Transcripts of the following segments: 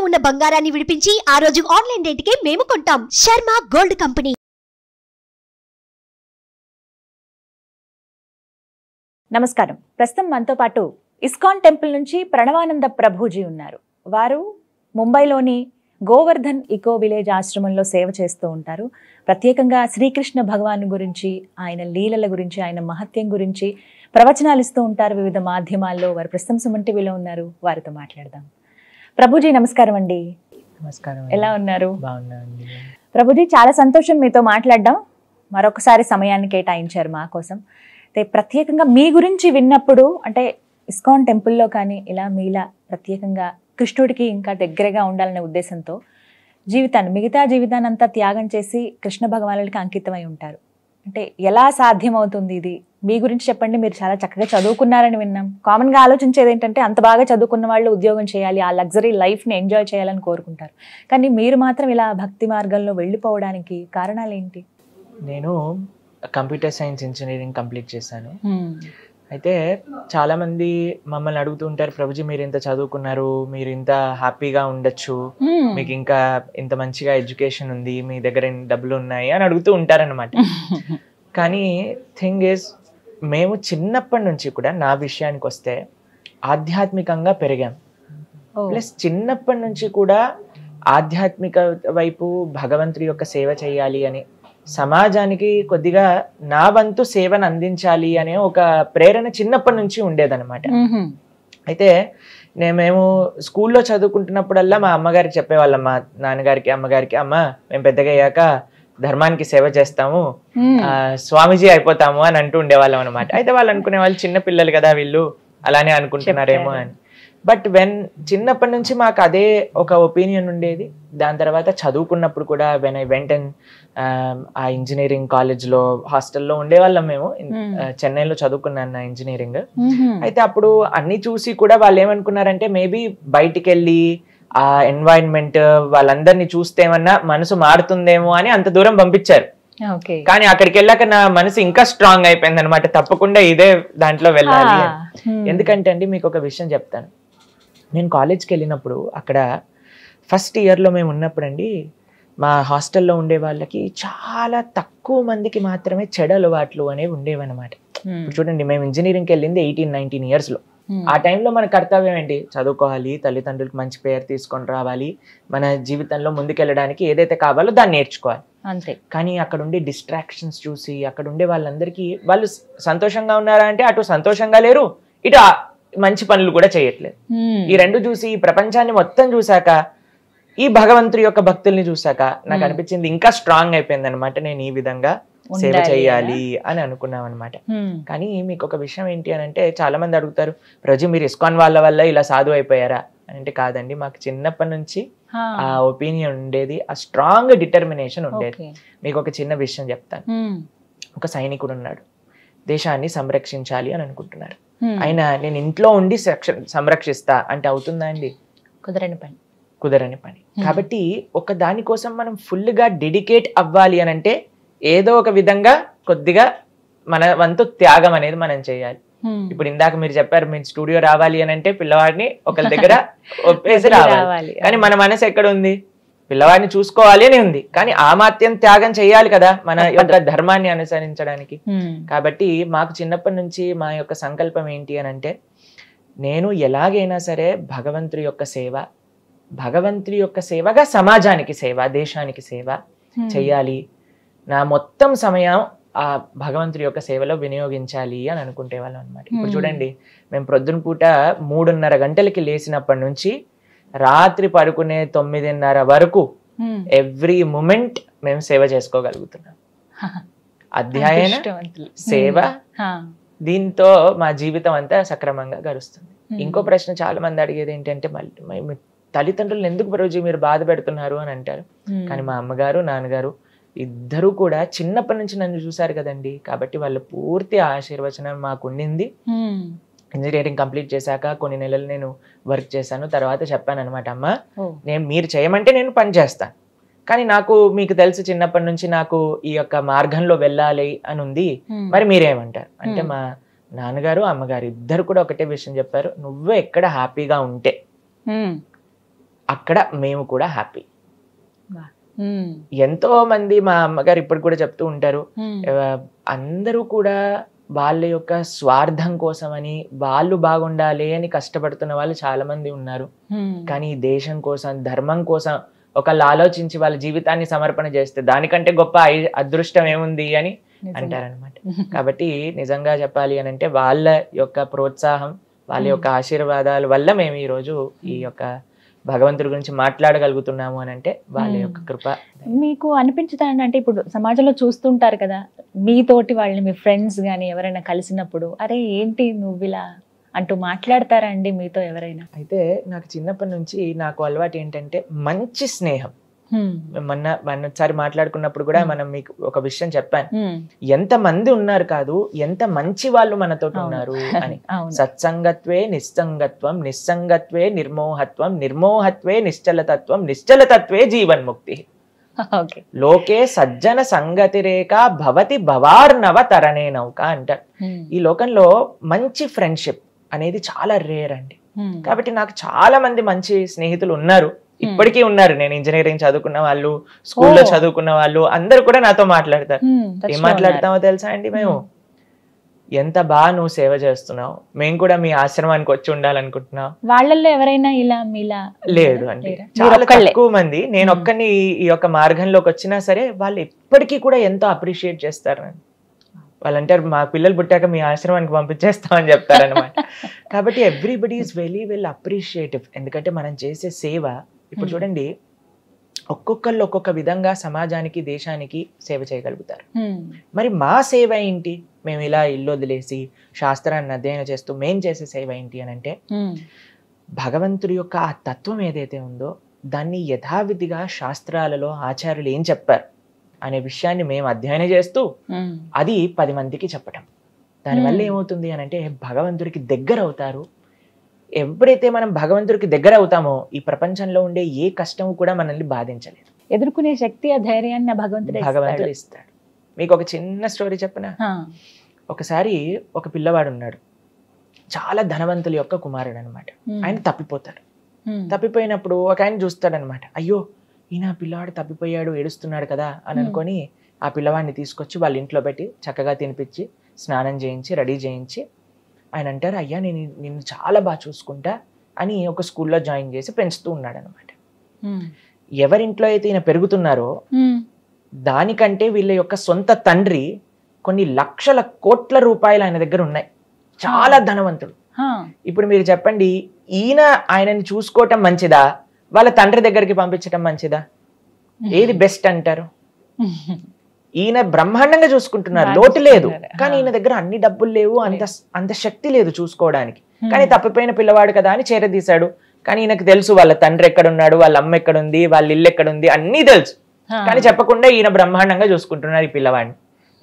ఉన్న బంగారాన్ని విడిపించి ఆ రోజు ఆన్లైన్ రేటుకే మేము కొంటాం. Sharma gold company. నమస్కారం. ప్రస్తుతం మనతో పాటు ఇస్కాన్ టెంపుల్ నుంచి ప్రణవానంద ప్రభుజీ ఉన్నారు. వారు ముంబైలోని గోవర్ధన్ ఇకో విలేజ్ ఆశ్రమంలో సేవ చేస్తూ ఉంటారు. ప్రత్యేకంగా శ్రీకృష్ణ భగవాన్ గురించి, ఆయన లీలల గురించి, ఆయన మహత్యం గురించి ప్రవచనాలు ఇస్తూ ఉంటారు వివిధ మాధ్యమాల్లో. వారు ప్రస్తుతం సుమన్ టీవీలో ఉన్నారు. వారితో మాట్లాడదాం. ప్రభుజీ నమస్కారం అండి. నమస్కారం. ఎలా ఉన్నారు? బాగున్నానండి. ప్రభుజీ, చాలా సంతోషం మీతో మాట్లాడడం. మరొకసారి సమయాన్ని కేటాయించారు మా కోసం. అయితే ప్రత్యేకంగా మీ గురించి విన్నప్పుడు, అంటే ఇస్కాన్ టెంపుల్లో కానీ ఇలా మీలా ప్రత్యేకంగా కృష్ణుడికి ఇంకా దగ్గరగా ఉండాలనే ఉద్దేశంతో మిగతా జీవితాన్ని అంతా త్యాగం చేసి కృష్ణ భగవానుడికి అంకితమై ఉంటారు. అంటే ఎలా సాధ్యమవుతుంది ఇది? మీ గురించి చెప్పండి. మీరు చాలా చక్కగా చదువుకున్నారని విన్నాం. కామన్గా ఆలోచించేది ఏంటంటే అంత బాగా చదువుకున్న వాళ్ళు ఉద్యోగం చేయాలి, ఆ లగ్జరీ లైఫ్ని ఎంజాయ్ చేయాలని కోరుకుంటారు. కానీ మీరు మాత్రం ఇలా భక్తి మార్గంలో వెళ్ళిపోవడానికి కారణాలు ఏంటి? నేను కంప్యూటర్ సైన్స్ ఇంజనీరింగ్ కంప్లీట్ చేశాను. అయితే చాలామంది మమ్మల్ని అడుగుతూ ఉంటారు, ప్రభుజీ మీరు ఇంత చదువుకున్నారు, మీరు ఇంత హ్యాపీగా ఉండొచ్చు, మీకు ఇంకా ఇంత మంచిగా ఎడ్యుకేషన్ ఉంది, మీ దగ్గర డబ్బులు ఉన్నాయి అని అడుగుతూ ఉంటారనమాట. కానీ థింగ్ ఈజ్, మేము చిన్నప్పటి నుంచి కూడా నా విషయానికి వస్తే ఆధ్యాత్మికంగా పెరిగాం. ప్లస్ చిన్నప్పటి నుంచి కూడా ఆధ్యాత్మిక వైపు భగవంతుడి యొక్క సేవ చేయాలి అని, సమాజానికి కొద్దిగా నా వంతు సేవను అందించాలి అనే ఒక ప్రేరణ చిన్నప్పటి నుంచి ఉండేదన్నమాట. అయితే మేము స్కూల్లో చదువుకుంటున్నప్పుడల్లా మా అమ్మగారికి చెప్పేవాళ్ళం, మా నాన్నగారికి అమ్మగారికి, అమ్మ మేము పెద్దగా అయ్యాక ధర్మానికి సేవ చేస్తాము, స్వామీజీ అయిపోతాము అని అంటూ ఉండేవాళ్ళం అనమాట. అయితే వాళ్ళు అనుకునే వాళ్ళు చిన్న పిల్లలు కదా, వీళ్ళు అలానే అనుకుంటున్నారేమో అని. బట్ చిన్నప్పటి నుంచి మాకు అదే ఒక ఒపీనియన్ ఉండేది. దాని తర్వాత చదువుకున్నప్పుడు కూడా వెన్ ఐ వెంట్ అండ్ ఆ ఇంజనీరింగ్ కాలేజ్లో హాస్టల్లో ఉండేవాళ్ళం. మేము చెన్నైలో చదువుకున్నాను నా ఇంజనీరింగ్. అయితే అప్పుడు అన్ని చూసి కూడా వాళ్ళు ఏమనుకున్నారంటే, మేబీ బయటికి వెళ్ళి ఆ ఎన్వైరన్మెంట్ వాళ్ళందరినీ చూస్తే ఏమన్నా మనసు మారుతుందేమో అని అంత దూరం పంపించారు. కానీ అక్కడికి వెళ్ళాక నా మనసు ఇంకా స్ట్రాంగ్ అయిపోయింది అనమాట, తప్పకుండా ఇదే దాంట్లో వెళ్ళాలి. ఎందుకంటే అండి మీకు ఒక విషయం చెప్తాను. నేను కాలేజ్కి వెళ్ళినప్పుడు అక్కడ ఫస్ట్ ఇయర్లో మేము ఉన్నప్పుడు అండి, మా హాస్టల్లో ఉండే వాళ్ళకి చాలా తక్కువ మందికి మాత్రమే చెడు అలవాట్లు అనేవి ఉండేవన్నమాట. ఇప్పుడు చూడండి, మేము ఇంజనీరింగ్కి వెళ్ళింది 18-19 ఇయర్స్లో. ఆ టైంలో మన కర్తవ్యం ఏంటి? చదువుకోవాలి, తల్లిదండ్రులకు మంచి పేరు తీసుకొని రావాలి, మన జీవితంలో ముందుకెళ్ళడానికి ఏదైతే కావాలో దాన్ని నేర్చుకోవాలి అంతే. కానీ అక్కడ ఉండే డిస్ట్రాక్షన్స్ చూసి అక్కడ ఉండే వాళ్ళందరికీ వాళ్ళు సంతోషంగా ఉన్నారా అంటే అటు సంతోషంగా లేరు, ఇటు మంచి పనులు కూడా చేయట్లేదు. ఈ రెండు చూసి ఈ ప్రపంచాన్ని మొత్తం చూసాక, ఈ భగవంతుడి యొక్క భక్తుల్ని చూసాక నాకు అనిపించింది ఇంకా స్ట్రాంగ్ అయిపోయింది అనమాట, నేను ఈ విధంగా సేవ చేయాలి అని అనుకున్నాం అనమాట. కానీ మీకు ఒక విషయం ఏంటి అని అంటే, చాలా మంది అడుగుతారు, ప్రభుజీ మీరు ఇస్కాన్ వాళ్ళ వల్ల ఇలా సాధు అయిపోయారా అని అంటే, కాదండి, మాకు చిన్నప్పటి నుంచి ఆ ఒపీనియన్ ఉండేది, ఆ స్ట్రాంగ్ డిటర్మినేషన్ ఉండేది. మీకు ఒక చిన్న విషయం చెప్తాను. ఒక సైనికుడు ఉన్నాడు, దేశాన్ని సంరక్షించాలి అని అనుకుంటున్నారు. ఆయన నేను ఇంట్లో ఉండి సంరక్షిస్తా అంటే అవుతుందా అండి? కుదరని పని. కాబట్టి ఒక దానికోసం మనం ఫుల్ గా డెడికేట్ అవ్వాలి అని అంటే ఏదో ఒక విధంగా కొద్దిగా మన వంతు త్యాగం అనేది మనం చేయాలి. ఇప్పుడు ఇందాక మీరు చెప్పారు, మీరు స్టూడియో రావాలి అని అంటే పిల్లవాడిని ఒకరి దగ్గర ఒప్పేసి రావాలి. కానీ మన మనసు ఎక్కడ ఉంది? పిల్లవాడిని చూసుకోవాలి అని ఉంది. కానీ ఆ మాత్యం త్యాగం చేయాలి కదా మన యొక్క ధర్మాన్ని అనుసరించడానికి. కాబట్టి మాకు చిన్నప్పటి నుంచి మా యొక్క సంకల్పం ఏంటి అని అంటే, నేను ఎలాగైనా సరే భగవంతుడి యొక్క సేవ, భగవంతుడి యొక్క సేవగా సమాజానికి సేవ, దేశానికి సేవ చెయ్యాలి, నా మొత్తం సమయం ఆ భగవంతుడి యొక్క సేవలో వినియోగించాలి అని అనుకుంటే వాళ్ళం అనమాట. ఇప్పుడు చూడండి, మేము ప్రొద్దున పూట 3:30 గంటలకి లేచినప్పటి నుంచి రాత్రి పడుకునే 9:30 వరకు ఎవ్రీ మూమెంట్ మేము సేవ చేసుకోగలుగుతున్నాం. అధ్యయన సేవ, దీంతో మా జీవితం అంతా సక్రమంగా గడుస్తుంది. ఇంకో ప్రశ్న చాలా మంది అడిగేది ఏంటంటే, మళ్ళీ తల్లిదండ్రులను ఎందుకు ప్రభుజీ మీరు బాధ పెడుతున్నారు అని అంటారు. కానీ మా అమ్మగారు నాన్నగారు ఇద్దరు కూడా చిన్నప్పటి నుంచి నన్ను చూశారు కదండి, కాబట్టి వాళ్ళ పూర్తి ఆశీర్వచనం మాకు ఉండింది. ఇంజనీరింగ్ కంప్లీట్ చేశాక కొన్ని నెలలు నేను వర్క్ చేశాను. తర్వాత చెప్పాను అనమాట, అమ్మ మీరు చేయమంటే నేను పని చేస్తాను, కానీ నాకు మీకు తెలుసు చిన్నప్పటి నుంచి నాకు ఈ యొక్క మార్గంలో వెళ్ళాలి అని ఉంది, మరి మీరేమంటారు అంటే, మా నాన్నగారు అమ్మగారు ఇద్దరు కూడా ఒకటే విషయం చెప్పారు, నువ్వు ఎక్కడ హ్యాపీగా ఉంటే అక్కడ మేము కూడా హ్యాపీ. Hmm. ఎంతో మంది మా అమ్మగారు ఇప్పుడు కూడా చెప్తూ ఉంటారు, అందరూ కూడా వాళ్ళ యొక్క స్వార్థం కోసమని, వాళ్ళు బాగుండాలి అని కష్టపడుతున్న వాళ్ళు చాలా మంది ఉన్నారు. కానీ ఈ దేశం కోసం, ధర్మం కోసం ఒకళ్ళు ఆలోచించి వాళ్ళ జీవితాన్ని సమర్పణ చేస్తే దానికంటే గొప్ప అదృష్టం ఏముంది అని అంటారనమాట. కాబట్టి నిజంగా చెప్పాలి అని అంటే వాళ్ళ యొక్క ప్రోత్సాహం, వాళ్ళ యొక్క ఆశీర్వాదాల వల్ల మేము ఈరోజు ఈ యొక్క భగవంతుడి గురించి మాట్లాడగలుగుతున్నాము అని అంటే వాళ్ళ యొక్క కృప. మీకు అనిపించదండి, అంటే ఇప్పుడు సమాజంలో చూస్తుంటారు కదా, మీతోటి వాళ్ళని మీ ఫ్రెండ్స్ కానీ ఎవరైనా కలిసినప్పుడు అరే ఏంటి నువ్వు ఇలా అంటూ మాట్లాడతారా అండి మీతో ఎవరైనా? అయితే నాకు చిన్నప్పటి నుంచి నాకు అలవాటు ఏంటంటే మంచి స్నేహం. మొన్నసారి మాట్లాడుకున్నప్పుడు కూడా మనం మీకు ఒక విషయం చెప్పాను, ఎంత మంది ఉన్నారు కాదు, ఎంత మంచి వాళ్ళు మనతో ఉన్నారు అని. సత్సంగత్వే నిస్సంగత్వం, నిస్సంగత్వే నిర్మోహత్వం, నిర్మోహత్వే నిశ్చలతత్వం, నిశ్చలతత్వే జీవన్ముక్తి. లోకే సజ్జన సంగతిరేక భవతి భవార్నవ తరణే నౌక అంటారు. ఈ లోకంలో మంచి ఫ్రెండ్షిప్ అనేది చాలా రేర్ అండి. కాబట్టి నాకు చాలా మంది మంచి స్నేహితులు ఉన్నారు, ఇప్పటికీ ఉన్నారు. నేను ఇంజనీరింగ్ చదువుకున్న వాళ్ళు, స్కూల్లో చదువుకున్న వాళ్ళు అందరూ కూడా నాతో మాట్లాడతారు. ఏం మాట్లాడతామో తెలుసా అండి, మేము ఎంత బాగా నువ్వు సేవ చేస్తున్నావు, మేము కూడా మీ ఆశ్రమానికి వచ్చి ఉండాలనుకుంటున్నావు. వాళ్ళల్లో ఎవరైనా ఇలా మీలా? లేదు అండి, చాలా తక్కువ మంది. నేను ఒక్కని ఈ యొక్క మార్గంలోకి వచ్చినా సరే వాళ్ళు ఎప్పటికీ కూడా ఎంతో అప్రిషియేట్ చేస్తారు. వాళ్ళు అంటారు మా పిల్లలు పుట్టాక మీ ఆశ్రమానికి పంపించేస్తామని చెప్తారనమాట. కాబట్టి everybody is very well appreciative. ఎందుకంటే మనం చేసే సేవ, ఇప్పుడు చూడండి, ఒక్కొక్కళ్ళు ఒక్కొక్క విధంగా సమాజానికి, దేశానికి సేవ చేయగలుగుతారు. మరి మా సేవ ఏంటి? మేము ఇలా ఇల్లు వదిలేసి శాస్త్రాన్ని అధ్యయనం చేస్తూ మేం చేసే సేవ ఏంటి అని అంటే, భగవంతుడి యొక్క ఆ తత్వం ఏదైతే ఉందో దాన్ని యథావిధిగా శాస్త్రాలలో ఆచార్యులు ఏం చెప్పారు అనే విషయాన్ని మేము అధ్యయనం చేస్తూ అది 10 మందికి చెప్పటం. దానివల్ల ఏమవుతుంది అని అంటే భగవంతుడికి దగ్గర అవుతారు. ఎప్పుడైతే మనం భగవంతుడికి దగ్గర అవుతామో ఈ ప్రపంచంలో ఉండే ఏ కష్టము కూడా మనల్ని బాధించలేదు. ఎదుర్కొనే శక్తి, ఆ ధైర్యాన్ని భగవంతుడు ఇస్తాడు. మీకు ఒక చిన్న స్టోరీ చెప్పనా? ఒకసారి ఒక పిల్లవాడు ఉన్నాడు, చాలా ధనవంతుల యొక్క కుమారుడు అనమాట. ఆయన తప్పిపోతాడు. తప్పిపోయినప్పుడు ఒక ఆయన చూస్తాడనమాట, అయ్యో ఈయన పిల్లవాడు తప్పిపోయాడు, ఏడుస్తున్నాడు కదా అని అనుకొని ఆ పిల్లవాడిని తీసుకొచ్చి వాళ్ళ ఇంట్లో పెట్టి చక్కగా తినిపించి స్నానం చేయించి రెడీ చేయించి ఆయన అంటారు, అయ్యా నేను నిన్ను చాలా బాగా చూసుకుంటా అని ఒక స్కూల్లో జాయిన్ చేసి పెంచుతూ ఉన్నాడు అనమాట. ఎవరింట్లో అయితే ఈయన పెరుగుతున్నారో దానికంటే వీళ్ళ యొక్క సొంత తండ్రి కొన్ని లక్షల కోట్ల రూపాయలు ఆయన దగ్గర ఉన్నాయి, చాలా ధనవంతుడు. ఇప్పుడు మీరు చెప్పండి, ఈయన ఆయనని చూసుకోవటం మంచిదా, వాళ్ళ తండ్రి దగ్గరికి పంపించడం మంచిదా? ఏది బెస్ట్ అంటారు? ఈయన బ్రహ్మాండంగా చూసుకుంటున్నారు, లోటు లేదు. కానీ ఈయన దగ్గర అన్ని డబ్బులు లేవు, అంత శక్తి లేదు చూసుకోవడానికి. కానీ తప్పిపోయిన పిల్లవాడు కదా అని చేరదీశాడు. కానీ ఈయనకు తెలుసు వాళ్ళ తండ్రి ఎక్కడున్నాడు, వాళ్ళ అమ్మ ఎక్కడుంది, వాళ్ళ ఇల్లు ఎక్కడుంది, అన్నీ తెలుసు. కానీ చెప్పకుండా ఈయన బ్రహ్మాండంగా చూసుకుంటున్నారు ఈ పిల్లవాడిని.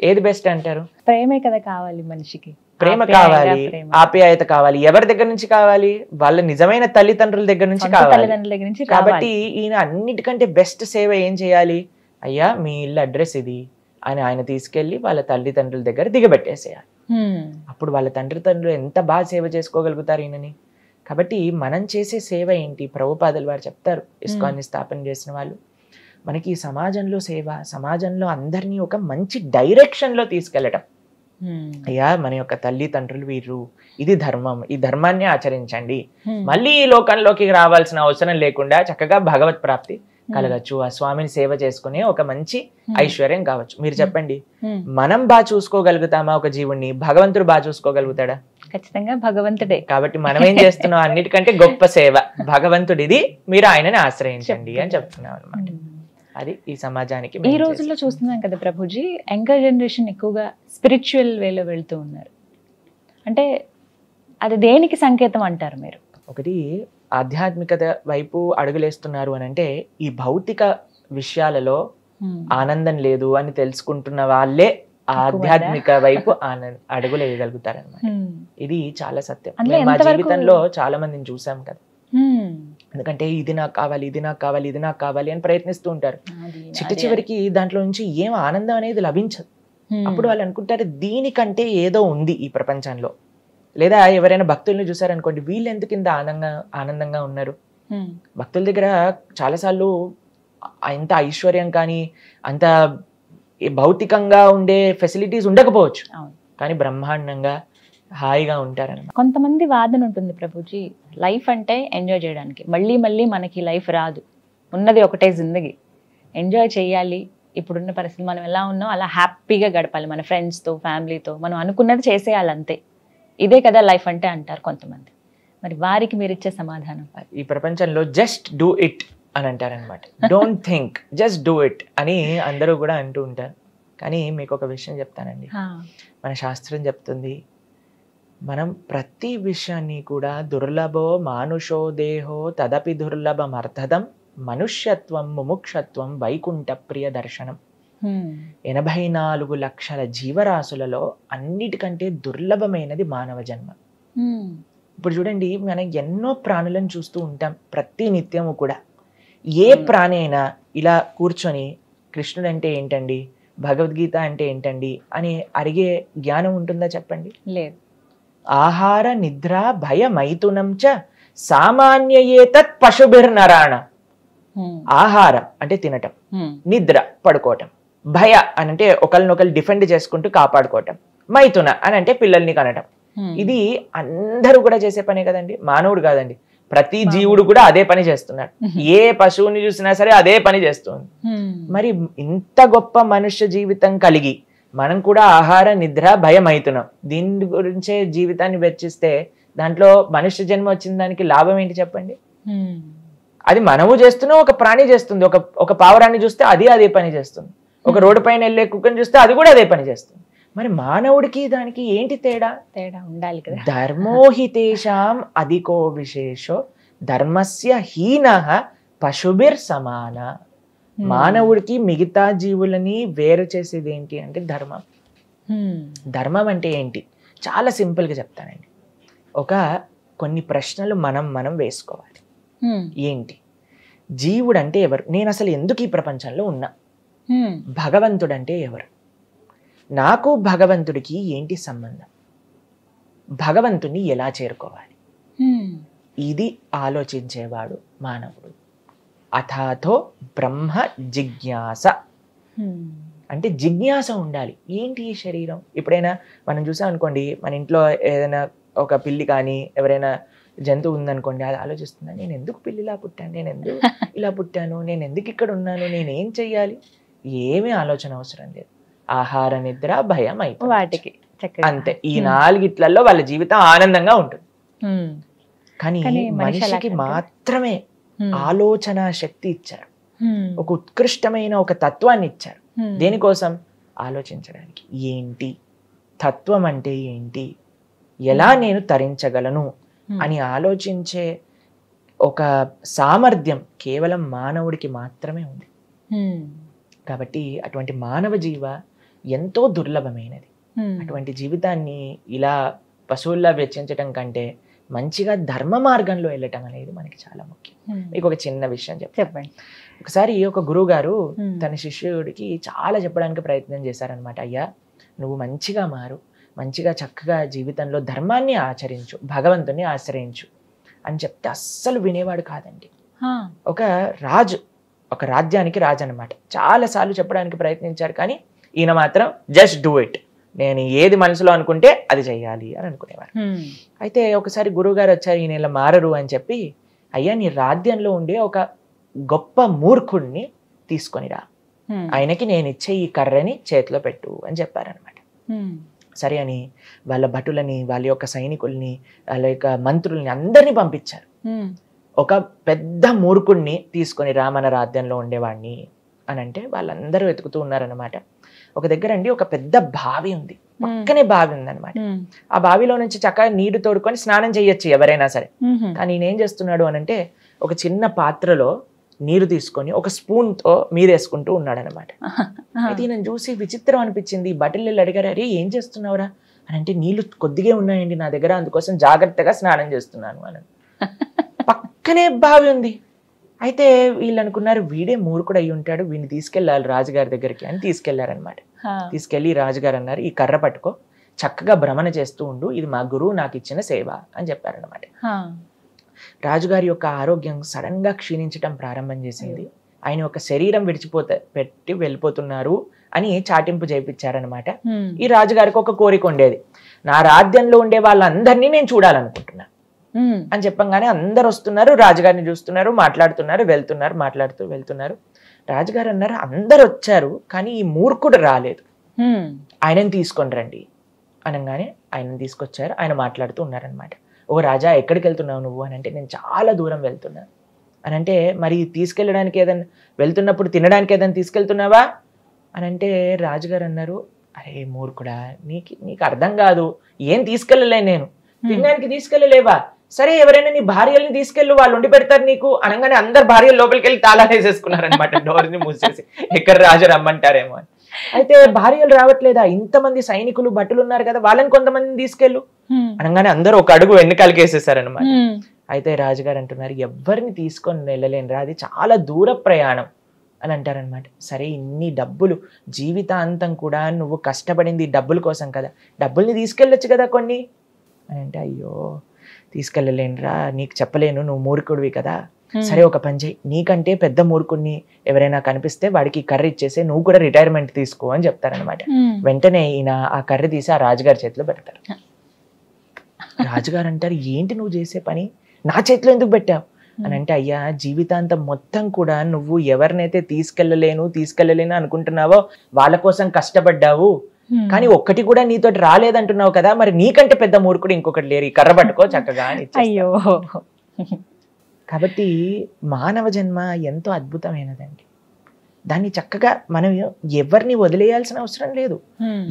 ఏది బెస్ట్ అంటారు? ప్రేమే కదా కావాలి మనిషికి. ప్రేమ కావాలి, ఆప్యాయత కావాలి. ఎవరి దగ్గర నుంచి కావాలి? వాళ్ళ నిజమైన తల్లిదండ్రుల దగ్గర నుంచి కావాలి. కాబట్టి ఈయన అన్నిటికంటే బెస్ట్ సేవ ఏం చేయాలి? అయ్యా మీ ఇల్లు అడ్రస్ ఇది అని ఆయన తీసుకెళ్లి వాళ్ళ తల్లిదండ్రుల దగ్గర దిగబెట్టేసేయాలి. అప్పుడు వాళ్ళ తండ్రులు ఎంత బాగా సేవ చేసుకోగలుగుతారు ఈయనని. కాబట్టి మనం చేసే సేవ ఏంటి? ప్రభుపాదులు వారు చెప్తారు, ఇస్కాన్ని స్థాపన చేసిన వాళ్ళు, మనకి ఈ సమాజంలో సేవ, సమాజంలో అందరినీ ఒక మంచి డైరెక్షన్ లో తీసుకెళ్లటం. అయ్యా మన యొక్క తల్లిదండ్రులు వీరు, ఇది ధర్మం, ఈ ధర్మాన్ని ఆచరించండి. మళ్ళీ ఈ లోకంలోకి రావాల్సిన అవసరం లేకుండా చక్కగా భగవత్ ప్రాప్తి కలగచ్చు, ఆ స్వామిని సేవ చేసుకునే ఒక మంచి ఐశ్వర్యం కావచ్చు. మీరు చెప్పండి, మనం బాగా చూసుకోగలుగుతామా ఒక జీవుణ్ణి? భగవంతుడు బాగా చూసుకోగలుగుతాడా? ఖచ్చితంగా భగవంతుడే. కాబట్టి మనం ఏం చేస్తున్నాం? అన్నిటికంటే గొప్ప సేవ భగవంతుడిది, మీరు ఆయనని ఆశ్రయించండి అని చెప్తున్నాం అనమాట. అది ఈ సమాజానికి. ఈ రోజుల్లో చూస్తున్నాం కదా ప్రభుజీ, యంగర్ జనరేషన్ ఎక్కువగా స్పిరిచువల్ వేలో వెళ్తూ ఉన్నారు. అంటే అది దేనికి సంకేతం అంటారు మీరు? ఒకటి ఆధ్యాత్మికత వైపు అడుగులేస్తున్నారు అని అంటే ఈ భౌతిక విషయాలలో ఆనందం లేదు అని తెలుసుకుంటున్న వాళ్ళే ఆధ్యాత్మిక వైపు అడుగులు వేయగలుగుతారు అనమాట. ఇది చాలా సత్యం. మా జీవితంలో చాలా మందిని చూసాం కదా. ఎందుకంటే ఇది నాకు కావాలి, ఇది నాకు కావాలి, ఇది నాకు కావాలి అని ప్రయత్నిస్తూ ఉంటారు. చివరికి దాంట్లో నుంచి ఏం ఆనందం అనేది లభించదు. అప్పుడు వాళ్ళు అనుకుంటారు దీనికంటే ఏదో ఉంది ఈ ప్రపంచంలో. లేదా ఎవరైనా భక్తుల్ని చూసారనుకోండి, వీళ్ళు ఎందుకు ఇంత ఆనందంగా ఉన్నారు, భక్తుల దగ్గర చాలాసార్లు అంత ఐశ్వర్యం కానీ అంత భౌతికంగా ఉండే ఫెసిలిటీస్ ఉండకపోవచ్చు, కానీ బ్రహ్మాండంగా హాయిగా ఉంటారన్నమాట. కొంతమంది వాదన ఉంటుంది ప్రభుజీ, లైఫ్ అంటే ఎంజాయ్ చేయడానికి, మళ్ళీ మళ్ళీ మనకి లైఫ్ రాదు, ఉన్నది ఒకటే జిందగీ, ఎంజాయ్ చేయాలి, ఇప్పుడున్న పరిస్థితి మనం ఎలా ఉన్నాం అలా హ్యాపీగా గడపాలి, మన ఫ్రెండ్స్తో ఫ్యామిలీతో మనం అనుకున్నది చేసేయాలి అంతే, ఇదే కదా లైఫ్ అంటే అంటారు కొంతమంది. మరి వారికి మీరు ఇచ్చే సమాధానం? ఈ ప్రపంచంలో జస్ట్ డూ ఇట్ అని అంటారనమాట. Don't think, just do it అని అందరూ కూడా అంటూ ఉంటారు. కానీ మీకు ఒక విషయం చెప్తానండి, మన శాస్త్రం చెప్తుంది మనం ప్రతి విషయాన్ని కూడా దుర్లభో మానుషో దేహో తదపి దుర్లభమర్థదం మనుష్యత్వం ముముక్షత్వం వైకుంఠ ప్రియ దర్శనం. 84 లక్షల జీవరాశులలో అన్నిటికంటే దుర్లభమైనది మానవ జన్మ. ఇప్పుడు చూడండి, మనం ఎన్నో ప్రాణులను చూస్తూ ఉంటాం ప్రతి నిత్యము కూడా. ఏ ప్రాణి అయినా ఇలా కూర్చొని కృష్ణుడు అంటే ఏంటండి, భగవద్గీత అంటే ఏంటండి అని అడిగే జ్ఞానం ఉంటుందా చెప్పండి? లేదు. ఆహార నిద్ర భయ మైథునం చ సామాన్యయేతత్ పశుభిర్నరాణ. ఆహారం అంటే తినటం, నిద్ర పడుకోవటం, భయ అని అంటే ఒకరినొకరు డిఫెండ్ చేసుకుంటూ కాపాడుకోవటం, మైథున అని అంటే పిల్లల్ని కనటం. ఇది అందరూ కూడా చేసే పనే కదండి, మానవుడు కాదండి, ప్రతి జీవుడు కూడా అదే పని చేస్తున్నాడు. ఏ పశువుని చూసినా సరే అదే పని చేస్తుంది. మరి ఇంత గొప్ప మనుష్య జీవితం కలిగి మనం కూడా ఆహార నిద్ర భయం అవుతున్నాం, దీని గురించే జీవితాన్ని వెచ్చిస్తే దాంట్లో మనుష్య జన్మ వచ్చిన దానికి లాభం ఏంటి చెప్పండి? అది మనము చేస్తున్నాం, ఒక ప్రాణి చేస్తుంది. ఒక పావురాన్ని చూస్తే అదే పని చేస్తుంది, ఒక రోడ్డు పైన వెళ్ళే కుక్కని చూస్తే అది కూడా అదే పని చేస్తుంది. మరి మానవుడికి దానికి ఏంటి తేడా? తేడా ఉండాలి కదా. ధర్మోహితేషాం అధికో విశేషో ధర్మస్య హీనః పశుభిర్ సమాన. మానవుడికి మిగతా జీవులని వేరు చేసేది ఏంటి అంటే ధర్మం. ధర్మం అంటే ఏంటి? చాలా సింపుల్గా చెప్తానండి. కొన్ని ప్రశ్నలు మనం వేసుకోవాలి. ఏంటి? జీవుడు అంటే ఎవరు? నేను అసలు ఎందుకు ఈ ప్రపంచంలో ఉన్నా? భగవంతుడు అంటే ఎవరు? నాకు భగవంతుడికి ఏంటి సంబంధం? భగవంతుని ఎలా చేరుకోవాలి? ఇది ఆలోచించేవాడు మానవుడు. అథాతో బ్రహ్మ జిజ్ఞాస అంటే జిజ్ఞాస ఉండాలి. ఏంటి ఈ శరీరం? ఎప్పుడైనా మనం చూసాం అనుకోండి, మన ఇంట్లో ఏదైనా ఒక పిల్లి కానీ ఎవరైనా జంతువు ఉందనుకోండి, అది ఆలోచిస్తుందా, నేను ఎందుకు పిల్లిలా పుట్టాను, నేను ఎందుకు ఇలా పుట్టాను, నేను ఎందుకు ఇక్కడ ఉన్నాను, నేనేం చెయ్యాలి? ఏమీ ఆలోచన అవసరం లేదు. ఆహార నిద్ర భయం అయిపోయి వాటికి అంతే. ఈ 4 వాళ్ళ జీవితం ఆనందంగా ఉంటుంది. కానీ మనిషికి మాత్రమే ఆలోచన శక్తి ఇచ్చారు, ఒక ఉత్కృష్టమైన ఒక తత్వాన్ని ఇచ్చారు. దేనికోసం? ఆలోచించడానికి. ఏంటి తత్వం అంటే ఏంటి, ఎలా నేను తరించగలను అని ఆలోచించే ఒక సామర్థ్యం కేవలం మానవుడికి మాత్రమే ఉంది. కాబట్టి అటువంటి మానవ జీవ ఎంతో దుర్లభమైనది. అటువంటి జీవితాన్ని ఇలా పశువుల్లా వెచ్చించటం కంటే మంచిగా ధర్మ మార్గంలో వెళ్ళటం అనేది మనకి చాలా ముఖ్యం. మీకు ఒక చిన్న విషయం చెప్పండి. ఒకసారి ఒక గురువు గారు తన శిష్యుడికి చాలా చెప్పడానికి ప్రయత్నం చేశారనమాట. అయ్యా, నువ్వు మంచిగా మారు, మంచిగా చక్కగా జీవితంలో ధర్మాన్ని ఆచరించు, భగవంతుని ఆశ్రయించు అని చెప్తే అస్సలు వినేవాడు కాదండి. ఒక రాజు, ఒక రాజ్యానికి రాజు అనమాట. చాలాసార్లు చెప్పడానికి ప్రయత్నించారు, కానీ ఈయన మాత్రం జస్ట్ డూ ఇట్, నేను ఏది మనసులో అనుకుంటే అది చెయ్యాలి అని అనుకునేవారు. అయితే ఒకసారి గురువు గారు వచ్చారు, ఈయన ఇలా మారరు అని చెప్పి, అయ్యా నీ రాజ్యంలో ఉండే ఒక గొప్ప మూర్ఖుడిని తీసుకొనిరా, ఆయనకి నేను ఇచ్చే ఈ కర్రని చేతిలో పెట్టు అని చెప్పారనమాట. సరే అని వాళ్ళ భటులని, వాళ్ళ యొక్క సైనికుల్ని, వాళ్ళ యొక్క మంత్రుల్ని అందరినీ పంపించారు. ఒక పెద్ద మూర్ఖుడిని తీసుకొని రా మన రాజ్యంలో ఉండేవాడిని అని అంటే వాళ్ళందరూ వెతుకుతూ ఉన్నారనమాట. ఒక దగ్గర అండి ఒక పెద్ద బావి ఉంది, పక్కనే బావి ఉందన్నమాట. ఆ బావిలో నుంచి చక్కగా నీరు తోడుకొని స్నానం చేయొచ్చు ఎవరైనా సరే. కానీ ఈయన ఏం చేస్తున్నాడు అని అంటే, ఒక చిన్న పాత్రలో నీరు తీసుకొని ఒక స్పూన్తో మీదేసుకుంటూ ఉన్నాడు అనమాట. అయితే ఈయన చూసి విచిత్రం అనిపించింది. బట్టలు అడిగారు, అరే ఏం చేస్తున్నావురా అని అంటే, నీళ్లు కొద్దిగా ఉన్నాయండి నా దగ్గర, అందుకోసం జాగ్రత్తగా స్నానం చేస్తున్నాను అని. పక్కనే బావి ఉంది. అయితే వీళ్ళు అనుకున్నారు, వీడే మూర్ఖుడు అయి ఉంటాడు, వీడిని తీసుకెళ్ళాలి రాజుగారి దగ్గరికి అని తీసుకెళ్లారనమాట. తీసుకెళ్లి రాజుగారు అన్నారు, ఈ కర్ర పట్టుకో, చక్కగా భ్రమణ చేస్తూ ఉండు, ఇది మా గురువు నాకు ఇచ్చిన సేవ అని చెప్పారనమాట. రాజుగారి యొక్క ఆరోగ్యం సడన్ గా క్షీణించడం ప్రారంభం చేసింది. ఆయన ఒక శరీరం పెట్టి వెళ్ళిపోతున్నారు అని చాటింపు చేయించారనమాట. ఈ రాజుగారికి ఒక కోరిక ఉండేది, నా రాజ్యంలో ఉండే వాళ్ళందరినీ నేను చూడాలనుకుంటున్నా అని చెప్పంగానే అందరు వస్తున్నారు, రాజుగారిని చూస్తున్నారు, మాట్లాడుతున్నారు, వెళ్తున్నారు. రాజుగారు అన్నారు, అందరు వచ్చారు కానీ ఈ మూర్ఖుడు రాలేదు, ఆయనని తీసుకొని రండి అనగానే ఆయనని తీసుకొచ్చారు. ఆయన మాట్లాడుతూ ఉన్నారనమాట. ఓ రాజా, ఎక్కడికి వెళ్తున్నావు నువ్వు అని అంటే, నేను చాలా దూరం వెళ్తున్నా అని అంటే, మరి తీసుకెళ్ళడానికి ఏదైనా వెళ్తున్నప్పుడు తినడానికి ఏదైనా తీసుకెళ్తున్నావా అని అంటే, రాజుగారు అన్నారు, అరే మూర్ఖుడా, నీకు అర్థం కాదు, ఏం తీసుకెళ్ళలే, నేను తినడానికి తీసుకెళ్ళలేవా, సరే ఎవరైనా నీ భార్యల్ని తీసుకెళ్ళు, వాళ్ళు ఉండి పెడతారు నీకు అనగానే అందరు భార్యలు లోపలికి వెళ్ళి తాళాలు వేసేసుకున్నారనమాట, డోర్ని మూసేసి, ఎక్కడ రాజు రమ్మంటారేమో అని. అయితే భార్యలు రావట్లేదా, ఇంతమంది సైనికులు భటులు ఉన్నారు కదా, వాళ్ళని కొంతమందిని తీసుకెళ్ళు అనగానే అందరూ ఒక అడుగు వెన్నుకాలకి వేసేసారనమాట. అయితే రాజుగారు అంటున్నారు, ఎవరిని తీసుకొని వెళ్ళలేనురా, అది చాలా దూర ప్రయాణం అని అంటారనమాట. సరే ఇన్ని డబ్బులు, జీవితాంతం కూడా నువ్వు కష్టపడింది డబ్బుల కోసం కదా, డబ్బుల్ని తీసుకెళ్ళొచ్చు కదా కొన్ని అని అంటే, అయ్యో తీసుకెళ్ళలేనురా, నీకు చెప్పలేను, నువ్వు మూర్ఖుడివి కదా, సరే ఒక పని చేయి, నీకంటే పెద్ద మూర్ఖుడిని ఎవరైనా కనిపిస్తే వాడికి కర్ర ఇచ్చేసి నువ్వు కూడా రిటైర్మెంట్ తీసుకో అని చెప్తారనమాట. వెంటనే ఈయన ఆ కర్ర తీసి ఆ రాజుగారి చేతిలో పెడతారు. రాజుగారు అంటారు, ఏంటి నువ్వు చేసే పని, నా చేతిలో ఎందుకు పెట్టావు అని అంటే, అయ్యా జీవితాంతం మొత్తం కూడా నువ్వు ఎవరినైతే తీసుకెళ్ళలేను అనుకుంటున్నావో వాళ్ళ కోసం కష్టపడ్డావు, కానీ ఒక్కటి కూడా నీతో రాలేదంటున్నావు కదా, మరి నీకంటే పెద్ద మూర్ఖుడు ఇంకొకటి లేరు, ఈ కర్ర పట్టుకో చక్కగా అని. అయ్యో. కాబట్టి మానవ జన్మ ఎంతో అద్భుతమైనదండి. దాన్ని చక్కగా మనం ఎవరిని వదిలేయాల్సిన అవసరం లేదు.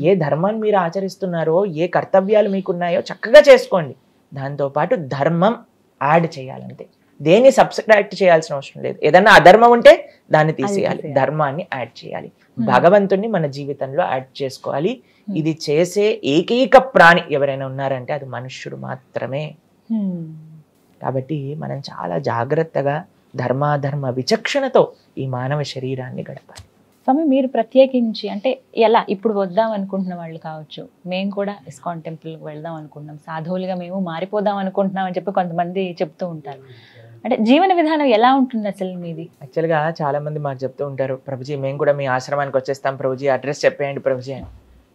ఏ ధర్మాన్ని మీరు ఆచరిస్తున్నారో, ఏ కర్తవ్యాలు మీకున్నాయో చక్కగా చేసుకోండి. దాంతోపాటు ధర్మం యాడ్ చేయాలంతే, దేన్ని సబ్స్ట్రాక్ట్ చేయాల్సిన అవసరం లేదు. ఏదన్నా అధర్మం ఉంటే దాన్ని తీసేయాలి, ధర్మాన్ని యాడ్ చేయాలి, భగవంతుణ్ణి మన జీవితంలో యాడ్ చేసుకోవాలి. ఇది చేసే ఏకైక ప్రాణి ఎవరైనా ఉన్నారంటే అది మనుష్యుడు మాత్రమే. కాబట్టి మనం చాలా జాగ్రత్తగా ధర్మాధర్మ విచక్షణతో ఈ మానవ శరీరాన్ని గడపాలి. స్వామి, మీరు ప్రత్యేకించి అంటే ఎలా ఇప్పుడు వద్దాం అనుకుంటున్న వాళ్ళు కావచ్చు, మేము కూడా ఇస్కాన్ టెంపుల్కి వెళ్దాం అనుకుంటున్నాం, సాధువులుగా మేము మారిపోదాం అనుకుంటున్నాం అని చెప్పి కొంతమంది చెప్తూ ఉంటారు. అంటే జీవన విధానం ఎలా ఉంటుంది అసలు మీది? యాక్చువల్గా చాలా మంది మాకు చెప్తూ ఉంటారు, ప్రభుజీ మేము కూడా మీ ఆశ్రమానికి వచ్చేస్తాం ప్రభుజీ, అడ్రస్ చెప్పేయండి ప్రభుజీ అని.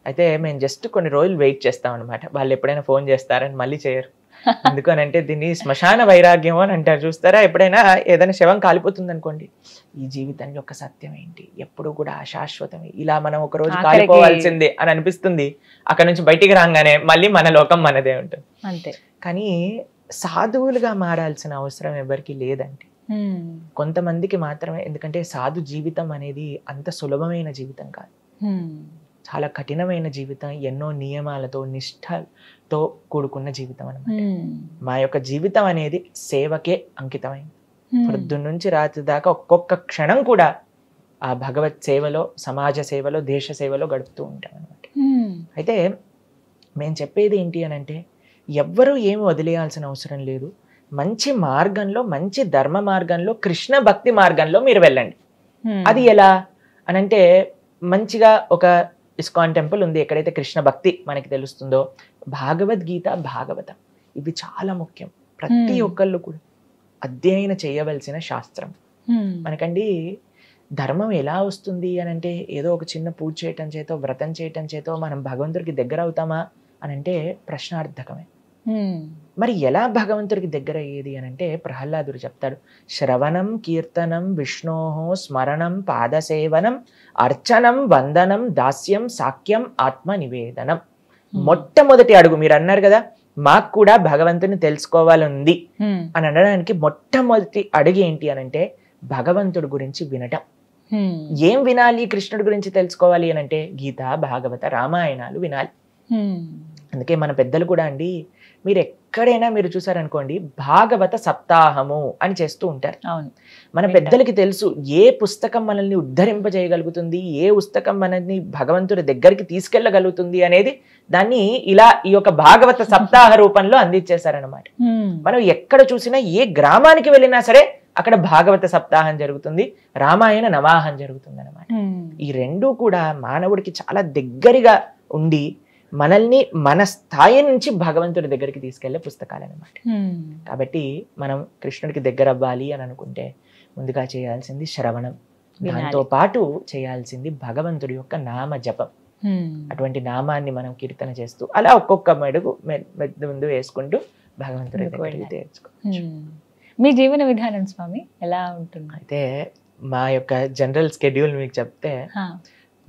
అయితే మేము జస్ట్ కొన్ని రోజులు వెయిట్ చేస్తాం అనమాట, వాళ్ళు ఎప్పుడైనా ఫోన్ చేస్తారని మళ్ళీ చేయరు. ఎందుకనంటే దీన్ని శ్మశాన వైరాగ్యం అని అంటారు, చూస్తారా? ఎప్పుడైనా ఏదైనా శవం కాలిపోతుంది అనుకోండి, ఈ జీవితంలో ఒక సత్యం ఏంటి, ఎప్పుడు కూడా అశాశ్వతమే, ఇలా మనం ఒక రోజు కాలిపోవాల్సిందే అని అనిపిస్తుంది. అక్కడ నుంచి బయటికి రాగానే మళ్ళీ మన లోకం మనదే ఉంటుంది అంతే. కానీ సాధువులుగా మారాల్సిన అవసరం ఎవరికి లేదండి, కొంతమందికి మాత్రమే. ఎందుకంటే సాధు జీవితం అనేది అంత సులభమైన జీవితం కాదు, చాలా కఠినమైన జీవితం, ఎన్నో నియమాలతో నిష్ఠతో కూడుకున్న జీవితం అన్నమాట. మా యొక్క జీవితం అనేది సేవకే అంకితమైంది. పొద్దున్న నుంచి రాత్రి దాకా ఒక్కొక్క క్షణం కూడా ఆ భగవత్ సేవలో, సమాజ సేవలో, దేశ సేవలో గడుపుతూ ఉంటాం అనమాట. అయితే మేము చెప్పేది ఏంటి అని అంటే, ఎవ్వరూ ఏమి వదిలేయాల్సిన అవసరం లేదు. మంచి మార్గంలో, మంచి ధర్మ మార్గంలో, కృష్ణ భక్తి మార్గంలో మీరు వెళ్ళండి. అది ఎలా అనంటే, మంచిగా ఒక ఇస్కాన్ టెంపుల్ ఉంది, ఎక్కడైతే కృష్ణ భక్తి మనకి తెలుస్తుందో, భగవద్గీత, భాగవతం ఇవి చాలా ముఖ్యం. ప్రతి ఒక్కళ్ళు కూడా అధ్యయనం చేయవలసిన శాస్త్రం. మనకండి ధర్మం ఎలా వస్తుంది అని అంటే, ఏదో ఒక చిన్న పూజ చేయటం చేతో, వ్రతం చేయటం చేతో మనం భగవంతుడికి దగ్గర అవుతామా అని అంటే ప్రశ్నార్థకమే. మరి ఎలా భగవంతుడికి దగ్గర అయ్యేది అని అంటే, ప్రహ్లాదుడు చెప్తాడు, శ్రవణం కీర్తనం విష్ణోహో స్మరణం పాదసేవనం అర్చనం వందనం దాస్యం సాఖ్యం ఆత్మ నివేదనం. మొట్టమొదటి అడుగు మీరు అన్నారు కదా, మాకు కూడా భగవంతుని తెలుసుకోవాలంది అని అనడానికి మొట్టమొదటి అడుగు ఏంటి అని అంటే, భగవంతుడి గురించి వినటం. ఏం వినాలి కృష్ణుడి గురించి తెలుసుకోవాలి అని అంటే, గీత, భాగవత, రామాయణాలు వినాలి. అందుకే మన పెద్దలు కూడా అండి, మీరు ఎక్కడైనా మీరు చూసారనుకోండి, భాగవత సప్తాహము అని చేస్తూ ఉంటారు. మన పెద్దలకి తెలుసు ఏ పుస్తకం మనల్ని ఉద్ధరింపజేయగలుగుతుంది, ఏ పుస్తకం మనల్ని భగవంతుడి దగ్గరికి తీసుకెళ్ళగలుగుతుంది అనేది దాన్ని ఇలా ఈ యొక్క భాగవత సప్తాహ రూపంలో అందించేశారనమాట. మనం ఎక్కడ చూసినా, ఏ గ్రామానికి వెళ్ళినా సరే అక్కడ భాగవత సప్తాహం జరుగుతుంది, రామాయణ నవాహం జరుగుతుంది అనమాట. ఈ రెండూ కూడా మానవుడికి చాలా దగ్గరగా ఉండి మనల్ని మన స్థాయి నుంచి భగవంతుడి దగ్గరికి తీసుకెళ్లే పుస్తకాలు అనమాట. కాబట్టి మనం కృష్ణుడికి దగ్గర అవ్వాలి అని అనుకుంటే ముందుగా చేయాల్సింది శ్రవణం, దాంతో పాటు చేయాల్సింది భగవంతుడి యొక్క నామ జపం. అటువంటి నామాన్ని మనం కీర్తన చేస్తూ అలా ఒక్కొక్క మెడుగు ముందు వేసుకుంటూ భగవంతుడి దగ్గరికి తెచ్చుకోవచ్చు. మీ జీవన విధానం స్వామి ఎలా ఉంటుంది? అయితే మా యొక్క జనరల్ స్కెడ్యూల్ మీకు చెప్తే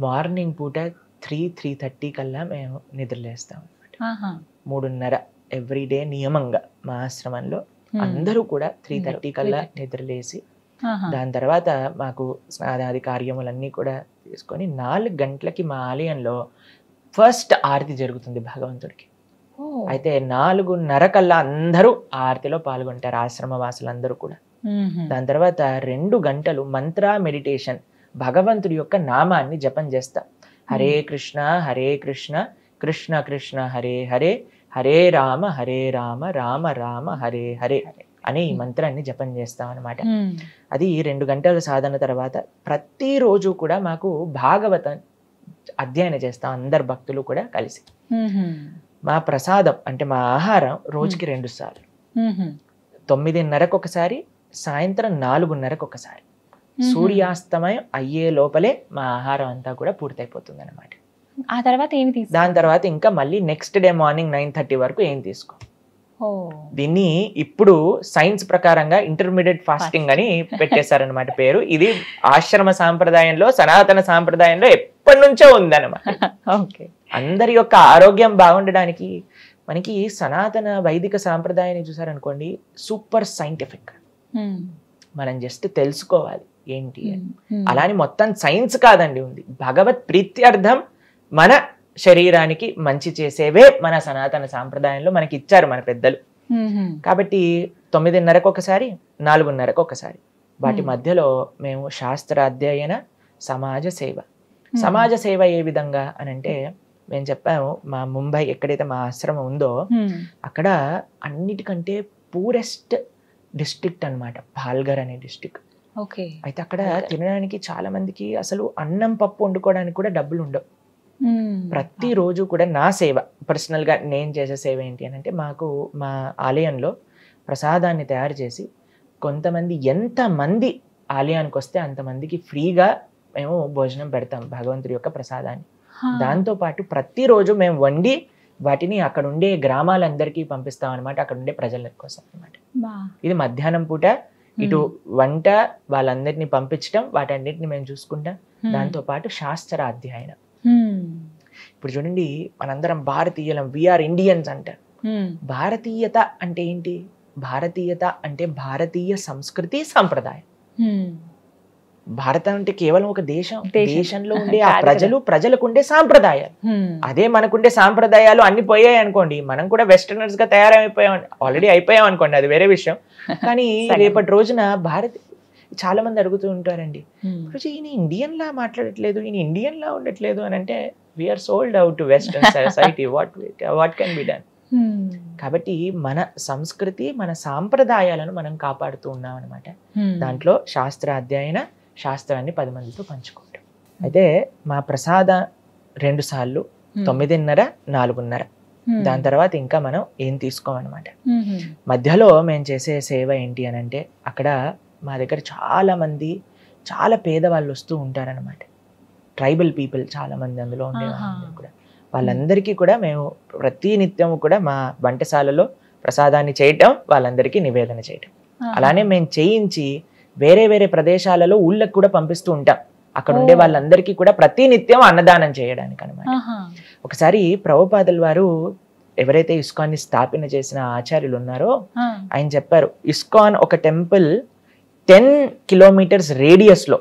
మార్నింగ్ పూట 3:30 కల్లా మేము నిద్రలేస్తాం అనమాట. 3:30 ఎవ్రీడే నియమంగా మా ఆశ్రమంలో అందరూ కూడా 3:30 కల్లా నిద్రలేసి దాని తర్వాత మాకు స్నానాది కార్యములన్నీ కూడా తీసుకొని 4 గంటలకి మా ఆలయంలో ఫస్ట్ ఆరతి జరుగుతుంది భగవంతుడికి. అయితే 4:30 కల్లా అందరూ ఆరతిలో పాల్గొంటారు, ఆశ్రమ వాసులందరూ కూడా. దాని తర్వాత 2 గంటలు మంత్ర మెడిటేషన్, భగవంతుడి యొక్క నామాన్ని జపం చేస్తాం. హరే కృష్ణ కృష్ణ కృష్ణ హరే హరే, హరే రామ రామ రామ హరే హరే అనే ఈ మంత్రాన్ని జపం చేస్తాం అనమాట. అది 2 గంటల సాధన తర్వాత ప్రతిరోజు కూడా మాకు భాగవతం అధ్యయనం చేస్తాం అందరు భక్తులు కూడా కలిసి. మా ప్రసాదం అంటే మా ఆహారం రోజుకి 2 సార్లు, 9:30కు ఒకసారి, సాయంత్రం 4:30కు ఒకసారి. సూర్యాస్తమయం అయ్యే లోపలే మా ఆహారం అంతా కూడా పూర్తయిపోతుంది అనమాట. ఆ తర్వాత ఏమి తీసుకో? దాని తర్వాత ఇంకా మళ్ళీ నెక్స్ట్ డే మార్నింగ్ 9:30 వరకు ఏం తీసుకో. దీన్ని ఇప్పుడు సైన్స్ ప్రకారంగా ఇంటర్మీడియట్ ఫాస్టింగ్ అని పెట్టేశారనమాట పేరు. ఇది ఆశ్రమ సాంప్రదాయంలో, సనాతన సాంప్రదాయంలో ఎప్పటి నుంచో ఉందన్నమాట. అందరి యొక్క ఆరోగ్యం బాగుండడానికి మనకి సనాతన వైదిక సాంప్రదాయాన్ని చూసారనుకోండి, సూపర్ సైంటిఫిక్. మనం జస్ట్ తెలుసుకోవాలి ఏంటి అని. అలాని మొత్తం సైన్స్ కాదండి ఉంది, భగవత్ ప్రీత్యర్థం మన శరీరానికి మంచి చేసేవే మన సనాతన సాంప్రదాయంలో మనకి ఇచ్చారు మన పెద్దలు. కాబట్టి 9:30కు ఒకసారి, 4:30కు ఒకసారి. వాటి మధ్యలో మేము శాస్త్రాధ్యయన, సమాజ సేవ. సమాజ సేవ ఏ విధంగా అని అంటే, మేము చెప్పాము మా ముంబై ఎక్కడైతే మా ఆశ్రమం ఉందో అక్కడ అన్నిటికంటే పూరెస్ట్ డిస్ట్రిక్ట్ అన్నమాట, పాల్ఘర్ అనే డిస్ట్రిక్ట్. అయితే అక్కడ తినడానికి చాలా మందికి అసలు అన్నం పప్పు వండుకోవడానికి కూడా డబ్బులు ఉండవు. ప్రతిరోజు కూడా నా సేవ, పర్సనల్ గా నేను చేసే సేవ ఏంటి అని అంటే, మాకు మా ఆలయంలో ప్రసాదాన్ని తయారు చేసి కొంతమంది, ఎంతమంది ఆలయానికి వస్తే అంతమందికి ఫ్రీగా మేము భోజనం పెడతాం భగవంతుడి యొక్క ప్రసాదాన్ని. దాంతో పాటు ప్రతిరోజు మేము వండి వాటిని అక్కడ ఉండే గ్రామాలందరికీ పంపిస్తాం అనమాట, అక్కడ ఉండే ప్రజల కోసం అనమాట. ఇది మధ్యాహ్నం పూట ఇటు వంట వాళ్ళందరినీ పంపించడం, వాటన్నిటిని మేము చూసుకుంటాం. దాంతో పాటు శాస్త్రాధ్యయనం. ఇప్పుడు చూడండి, మనందరం భారతీయులం, వీఆర్ ఇండియన్స్ అంటారు. భారతీయత అంటే ఏంటి? భారతీయత అంటే భారతీయ సంస్కృతి సంప్రదాయం. భారతం అంటే కేవలం ఒక దేశం, దేశంలో ఉండే ఆ ప్రజలకు ఉండే సాంప్రదాయాలు. అదే మనకుండే సాంప్రదాయాలు అన్ని పోయాయి అనుకోండి, మనం కూడా వెస్టర్నర్స్ గా తయారైపోయాం, ఆల్రెడీ అయిపోయాం అనుకోండి, అది వేరే విషయం. కానీ రేపటి రోజున చాలా మంది అడుగుతూ ఉంటారండి, ఈయన ఇండియన్ లా మాట్లాడట్లేదు, ఈయన ఇండియన్ లా ఉండట్లేదు అని అంటే, we're sold out to western society, what can be done. కాబట్టి మన సంస్కృతి, మన సాంప్రదాయాలను మనం కాపాడుతూ ఉన్నాం అనమాట. దాంట్లో శాస్త్రాధ్యయన, శాస్త్రాన్ని 10 మందితో పంచుకుంటాం. అయితే మా ప్రసాద 2 సార్లు, 9:30, 4:30. దాని తర్వాత ఇంకా మనం ఏం తీసుకోమన్నమాట. మధ్యలో మేము చేసే సేవ ఏంటి అని అంటే, అక్కడ మా దగ్గర చాలా మంది చాలా పేదవాళ్ళు వస్తూ ఉంటారనమాట. ట్రైబల్ పీపుల్ చాలా మంది అందులో ఉండే కూడా. వాళ్ళందరికీ కూడా మేము ప్రతి నిత్యము కూడా మా వంటశాలలో ప్రసాదాన్ని చేయటం, వాళ్ళందరికీ నివేదన చేయటం. అలానే మేము చేయించి వేరే వేరే ప్రదేశాలలో ఊళ్ళకి కూడా పంపిస్తూ ఉంటాం. అక్కడ ఉండే వాళ్ళందరికీ కూడా ప్రతి నిత్యం అన్నదానం చేయడానికి అనమాట. ఒకసారి ప్రభుపాదుల వారు ఎవరైతే ఇస్కాన్ ని స్థాపన చేసిన ఆచార్యులు ఉన్నారో ఆయన చెప్పారు, ఇస్కాన్ ఒక టెంపుల్ 10 కిలోమీటర్స్ రేడియస్ లో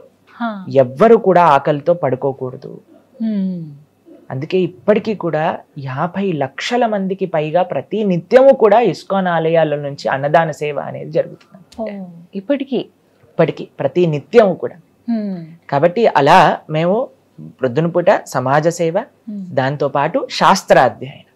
ఎవ్వరు కూడా ఆకలితో పడుకోకూడదు. అందుకే ఇప్పటికీ కూడా 50 లక్షల మందికి పైగా ప్రతి నిత్యము కూడా ఇస్కాన్ ఆలయాల నుంచి అన్నదాన సేవ అనేది జరుగుతుంది. ఇప్పటికీ ప్రతి నిత్యము కూడా. కాబట్టి అలా మేము ప్రొద్దున పూట సమాజ సేవ, దాంతో పాటు శాస్త్రాధ్యయనం.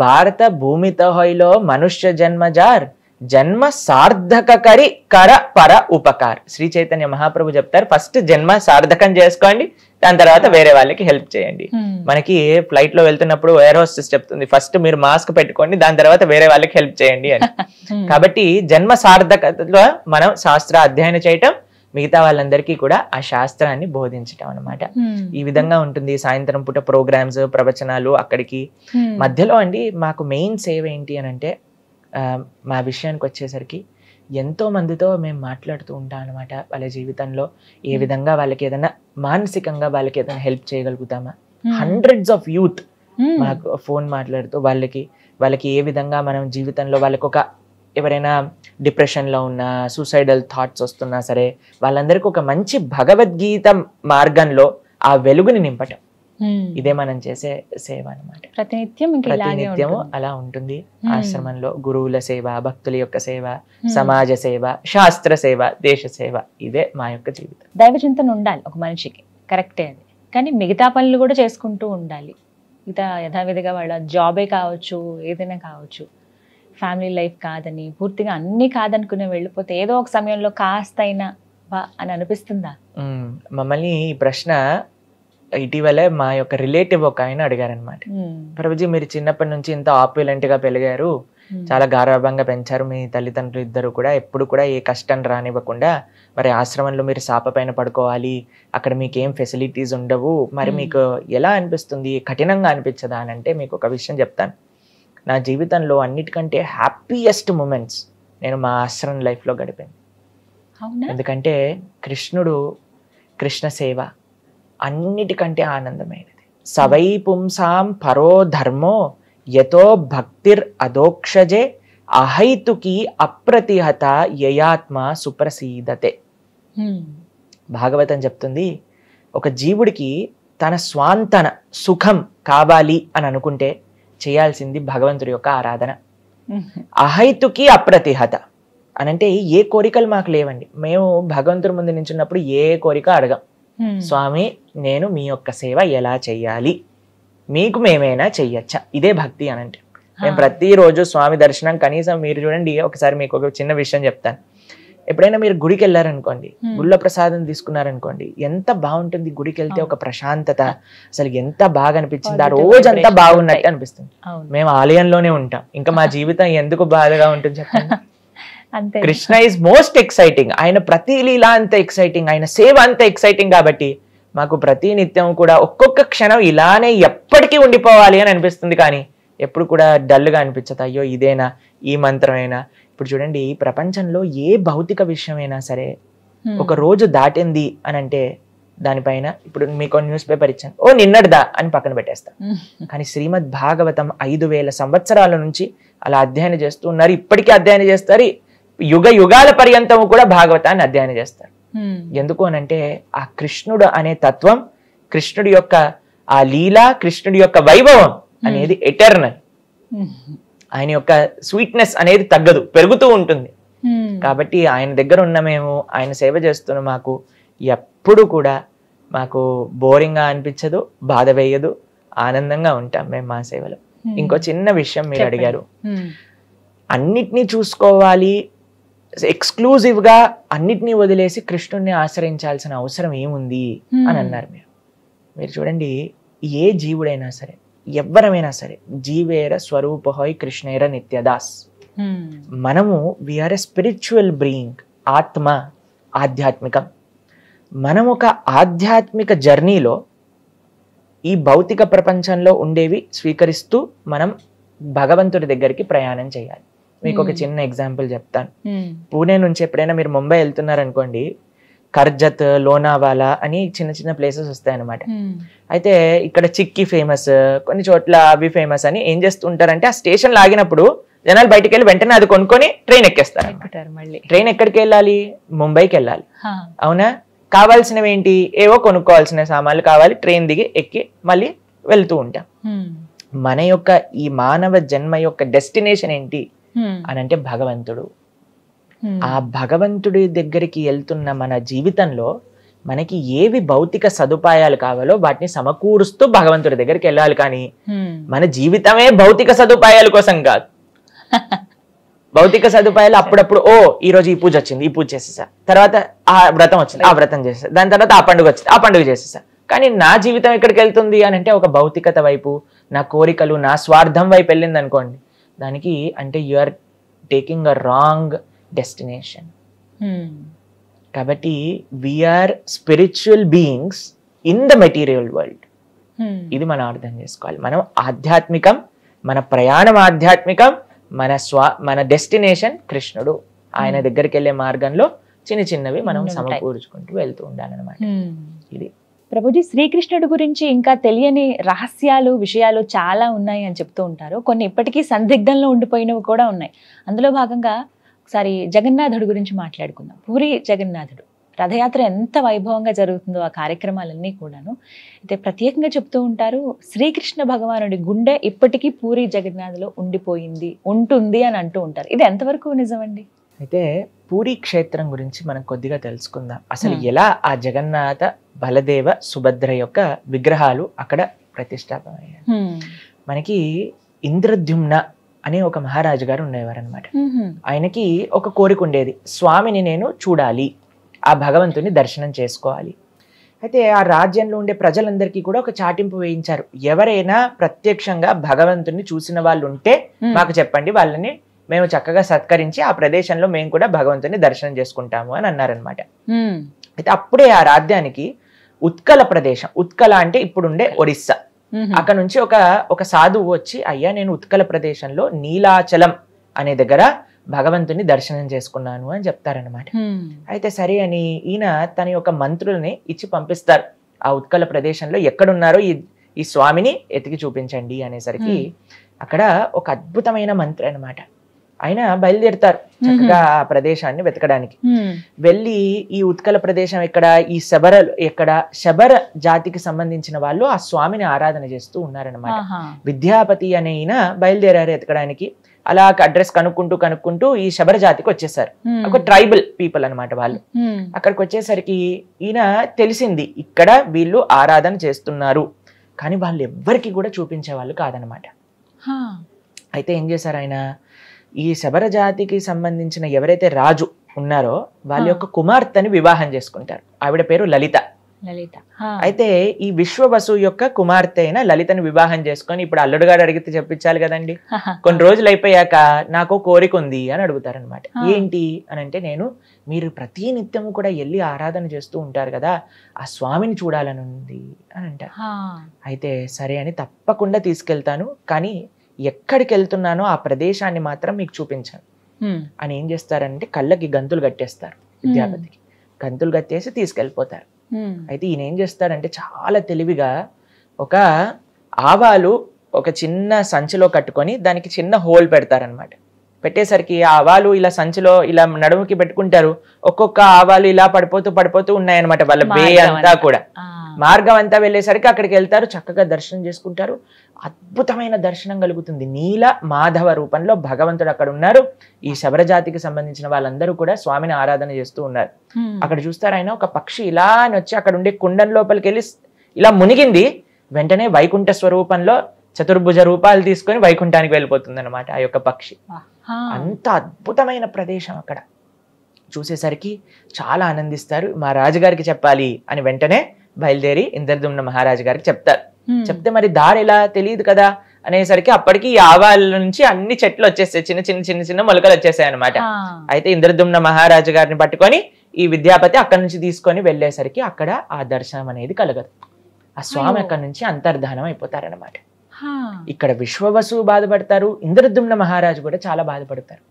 భారత భూమితో హోయిలో మనుష్య జన్మ జార్, జన్మ సార్థకకరి కర పర ఉపకార్. శ్రీ చైతన్య మహాప్రభు చెప్తారు, ఫస్ట్ జన్మ సార్థకం చేసుకోండి, దాని తర్వాత వేరే వాళ్ళకి హెల్ప్ చేయండి. మనకి ఫ్లైట్ లో వెళ్తున్నప్పుడు ఎయిర్ హోస్టెస్ చెప్తుంది, ఫస్ట్ మీరు మాస్క్ పెట్టుకోండి, దాని తర్వాత వేరే వాళ్ళకి హెల్ప్ చేయండి అని. కాబట్టి జన్మ సార్థకతలో మనం శాస్త్ర అధ్యయనం చేయటం, మిగతా వాళ్ళందరికీ కూడా ఆ శాస్త్రాన్ని బోధించటం అన్నమాట. ఈ విధంగా ఉంటుంది. సాయంత్రం పూట ప్రోగ్రామ్స్, ప్రవచనాలు, అక్కడికి మధ్యలో అండి మాకు మెయిన్ సేవ ఏంటి అని అంటే, మా విషయానికి వచ్చేసరికి ఎంతో మందితో మేము మాట్లాడుతూ ఉంటాం అనమాట. వాళ్ళ జీవితంలో ఏ విధంగా వాళ్ళకి ఏదైనా మానసికంగా వాళ్ళకి ఏదైనా హెల్ప్ చేయగలుగుతామా. హండ్రెడ్స్ ఆఫ్ యూత్ మాకు ఫోన్ మాట్లాడుతూ వాళ్ళకి ఏ విధంగా మనం జీవితంలో వాళ్ళకి ఒక ఎవరైనా డిప్రెషన్లో ఉన్నా, సూసైడల్ థాట్స్ వస్తున్నా సరే, వాళ్ళందరికీ ఒక మంచి భగవద్గీత మార్గంలో ఆ వెలుగుని నింపటం, ఇదే మనం చేసే సేవ అనమాట. ప్రతినిత్యము అలా ఉంటుంది. ఆశ్రమంలో గురువుల సేవ, భక్తుల యొక్క సేవ, సమాజ సేవ, శాస్త్ర సేవ, దేశ సేవ, ఇదే మా యొక్క జీవితం. దైవ చింతన ఉండాలి ఒక మనిషికి, కరెక్టే అది. కానీ మిగతా పనులు కూడా చేసుకుంటూ ఉండాలి. యథావిధిగా వాళ్ళ జాబే కావచ్చు, ఏదైనా కావచ్చు, ఫ్యామిలీ లైఫ్ కాదని పూర్తిగా అన్ని కాదనుకునే వెళ్ళిపోతే ఏదో ఒక సమయంలో కాస్త అయినా అని అనిపిస్తుందా? మమ్మల్ని ఈ ప్రశ్న ఇటీవలే మా యొక్క రిలేటివ్ ఒక ఆయన అడిగారనమాట. ప్రభుజీ, మీరు చిన్నప్పటి నుంచి ఇంత ఆప్యులెంట్ గా పెరిగారు, చాలా గారాభంగా పెంచారు మీ తల్లిదండ్రులు ఇద్దరు కూడా, ఎప్పుడు కూడా ఏ కష్టం రానివ్వకుండా, మరి ఆశ్రమంలో మీరు సాప పైన పడుకోవాలి, అక్కడ మీకు ఏం ఫెసిలిటీస్ ఉండవు, మరి మీకు ఎలా అనిపిస్తుంది, కఠినంగా అనిపించదా అని అంటే, మీకు ఒక విషయం చెప్తాను. నా జీవితంలో అన్నిటికంటే హ్యాపీయెస్ట్ మూమెంట్స్ నేను మా ఆశ్రమం లైఫ్లో గడిపాను. ఎందుకంటే కృష్ణ సేవ అన్నిటికంటే ఆనందమైనది. సవై పుంసాం పరో ధర్మో యతో భక్తిర్ అదోక్షజే అహైతుకి అప్రతిహత యయాత్మ సుప్రసీదతే. భాగవతం చెప్తుంది, ఒక జీవుడికి తన స్వాంతన సుఖం కావాలి అని అనుకుంటే చేయాల్సింది భగవంతుడి యొక్క ఆరాధన. అహైతుకి అప్రతిహత అనంటే ఏ కోరికలు మాకు లేవండి. మేము భగవంతుడి ముందు నించున్నప్పుడు ఏ కోరిక అడగం. స్వామి, నేను మీ యొక్క సేవ ఎలా చెయ్యాలి, మీకు మేమైనా చెయ్యొచ్చా, ఇదే భక్తి అనంటే. మేము ప్రతిరోజు స్వామి దర్శనం, కనీసం మీరు చూడండి, ఒకసారి మీకు ఒక చిన్న విషయం చెప్తాను. ఎప్పుడైనా మీరు గుడికి వెళ్ళారనుకోండి, గుళ్ళ ప్రసాదం తీసుకున్నారనుకోండి, ఎంత బాగుంటుంది గుడికి వెళ్తే, ఒక ప్రశాంతత, అసలు ఎంత బాగా అనిపించింది, ఆ రోజంతా బాగున్నట్టు అనిపిస్తుంది. మేము ఆలయంలోనే ఉంటాం, ఇంకా మా జీవితం ఎందుకు బాధగా ఉంటుంది చెప్పండి. Krishna is most exciting. ఆయన ప్రతి లీలా అంత ఎక్సైటింగ్, ఆయన సేవ అంత ఎక్సైటింగ్. కాబట్టి మాకు ప్రతి నిత్యం కూడా ఒక్కొక్క క్షణం ఇలానే ఎప్పటికీ ఉండిపోవాలి అని అనిపిస్తుంది. కానీ ఎప్పుడు కూడా డల్గా అనిపించదు, అయ్యో ఇదేనా, ఈ మంత్రమైనా. ఇప్పుడు చూడండి, ప్రపంచంలో ఏ భౌతిక విషయమైనా సరే ఒక రోజు దాటింది అని అంటే దానిపైన, ఇప్పుడు మీకు న్యూస్ పేపర్ ఇచ్చాను, ఓ నిన్నటిదా అని పక్కన పెట్టేస్తాం. కానీ శ్రీమద్ భాగవతం 5000 సంవత్సరాల నుంచి అలా అధ్యయనం చేస్తూ ఉన్నారు, ఇప్పటికీ అధ్యయనం చేస్తారు, యుగ యుగాల పర్యంతము కూడా భాగవతాన్ని అధ్యయనం చేస్తారు. ఎందుకు అనంటే ఆ కృష్ణుడు అనే తత్వం, కృష్ణుడి యొక్క ఆ లీల, కృష్ణుడి యొక్క వైభవం అనేది ఎటర్నల్. ఆయన యొక్క స్వీట్నెస్ అనేది తగ్గదు, పెరుగుతూ ఉంటుంది. కాబట్టి ఆయన దగ్గర ఉన్న మేము, ఆయన సేవ చేస్తున్న మాకు ఎప్పుడు కూడా మాకు బోరింగ్ గా అనిపించదు, బాధ వేయదు, ఆనందంగా ఉంటాం మేము మా సేవలో. ఇంకో చిన్న విషయం మీరు అడిగారు, అన్నిటినీ చూసుకోవాలి, ఎక్స్క్లూజివ్ గా అన్నిటినీ వదిలేసి కృష్ణుడిని ఆశ్రయించాల్సిన అవసరం ఏముంది అని అన్నారు మీరు చూడండి, ఏ జీవుడైనా సరే, ఎవ్వరమైనా సరే, జీవేర స్వరూపహోయ్ కృష్ణేర నిత్యదాస్. మనము వీఆర్ ఎ స్పిరిచువల్ బీయింగ్, ఆత్మ ఆధ్యాత్మికం. మనం ఒక ఆధ్యాత్మిక జర్నీలో ఈ భౌతిక ప్రపంచంలో ఉండేవి స్వీకరిస్తూ మనం భగవంతుడి దగ్గరికి ప్రయాణం చేయాలి. మీకు ఒక చిన్న ఎగ్జాంపుల్ చెప్తాను. పూణే నుంచి ఎప్పుడైనా మీరు ముంబై వెళ్తున్నారనుకోండి, కర్జత్, లోనావాలా అని చిన్న చిన్న ప్లేసెస్ వస్తాయన్నమాట. అయితే ఇక్కడ చిక్కీ ఫేమస్, కొన్ని చోట్ల అవి ఫేమస్ అని ఏం చేస్తుంటారంటే, ఆ స్టేషన్ లాగినప్పుడు జనాలు బయటకు వెళ్ళి వెంటనే అది కొనుక్కొని ట్రైన్ ఎక్కేస్తారు. ట్రైన్ ఎక్కడికి వెళ్ళాలి? ముంబైకి వెళ్ళాలి, అవునా? కావాల్సినవి ఏంటి? ఏవో కొనుక్కోవాల్సిన సామాన్లు కావాలి, ట్రైన్ దిగి ఎక్కి మళ్ళీ వెళ్తూ ఉంటాం. మన యొక్క ఈ మానవ జన్మ యొక్క డెస్టినేషన్ ఏంటి అని అంటే భగవంతుడు. ఆ భగవంతుడి దగ్గరికి వెళ్తున్న మన జీవితంలో మనకి ఏవి భౌతిక సదుపాయాలు కావాలో వాటిని సమకూరుస్తూ భగవంతుడి దగ్గరికి వెళ్ళాలి. కానీ మన జీవితమే భౌతిక సదుపాయాల కోసం కాదు. భౌతిక సదుపాయాలు అప్పుడప్పుడు ఈ రోజు ఈ పూజ వచ్చింది, ఈ పూజ చేసేసా, తర్వాత ఆ వ్రతం వచ్చింది, ఆ వ్రతం చేసేసా, దాని తర్వాత ఆ పండుగ వచ్చింది, ఆ పండుగ చేసేసా. కానీ నా జీవితం ఎక్కడికి వెళ్తుంది అని అంటే ఒక భౌతికత వైపు, నా కోరికలు, నా స్వార్థం వైపు వెళ్ళింది అనుకోండి, దానికి అంటే you are taking a wrong destination. కాబట్టి we're spiritual beings in the material world. ఇది మనం అర్థం చేసుకోవాలి. మనం ఆధ్యాత్మికం, మన ప్రయాణం ఆధ్యాత్మికం, మన డెస్టినేషన్ కృష్ణుడు. ఆయన దగ్గరికి వెళ్ళే మార్గంలో చిన్న చిన్నవి మనం సమకూర్చుకుంటూ వెళ్తూ ఉండాలన్నమాట. ఇది ప్రభుజీ, శ్రీకృష్ణుడి గురించి ఇంకా తెలియని రహస్యాలు, విషయాలు చాలా ఉన్నాయి అని చెప్తూ ఉంటారు. కొన్ని ఇప్పటికీ సందిగ్ధంలో ఉండిపోయినవి కూడా ఉన్నాయి. అందులో భాగంగా ఒకసారి జగన్నాథుడి గురించి మాట్లాడుకుందాం. పూరి జగన్నాథుడు రథయాత్ర ఎంత వైభవంగా జరుగుతుందో ఆ కార్యక్రమాలన్నీ కూడాను. అయితే ప్రత్యేకంగా చెప్తూ ఉంటారు, శ్రీకృష్ణ భగవానుడి గుండె ఇప్పటికీ పూరి జగన్నాథ్లో ఉండిపోయింది, ఉంటుంది అని అంటూ ఉంటారు. ఇది ఎంతవరకు నిజమండి? అయితే పూరి క్షేత్రం గురించి మనం కొద్దిగా తెలుసుకుందాం. అసలు ఎలా ఆ జగన్నాథ, బలదేవ, సుభద్ర యొక్క విగ్రహాలు అక్కడ ప్రతిష్టాపనయ్యాయి. మనకి ఇంద్రద్యుమ్న అనే ఒక మహారాజు గారు ఉండేవారు అనమాట. ఆయనకి ఒక కోరిక ఉండేది, స్వామిని నేను చూడాలి, ఆ భగవంతుని దర్శనం చేసుకోవాలి. అయితే ఆ రాజ్యంలో ఉండే ప్రజలందరికీ కూడా ఒక చాటింపు వేయించారు, ఎవరైనా ప్రత్యక్షంగా భగవంతుని చూసిన వాళ్ళు ఉంటే మాకు చెప్పండి, వాళ్ళని మేము చక్కగా సత్కరించి ఆ ప్రదేశంలో మేము కూడా భగవంతుని దర్శనం చేసుకుంటాము అని అన్నారనమాట. అయితే అప్పుడే ఆ రాజ్యానికి ఉత్కల ప్రదేశం, ఉత్కల అంటే ఇప్పుడుండే ఒరిస్సా, అక్కడ నుంచి ఒక సాధువు వచ్చి, అయ్యా నేను ఉత్కల ప్రదేశంలో నీలాచలం అనే దగ్గర భగవంతుని దర్శనం చేసుకున్నాను అని చెప్తారనమాట. అయితే సరే అని ఈయన తన యొక్క మంత్రుల్ని ఇచ్చి పంపిస్తారు, ఆ ఉత్కల ప్రదేశంలో ఎక్కడున్నారో ఈ స్వామిని ఎతికి చూపించండి అనేసరికి అక్కడ ఒక అద్భుతమైన మంత్రి అనమాట. ఆయన బయలుదేరుతారు చక్కగా ఆ ప్రదేశాన్ని వెతకడానికి. వెళ్ళి ఈ ఉత్కల ప్రదేశం ఎక్కడ, ఈ శబర జాతికి సంబంధించిన వాళ్ళు ఆ స్వామిని ఆరాధన చేస్తూ ఉన్నారనమాట. విద్యాపతి అనే ఈయన బయలుదేరారు ఎతకడానికి. అలా అడ్రస్ కనుక్కుంటూ ఈ శబర జాతికి వచ్చేసారు. ఒక ట్రైబల్ పీపుల్ అనమాట వాళ్ళు. అక్కడికి వచ్చేసరికి ఈయన తెలిసింది ఇక్కడ వీళ్ళు ఆరాధన చేస్తున్నారు, కానీ వాళ్ళు ఎవ్వరికి కూడా చూపించే వాళ్ళు కాదనమాట. అయితే ఏం చేశారు ఆయన, ఈ శబర జాతికి సంబంధించిన ఎవరైతే రాజు ఉన్నారో వాళ్ళ యొక్క కుమార్తెని వివాహం చేసుకుంటారు. ఆవిడ పేరు లలిత. అయితే ఈ విశ్వవసు యొక్క కుమార్తె అయిన లలితని వివాహం చేసుకొని, ఇప్పుడు అల్లుడు గారు అడిగితే చెప్పించాలి కదండి, కొన్ని రోజులు అయిపోయాక నాకు కోరిక ఉంది అని అడుగుతారనమాట. ఏంటి అని అంటే, మీరు ప్రతి నిత్యము కూడా వెళ్ళి ఆరాధన చేస్తూ ఉంటారు కదా, ఆ స్వామిని చూడాలని ఉంది అని అంటారు. అయితే సరే అని తప్పకుండా తీసుకెళ్తాను, కానీ ఎక్కడికి వెళ్తున్నానో ఆ ప్రదేశాన్ని మాత్రం మీకు చూపించాను అని ఏం చేస్తారంటే కళ్ళకి గంతులు కట్టేస్తారు. విద్యాపతికి గంతులు కట్టేసి తీసుకెళ్ళిపోతారు. అయితే ఈయన ఏం చేస్తాడంటే చాలా తెలివిగా ఒక ఆవాలు ఒక చిన్న సంచిలో కట్టుకొని దానికి చిన్న హోల్ పెడతారనమాట. పెట్టేసరికి ఆ ఆవాలు ఇలా సంచిలో ఇలా నడుముకి పెట్టుకుంటారు. ఒక్కొక్క ఆవాలు ఇలా పడిపోతూ ఉన్నాయన్నమాట. వాళ్ళ వే అంతా కూడా మార్గం అంతా వెళ్ళేసరికి అక్కడికి వెళ్తారు, చక్కగా దర్శనం చేసుకుంటారు. అద్భుతమైన దర్శనం కలుగుతుంది. నీల మాధవ రూపంలో భగవంతుడు అక్కడ ఉన్నారు. ఈ శబర జాతికి సంబంధించిన వాళ్ళందరూ కూడా స్వామిని ఆరాధన చేస్తూ ఉన్నారు. అక్కడ చూస్తారు, ఆయన ఒక పక్షి ఇలా వచ్చి అక్కడ ఉండే కుండం లోపలికి వెళ్ళి ఇలా మునిగింది. వెంటనే వైకుంఠ స్వరూపంలో చతుర్భుజ రూపాలు తీసుకొని వైకుంఠానికి వెళ్ళిపోతుంది అనమాట ఆ యొక్క పక్షి. అంత అద్భుతమైన ప్రదేశం అక్కడ. చూసేసరికి చాలా ఆనందిస్తారు. మా రాజుగారికి చెప్పాలి అని వెంటనే బయలుదేరి ఇంద్రద్యుమ్న మహారాజు గారికి చెప్తారు. చెప్తే మరి దారి ఎలా తెలియదు కదా అనేసరికి అప్పటికి ఈ ఆవాల నుంచి అన్ని చెట్లు వచ్చేస్తాయి, చిన్న మొలకలు వచ్చేసాయి అనమాట. అయితే ఇంద్రద్యుమ్న మహారాజు గారిని పట్టుకొని ఈ విద్యాపతి అక్కడి నుంచి తీసుకొని వెళ్ళేసరికి అక్కడ ఆ దర్శనం అనేది కలగదు. ఆ స్వామి అక్కడి నుంచి అంతర్ధానం అయిపోతారనమాట. ఇక్కడ విశ్వవసు బాధపడతారు, ఇంద్రద్యుమ్న మహారాజు కూడా చాలా బాధపడతారు.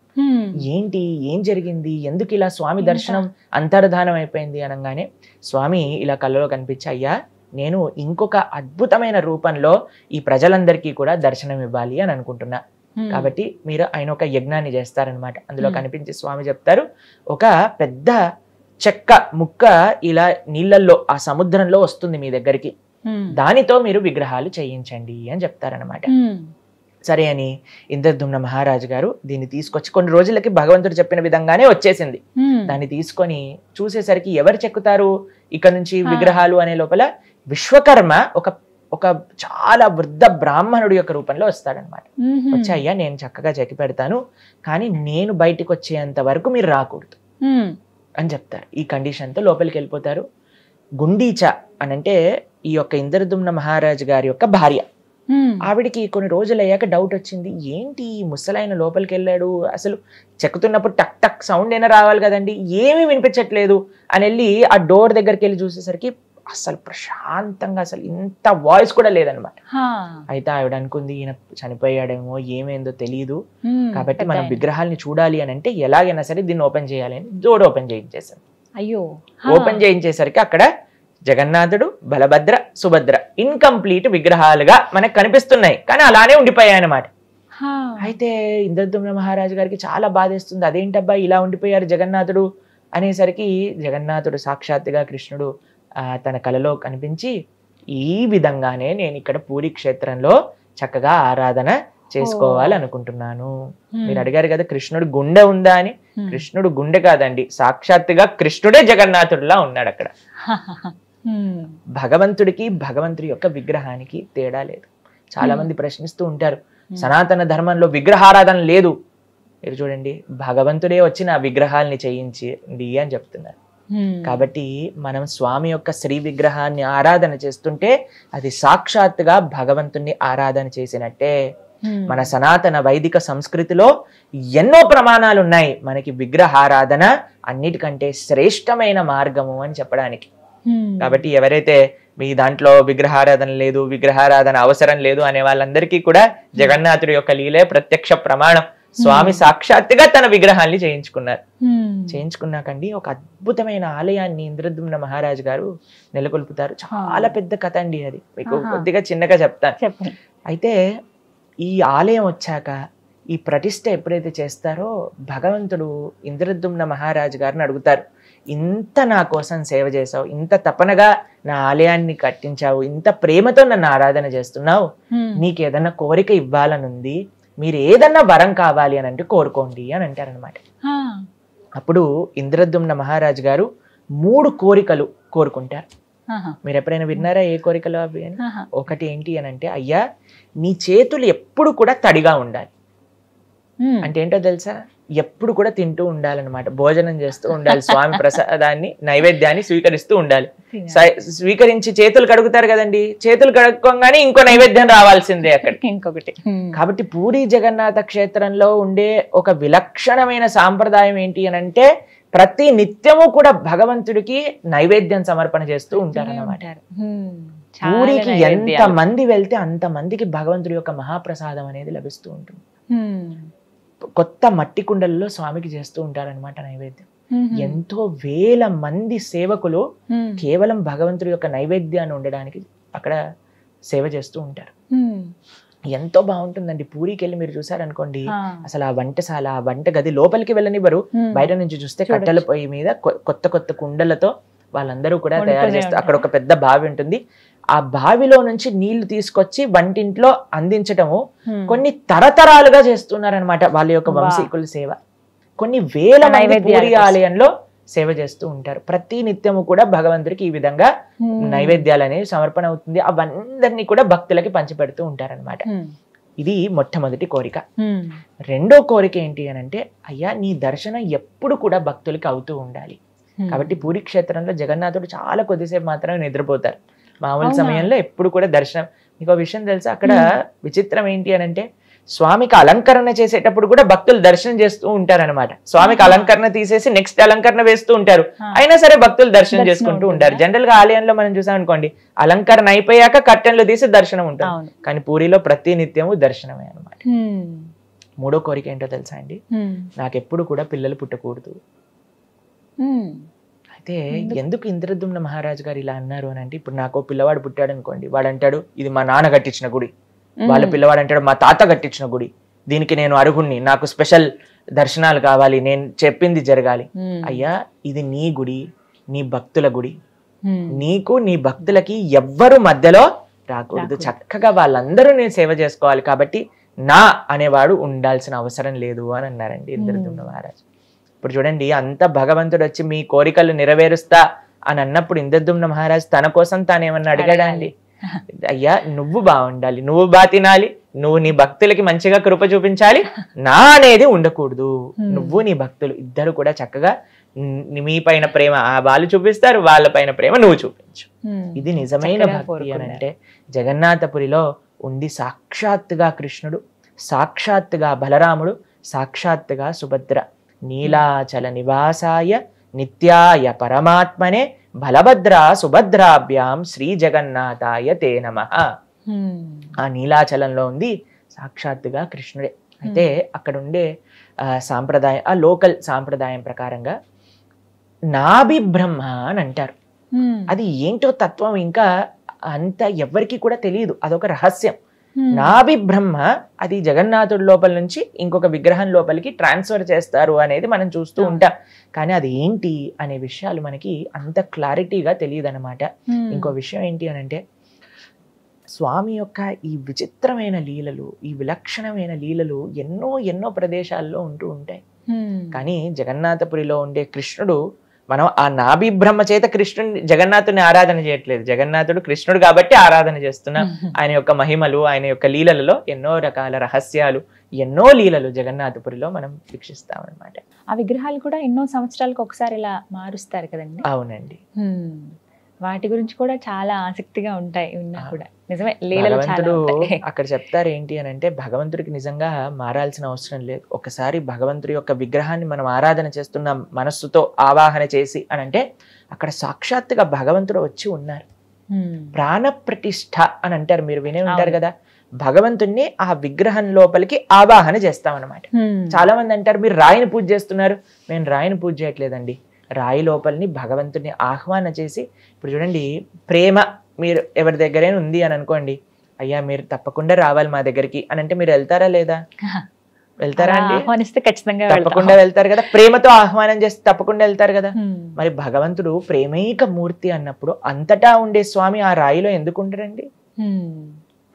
ఏంటి, ఏం జరిగింది, ఎందుకు ఇలా స్వామి దర్శనం అంతర్ధానం అయిపోయింది అనగానే స్వామి ఇలా కళ్ళలో కనిపించి, అయ్యా నేను ఇంకొక అద్భుతమైన రూపంలో ఈ ప్రజలందరికీ కూడా దర్శనం ఇవ్వాలి అని అనుకుంటున్నా, కాబట్టి మీరు ఆయన ఒక యజ్ఞాన్ని చేస్తారనమాట. అందులో కనిపించి స్వామి చెప్తారు, ఒక పెద్ద చెక్క ముక్క ఇలా నీళ్ళల్లో ఆ సముద్రంలో వస్తుంది మీ దగ్గరికి, దానితో మీరు విగ్రహాలు చేయించండి అని చెప్తారనమాట. సరే అని ఇంద్రద్యుమ్న మహారాజు గారు దీన్ని తీసుకొచ్చి, కొన్ని రోజులకి భగవంతుడు చెప్పిన విధంగానే వచ్చేసింది. దాన్ని తీసుకొని చూసేసరికి ఎవరు చెక్కుతారు ఇక్కడ నుంచి విగ్రహాలు అనే లోపల విశ్వకర్మ ఒక ఒక చాలా వృద్ధ బ్రాహ్మణుడి యొక్క రూపంలో వస్తాడనమాట. వచ్చి అయ్యా నేను చక్కగా చెక్కి పెడతాను, కానీ నేను బయటికి వచ్చేంత వరకు మీరు రాకూడదు అని చెప్తారు. ఈ కండిషన్తో లోపలికి వెళ్ళిపోతారు. గుండీచ అని అంటే ఈ యొక్క ఇంద్రదుమ్న మహారాజు గారి యొక్క భార్య. ఆవిడికి కొన్ని రోజులు అయ్యాక డౌట్ వచ్చింది, ఏంటి ఈ ముసలాయన లోపలికి వెళ్ళాడు, అసలు చెక్కుతున్నప్పుడు టక్ టక్ సౌండ్ అయినా రావాలి కదండి, ఏమీ వినిపించట్లేదు అని వెళ్ళి ఆ డోర్ దగ్గరికి వెళ్ళి చూసేసరికి అసలు ప్రశాంతంగా అసలు ఇంత వాయిస్ కూడా లేదనమాట. అయితే ఆవిడ అనుకుంది ఈయన చనిపోయాడేమో, ఏమైందో తెలియదు, కాబట్టి మనం విగ్రహాల్ని చూడాలి అని అంటే ఎలాగైనా సరే దీన్ని ఓపెన్ చేయాలి అని డోర్ ఓపెన్ చేయించేసాను. అయ్యో, ఓపెన్ చేయించేసరికి అక్కడ జగన్నాథుడు, బలభద్ర, సుభద్ర ఇన్కంప్లీట్ విగ్రహాలుగా మనకు కనిపిస్తున్నాయి, కానీ అలానే ఉండిపోయాయి అన్నమాట. అయితే ఇంద్రదుమ్న మహారాజు గారికి చాలా బాధేస్తుంది, అదేంటబ్బా ఇలా ఉండిపోయారు జగన్నాథుడు అనేసరికి జగన్నాథుడు సాక్షాత్తుగా కృష్ణుడు తన కలలో కనిపించి, ఈ విధంగానే నేను ఇక్కడ పూరి క్షేత్రంలో చక్కగా ఆరాధన చేసుకోవాలనుకుంటున్నాను. మీరు అడిగారు కదా కృష్ణుడు గుండె ఉందా అని, కృష్ణుడు గుండె కాదండి, సాక్షాత్తుగా కృష్ణుడే జగన్నాథుడిలా ఉన్నాడు అక్కడ. భగవంతుడికి భగవంతుడి యొక్క విగ్రహానికి తేడా లేదు. చాలా మంది ప్రశ్నిస్తూ ఉంటారు, సనాతన ధర్మంలో విగ్రహారాధన లేదు. మీరు చూడండి, భగవంతుడే వచ్చి నా విగ్రహాల్ని చేయించింది అని చెప్తున్నారు. కాబట్టి మనం స్వామి యొక్క శ్రీ విగ్రహాన్ని ఆరాధన చేస్తుంటే అది సాక్షాత్తుగా భగవంతుణ్ణి ఆరాధన చేసినట్టే. మన సనాతన వైదిక సంస్కృతిలో ఎన్నో ప్రమాణాలు ఉన్నాయి మనకి విగ్రహారాధన అన్నిటికంటే శ్రేష్టమైన మార్గము అని చెప్పడానికి. కాబట్టి ఎవరైతే మీ దాంట్లో విగ్రహారాధన లేదు, విగ్రహారాధన అవసరం లేదు అనే వాళ్ళందరికీ కూడా జగన్నాథుడి యొక్క లీలే ప్రత్యక్ష ప్రమాణం. స్వామి సాక్షాత్తుగా తన విగ్రహాన్ని చేయించుకున్నారు. చేయించుకున్నాకండి ఒక అద్భుతమైన ఆలయాన్ని ఇంద్రదుమ్న మహారాజు గారు నెలకొల్పుతారు. చాలా పెద్ద కథ అండి, అది మీకు కొద్దిగా చిన్నగా చెప్తాను. అయితే ఈ ఆలయం వచ్చాక ఈ ప్రతిష్ఠ ఎప్పుడైతే చేస్తారో భగవంతుడు ఇంద్రదుమ్న మహారాజు గారిని అడుగుతారు, ఇంత నా కోసం సేవ చేసావు, ఇంత తపనగా నా ఆలయాన్ని కట్టించావు, ఇంత ప్రేమతో నన్ను ఆరాధన చేస్తున్నావు, నీకు ఏదన్నా కోరిక ఇవ్వాలనుంది, మీరు ఏదన్నా వరం కావాలి అని అంటే కోరుకోండి అని అంటారనమాట. అప్పుడు ఇంద్రదుమ్న మహారాజు గారు 3 కోరికలు కోరుకుంటారు. మీరు ఎప్పుడైనా విన్నారా ఏ కోరికలు అవి అని? ఒకటి ఏంటి అని అంటే, అయ్యా నీ చేతులు ఎప్పుడు కూడా తడిగా ఉండాలి. అంటే ఏంటో తెలుసా, ఎప్పుడు కూడా తింటూ ఉండాలన్నమాట, భోజనం చేస్తూ ఉండాలి, స్వామి ప్రసాదాన్ని నైవేద్యాన్ని స్వీకరిస్తూ ఉండాలి. స్వీకరించి చేతులు కడుగుతారు కదండి, చేతులు కడుక్కోగానే ఇంకో నైవేద్యం రావాల్సిందే అక్కడికి ఇంకొకటి. కాబట్టి పూరి జగన్నాథ క్షేత్రంలో ఉండే ఒక విలక్షణమైన సాంప్రదాయం ఏంటి అని అంటే, ప్రతి నిత్యము కూడా భగవంతుడికి నైవేద్యం సమర్పణ చేస్తూ ఉంటారన్నమాట. పూరికి ఎంత మంది వెళ్తే అంత మందికి భగవంతుడి యొక్క మహాప్రసాదం అనేది లభిస్తూ ఉంటుంది. కొత్త మట్టి కుండల్లో స్వామికి చేస్తూ ఉంటారనమాట నైవేద్యం. ఎంతో వేల మంది సేవకులు కేవలం భగవంతుడి యొక్క నైవేద్యాన్ని ఉండడానికి అక్కడ సేవ చేస్తూ ఉంటారు. ఎంతో బాగుంటుందండి. పూరికి వెళ్ళి మీరు చూసారనుకోండి, అసలు ఆ వంటశాల, ఆ వంట గది లోపలికి వెళ్ళనివ్వరు, బయట నుంచి చూస్తే కట్టెల పొయ్యి మీద కొత్త కొత్త కుండలతో వాళ్ళందరూ కూడా తయారు చేస్తారు. అక్కడ ఒక పెద్ద బావి ఉంటుంది, ఆ బావిలో నుంచి నీళ్లు తీసుకొచ్చి వంటింట్లో అందించటము కొన్ని తరతరాలుగా చేస్తున్నారనమాట వాళ్ళ యొక్క వంశీకుల సేవ. కొన్ని వేల మంది పూరి ఆలయంలో సేవ చేస్తూ ఉంటారు. ప్రతి నిత్యము కూడా భగవంతుడికి ఈ విధంగా నైవేద్యాలు అనేవి సమర్పణ అవుతుంది. అవందరినీ కూడా భక్తులకి పంచిపెడుతూ ఉంటారనమాట. ఇది మొట్టమొదటి కోరిక. రెండో కోరిక ఏంటి అని అంటే, అయ్యా నీ దర్శనం ఎప్పుడు కూడా భక్తులకి అవుతూ ఉండాలి. కాబట్టి పూరి క్షేత్రంలో జగన్నాథుడు చాలా కొద్దిసేపు మాత్రమే నిద్రపోతారు. మామూలు సమయంలో ఎప్పుడు కూడా దర్శనం. మీకు విషయం తెలుసా, అక్కడ విచిత్రం ఏంటి అని అంటే, స్వామికి అలంకరణ చేసేటప్పుడు కూడా భక్తులు దర్శనం చేస్తూ ఉంటారనమాట. స్వామికి అలంకరణ తీసేసి నెక్స్ట్ అలంకరణ వేస్తూ ఉంటారు, అయినా సరే భక్తులు దర్శనం చేసుకుంటూ ఉంటారు. జనరల్ గా ఆలయంలో మనం చూసాం అనుకోండి, అలంకరణ అయిపోయాక కర్టెన్లు తీసి దర్శనం ఉంటుంది, కానీ పూరిలో ప్రతి నిత్యము దర్శనమే అనమాట. మూడో కోరిక ఏంటో తెలుసా అండి, నాకెప్పుడు కూడా పిల్లలు పుట్టకూడదు. అయితే ఎందుకు ఇంద్రదుమ్న మహారాజు గారు ఇలా అన్నారు అని అంటే, ఇప్పుడు నాకు పిల్లవాడు పుట్టాడు అనుకోండి, వాడు అంటాడు ఇది మా నాన్న కట్టించిన గుడి, వాళ్ళ పిల్లవాడు అంటాడు మా తాత కట్టించిన గుడి, దీనికి నేను అర్హుణ్ణి, నాకు స్పెషల్ దర్శనాలు కావాలి, నేను చెప్పింది జరగాలి. అయ్యా ఇది నీ గుడి, నీ భక్తుల గుడి, నీకు నీ భక్తులకి ఎవ్వరు మధ్యలో రాకూడదు, చక్కగా వాళ్ళందరూ నేను సేవ చేసుకోవాలి, కాబట్టి నా అనేవాడు ఉండాల్సిన అవసరం లేదు అని అన్నారండి ఇంద్రదుమ్న మహారాజు. ఇప్పుడు చూడండి, అంత భగవంతుడు వచ్చి మీ కోరికలు నెరవేరుస్తా అని అన్నప్పుడు ఇంద్రదుమ్న మహారాజు తన కోసం తాను ఏమన్నా అడిగాడా అండి? అయ్యా నువ్వు బాగుండాలి, నువ్వు బాగా తినాలి, నువ్వు నీ భక్తులకి మంచిగా కృప చూపించాలి, నా అనేది ఉండకూడదు. నువ్వు నీ భక్తులు ఇద్దరు కూడా చక్కగా మీ పైన ప్రేమ వాళ్ళు చూపిస్తారు, వాళ్ళ పైన ప్రేమ నువ్వు చూపించు. ఇది నిజమైన భక్తి అని అంటే జగన్నాథపురిలో ఉంది. సాక్షాత్తుగా కృష్ణుడు, సాక్షాత్తుగా బలరాముడు, సాక్షాత్తుగా సుభద్ర. నీలాచల నివాసాయ నిత్యాయ పరమాత్మనే బలభద్ర సుభద్రాభ్యాం శ్రీ జగన్నాథాయ తే నమః. ఆ నీలాచలంలో ఉంది సాక్షాత్తుగా కృష్ణుడే. అయితే అక్కడ ఉండే సాంప్రదాయం, ఆ లోకల్ సాంప్రదాయం ప్రకారంగా నాభి బ్రహ్మ అని అంటారు. అది ఏంటో తత్వం ఇంకా అంత ఎవరికి కూడా తెలియదు, అదొక రహస్యం. నాభి బ్రహ్మ అది జగన్నాథుడి లోపల నుంచి ఇంకొక విగ్రహం లోపలికి ట్రాన్స్ఫర్ చేస్తారు అనేది మనం చూస్తూ ఉంటాం. కానీ అది ఏంటి అనే విషయాలు మనకి అంత క్లారిటీగా తెలియదు అనమాట. ఇంకో విషయం ఏంటి అని అంటే స్వామి యొక్క ఈ విచిత్రమైన లీలలు, ఈ విలక్షణమైన లీలలు ఎన్నో ఎన్నో ప్రదేశాల్లో ఉంటూ ఉంటాయి. కానీ జగన్నాథపురిలో ఉండే కృష్ణుడు, మనం ఆ నాభి బ్రహ్మ చేత కృష్ణుని జగన్నాథుని ఆరాధన చేయట్లేదు, జగన్నాథుడు కృష్ణుడు కాబట్టి ఆరాధన చేస్తున్నాం. ఆయన యొక్క మహిమలు, ఆయన యొక్క లీలలలో ఎన్నో రకాల రహస్యాలు, ఎన్నో లీలలు జగన్నాథపురిలో మనం వీక్షిస్తాం అనమాట. ఆ విగ్రహాలు కూడా ఎన్నో సంవత్సరాలకు ఒకసారి ఇలా మారుస్తారు కదండి. అవునండి. వాటి గురించి కూడా చాలా ఆసక్తిగా ఉంటాయి విన్నా కూడా. నిజమే, లీలలు చాలా భగవంతుడు ఉంటాయి. అక్కడ చెప్తారు ఏంటి అని అంటే భగవంతుడికి నిజంగా మారాల్సిన అవసరం లేదు. ఒకసారి భగవంతుడి యొక్క విగ్రహాన్ని మనం ఆరాధన చేస్తున్నాం మనస్సుతో ఆవాహన చేసి అని అంటే అక్కడ సాక్షాత్తుగా భగవంతుడు వచ్చి ఉన్నారు. ప్రాణ ప్రతిష్ఠ అని అంటారు, మీరు వినే ఉంటారు కదా. భగవంతుణ్ణి ఆ విగ్రహం లోపలికి ఆవాహన చేస్తాం అన్నమాట. చాలా మంది అంటారు మీరు రాయిని పూజ చేస్తున్నారు. నేను రాయిని పూజ చేయట్లేదండి, రాయి లోపలిని భగవంతుని ఆహ్వాన చేసి. ఇప్పుడు చూడండి, ప్రేమ మీరు ఎవరి దగ్గరైనా ఉంది అని అనుకోండి, అయ్యా మీరు తప్పకుండా రావాలి మా దగ్గరికి అని అంటే మీరు వెళ్తారా లేదా? వెళ్తారా అండి? ఆహ్వానిస్తే ఖచ్చితంగా తప్పకుండా వెళ్తారు కదా. ప్రేమతో ఆహ్వానం చేస్తే తప్పకుండా వెళ్తారు కదా. మరి భగవంతుడు ప్రేమైక మూర్తి అన్నప్పుడు అంతటా ఉండే స్వామి ఆ రాయిలో ఎందుకు ఉండరండి?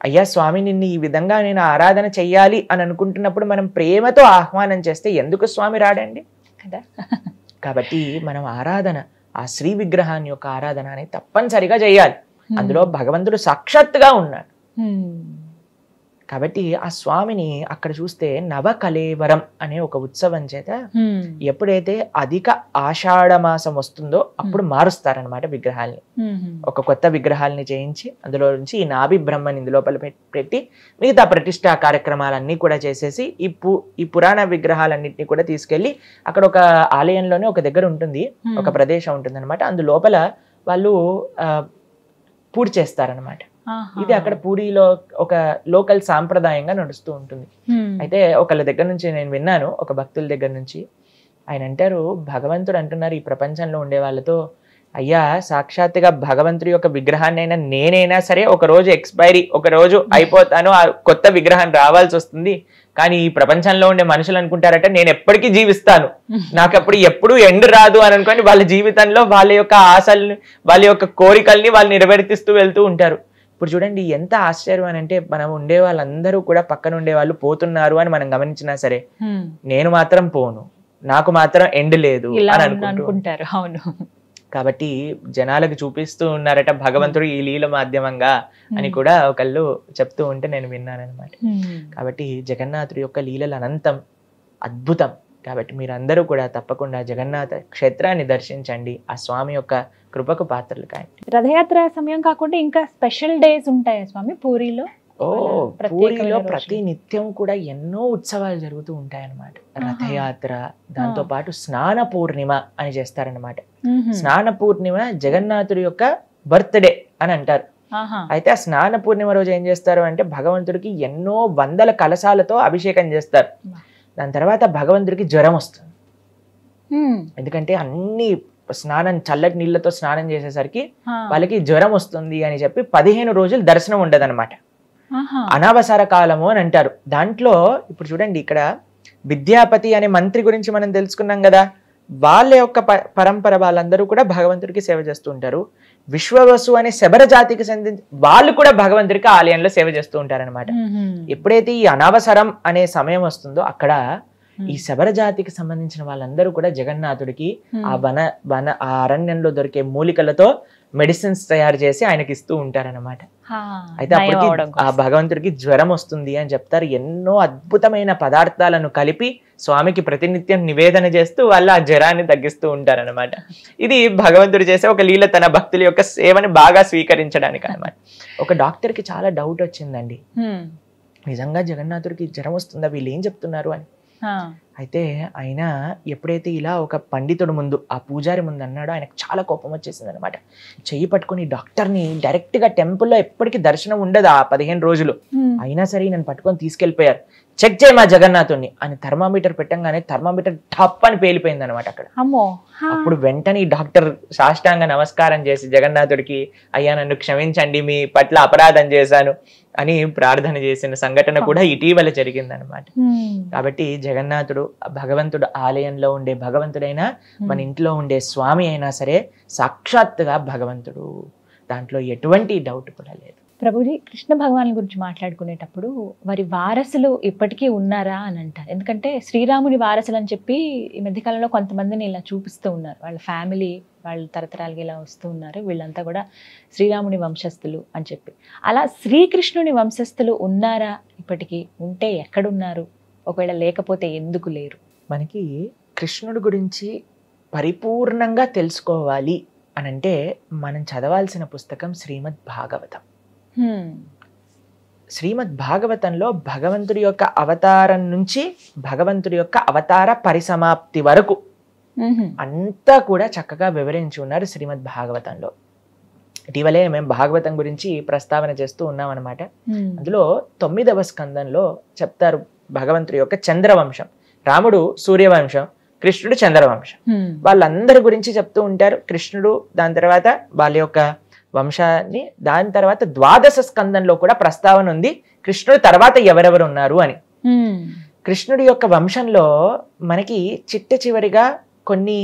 అయ్యా స్వామి నిన్ను ఈ విధంగా నేను ఆరాధన చెయ్యాలి అని అనుకుంటున్నప్పుడు మనం ప్రేమతో ఆహ్వానం చేస్తే ఎందుకు స్వామి రాడండి కదా. కాబట్టి మనం ఆరాధన, ఆ శ్రీ విగ్రహాన్ని యొక్క ఆరాధన అనేది తప్పనిసరిగా చేయాలి. అందులో భగవంతుడు సాక్షాత్తుగా ఉన్నాడు. కాబట్టి ఆ స్వామిని అక్కడ చూస్తే నవకలేవరం అనే ఒక ఉత్సవం చేత ఎప్పుడైతే అధిక ఆషాఢ మాసం వస్తుందో అప్పుడు మారుస్తారనమాట విగ్రహాల్ని. ఒక కొత్త విగ్రహాలని చేయించి అందులో నుంచి ఈ నాభి బ్రహ్మని ఇందులోపల పెట్టి మిగతా ప్రతిష్టా కార్యక్రమాలన్నీ కూడా చేసేసి ఈ పురాణ విగ్రహాలన్నింటినీ కూడా తీసుకెళ్లి అక్కడ ఒక ఆలయంలోనే ఒక దగ్గర ఉంటుంది, ఒక ప్రదేశం ఉంటుంది అనమాట. అందులోపల వాళ్ళు పూజ చేస్తారనమాట. ఇది అక్కడ పూరిలో ఒక లోకల్ సాంప్రదాయంగా నడుస్తూ ఉంటుంది. అయితే ఒకళ్ళ దగ్గర నుంచి నేను విన్నాను, ఒక భక్తుల దగ్గర నుంచి. ఆయన అంటారు, భగవంతుడు అంటున్నారు ఈ ప్రపంచంలో ఉండే వాళ్ళతో, అయ్యా సాక్షాత్తుగా భగవంతుడి యొక్క విగ్రహాన్ని అయినా నేనైనా సరే ఒక రోజు ఎక్స్పైరీ, ఒక రోజు అయిపోతాను, ఆ కొత్త విగ్రహం రావాల్సి వస్తుంది. కానీ ఈ ప్రపంచంలో ఉండే మనుషులు అనుకుంటారట నేను ఎప్పటికీ జీవిస్తాను, నాకు అప్పుడు ఎప్పుడు ఎండ్ రాదు అని అనుకోని వాళ్ళ జీవితంలో వాళ్ళ యొక్క ఆశల్ని, వాళ్ళ యొక్క కోరికల్ని వాళ్ళు నెరవేర్తిస్తూ వెళ్తూ ఉంటారు. ఇప్పుడు చూడండి ఎంత ఆశ్చర్యం అని అంటే మనం ఉండే వాళ్ళందరూ కూడా పక్కన ఉండే వాళ్ళు పోతున్నారు అని మనం గమనించినా సరే నేను మాత్రం పోను, నాకు మాత్రం ఎండ్ లేదు అని అనుకుంటారు. అవును. కాబట్టి జనాలకు చూపిస్తూ ఉన్నారట భగవంతుడు ఈ లీల మాధ్యమంగా అని కూడా ఒకళ్ళు చెప్తూ ఉంటే నేను విన్నాను అనమాట. కాబట్టి జగన్నాథుడి యొక్క లీలలు అనంతం, అద్భుతం. కాబట్టి మీరందరూ కూడా తప్పకుండా జగన్నాథ క్షేత్రాన్ని దర్శించండి, ఆ స్వామి యొక్క కృపకు పాత్రలు కాయండి. రథయాత్ర సమయం కాకుండా ఇంకా స్పెషల్ డేస్ ఉంటాయా స్వామి పూరిలో? పూరిలో ప్రతి నిత్యం కూడా ఎన్నో ఉత్సవాలు జరుగుతూ ఉంటాయన్నమాట. రథయాత్ర, దాంతో పాటు స్నాన పూర్ణిమ అని చేస్తారనమాట. స్నాన పూర్ణిమ జగన్నాథుడి యొక్క బర్త్డే అని అంటారు. అయితే ఆ స్నాన పూర్ణిమ రోజు ఏం చేస్తారు అంటే భగవంతుడికి ఎన్నో వందల కలశాలతో అభిషేకం చేస్తారు. దాని తర్వాత భగవంతుడికి జ్వరం వస్తుంది. ఎందుకంటే అన్ని స్నానం చల్లటి నీళ్ళతో స్నానం చేసేసరికి వాళ్ళకి జ్వరం వస్తుంది అని చెప్పి 15 రోజులు దర్శనం ఉండదు అనమాట. అనావసర కాలము అని అంటారు. దాంట్లో ఇప్పుడు చూడండి, ఇక్కడ విద్యాపతి అనే మంత్రి గురించి మనం తెలుసుకున్నాం కదా. వాళ్ళ యొక్క పరంపర వాళ్ళందరూ కూడా భగవంతుడికి సేవ చేస్తూ ఉంటారు. విశ్వవసు అనే శబర జాతికి చెందిన వాళ్ళు కూడా భగవంతుడికి ఆలయంలో సేవ చేస్తూ ఉంటారనమాట. ఎప్పుడైతే ఈ అనవసరం అనే సమయం వస్తుందో అక్కడ ఈ శబర జాతికి సంబంధించిన వాళ్ళందరూ కూడా జగన్నాథుడికి ఆ అరణ్యంలో దొరికే మూలికలతో మెడిసిన్స్ తయారు చేసి ఆయనకి ఇస్తూ ఉంటారన్నమాట. అయితే అప్పటికి ఆ భగవంతుడికి జ్వరం వస్తుంది అని చెప్తారు. ఎన్నో అద్భుతమైన పదార్థాలను కలిపి స్వామికి ప్రతినిత్యం నివేదన చేస్తూ వాళ్ళు ఆ జ్వరాన్ని తగ్గిస్తూ ఉంటారనమాట. ఇది భగవంతుడు చేసే ఒక లీల, తన భక్తుల యొక్క సేవని బాగా స్వీకరించడానికి అనమాట. ఒక డాక్టర్కి చాలా డౌట్ వచ్చిందండి, నిజంగా జగన్నాథుడికి జ్వరం వస్తుందా, వీళ్ళు ఏం చెప్తున్నారు అని. అయితే ఆయన ఎప్పుడైతే ఇలా ఒక పండితుడు ముందు, ఆ పూజారి ముందు అన్నాడో ఆయనకు చాలా కోపం వచ్చేసింది అనమాట. చెయ్యి పట్టుకుని డాక్టర్ని డైరెక్ట్ గా టెంపుల్లో ఎప్పటికీ దర్శనం ఉండదు ఆ 15 రోజులు, అయినా సరే నన్ను పట్టుకొని తీసుకెళ్లిపోయారు. చెక్ చేయమా జగన్నాథుడిని అని థర్మామీటర్ పెట్టంగానే థర్మామీటర్ టప్ అని పేలిపోయింది అనమాట అక్కడ. అప్పుడు వెంటనే ఈ డాక్టర్ సాష్టాంగ నమస్కారం చేసి జగన్నాథుడికి, అయ్యా నన్ను క్షమించండి, మీ పట్ల అపరాధం చేశాను అని ప్రార్థన చేసిన సంఘటన కూడా ఇటీవల జరిగింది అనమాట. కాబట్టి జగన్నాథుడు భగవంతుడు ఆలయంలో ఉండే భగవంతుడైనా మన ఇంట్లో ఉండే స్వామి అయినా సరే సాక్షాత్తుగా భగవంతుడు, దాంట్లో ఎటువంటి డౌట్ కూడా లేదు. ప్రభుజీ, కృష్ణ భగవాన్ గురించి మాట్లాడుకునేటప్పుడు వారి వారసులు ఇప్పటికీ ఉన్నారా అని అంటారు. ఎందుకంటే శ్రీరాముని వారసులు అని చెప్పి ఈ మధ్యకాలంలో కొంతమందిని ఇలా చూపిస్తూ ఉన్నారు, వాళ్ళ ఫ్యామిలీ వాళ్ళు తరతరాలుగా ఇలా వస్తూ ఉన్నారు, వీళ్ళంతా కూడా శ్రీరాముని వంశస్థులు అని చెప్పి. అలా శ్రీకృష్ణుని వంశస్థులు ఉన్నారా ఇప్పటికీ? ఉంటే ఎక్కడున్నారు? ఒకవేళ లేకపోతే ఎందుకు లేరు? మనకి కృష్ణుడి గురించి పరిపూర్ణంగా తెలుసుకోవాలి అని అంటే మనం చదవాల్సిన పుస్తకం శ్రీమద్ భాగవతం. శ్రీమద్ భాగవతంలో భగవంతుడి యొక్క అవతారం నుంచి భగవంతుడి యొక్క అవతార పరిసమాప్తి వరకు అంతా కూడా చక్కగా వివరించి ఉన్నారు శ్రీమద్ భాగవతంలో. ఇటీవలే మేము భాగవతం గురించి ప్రస్తావన చేస్తూ ఉన్నాం అనమాట. అందులో 9వ స్కందంలో చెప్తారు భగవంతుడి యొక్క చంద్రవంశం. రాముడు సూర్యవంశం, కృష్ణుడు చంద్రవంశం. వాళ్ళందరి గురించి చెప్తూ ఉంటారు. కృష్ణుడు, దాని తర్వాత వాళ్ళ యొక్క వంశాన్ని, దాని తర్వాత 12వ స్కందంలో కూడా ప్రస్తావన ఉంది కృష్ణుడు తర్వాత ఎవరెవరు ఉన్నారు అని. కృష్ణుడి యొక్క వంశంలో మనకి చివరిగా కొన్ని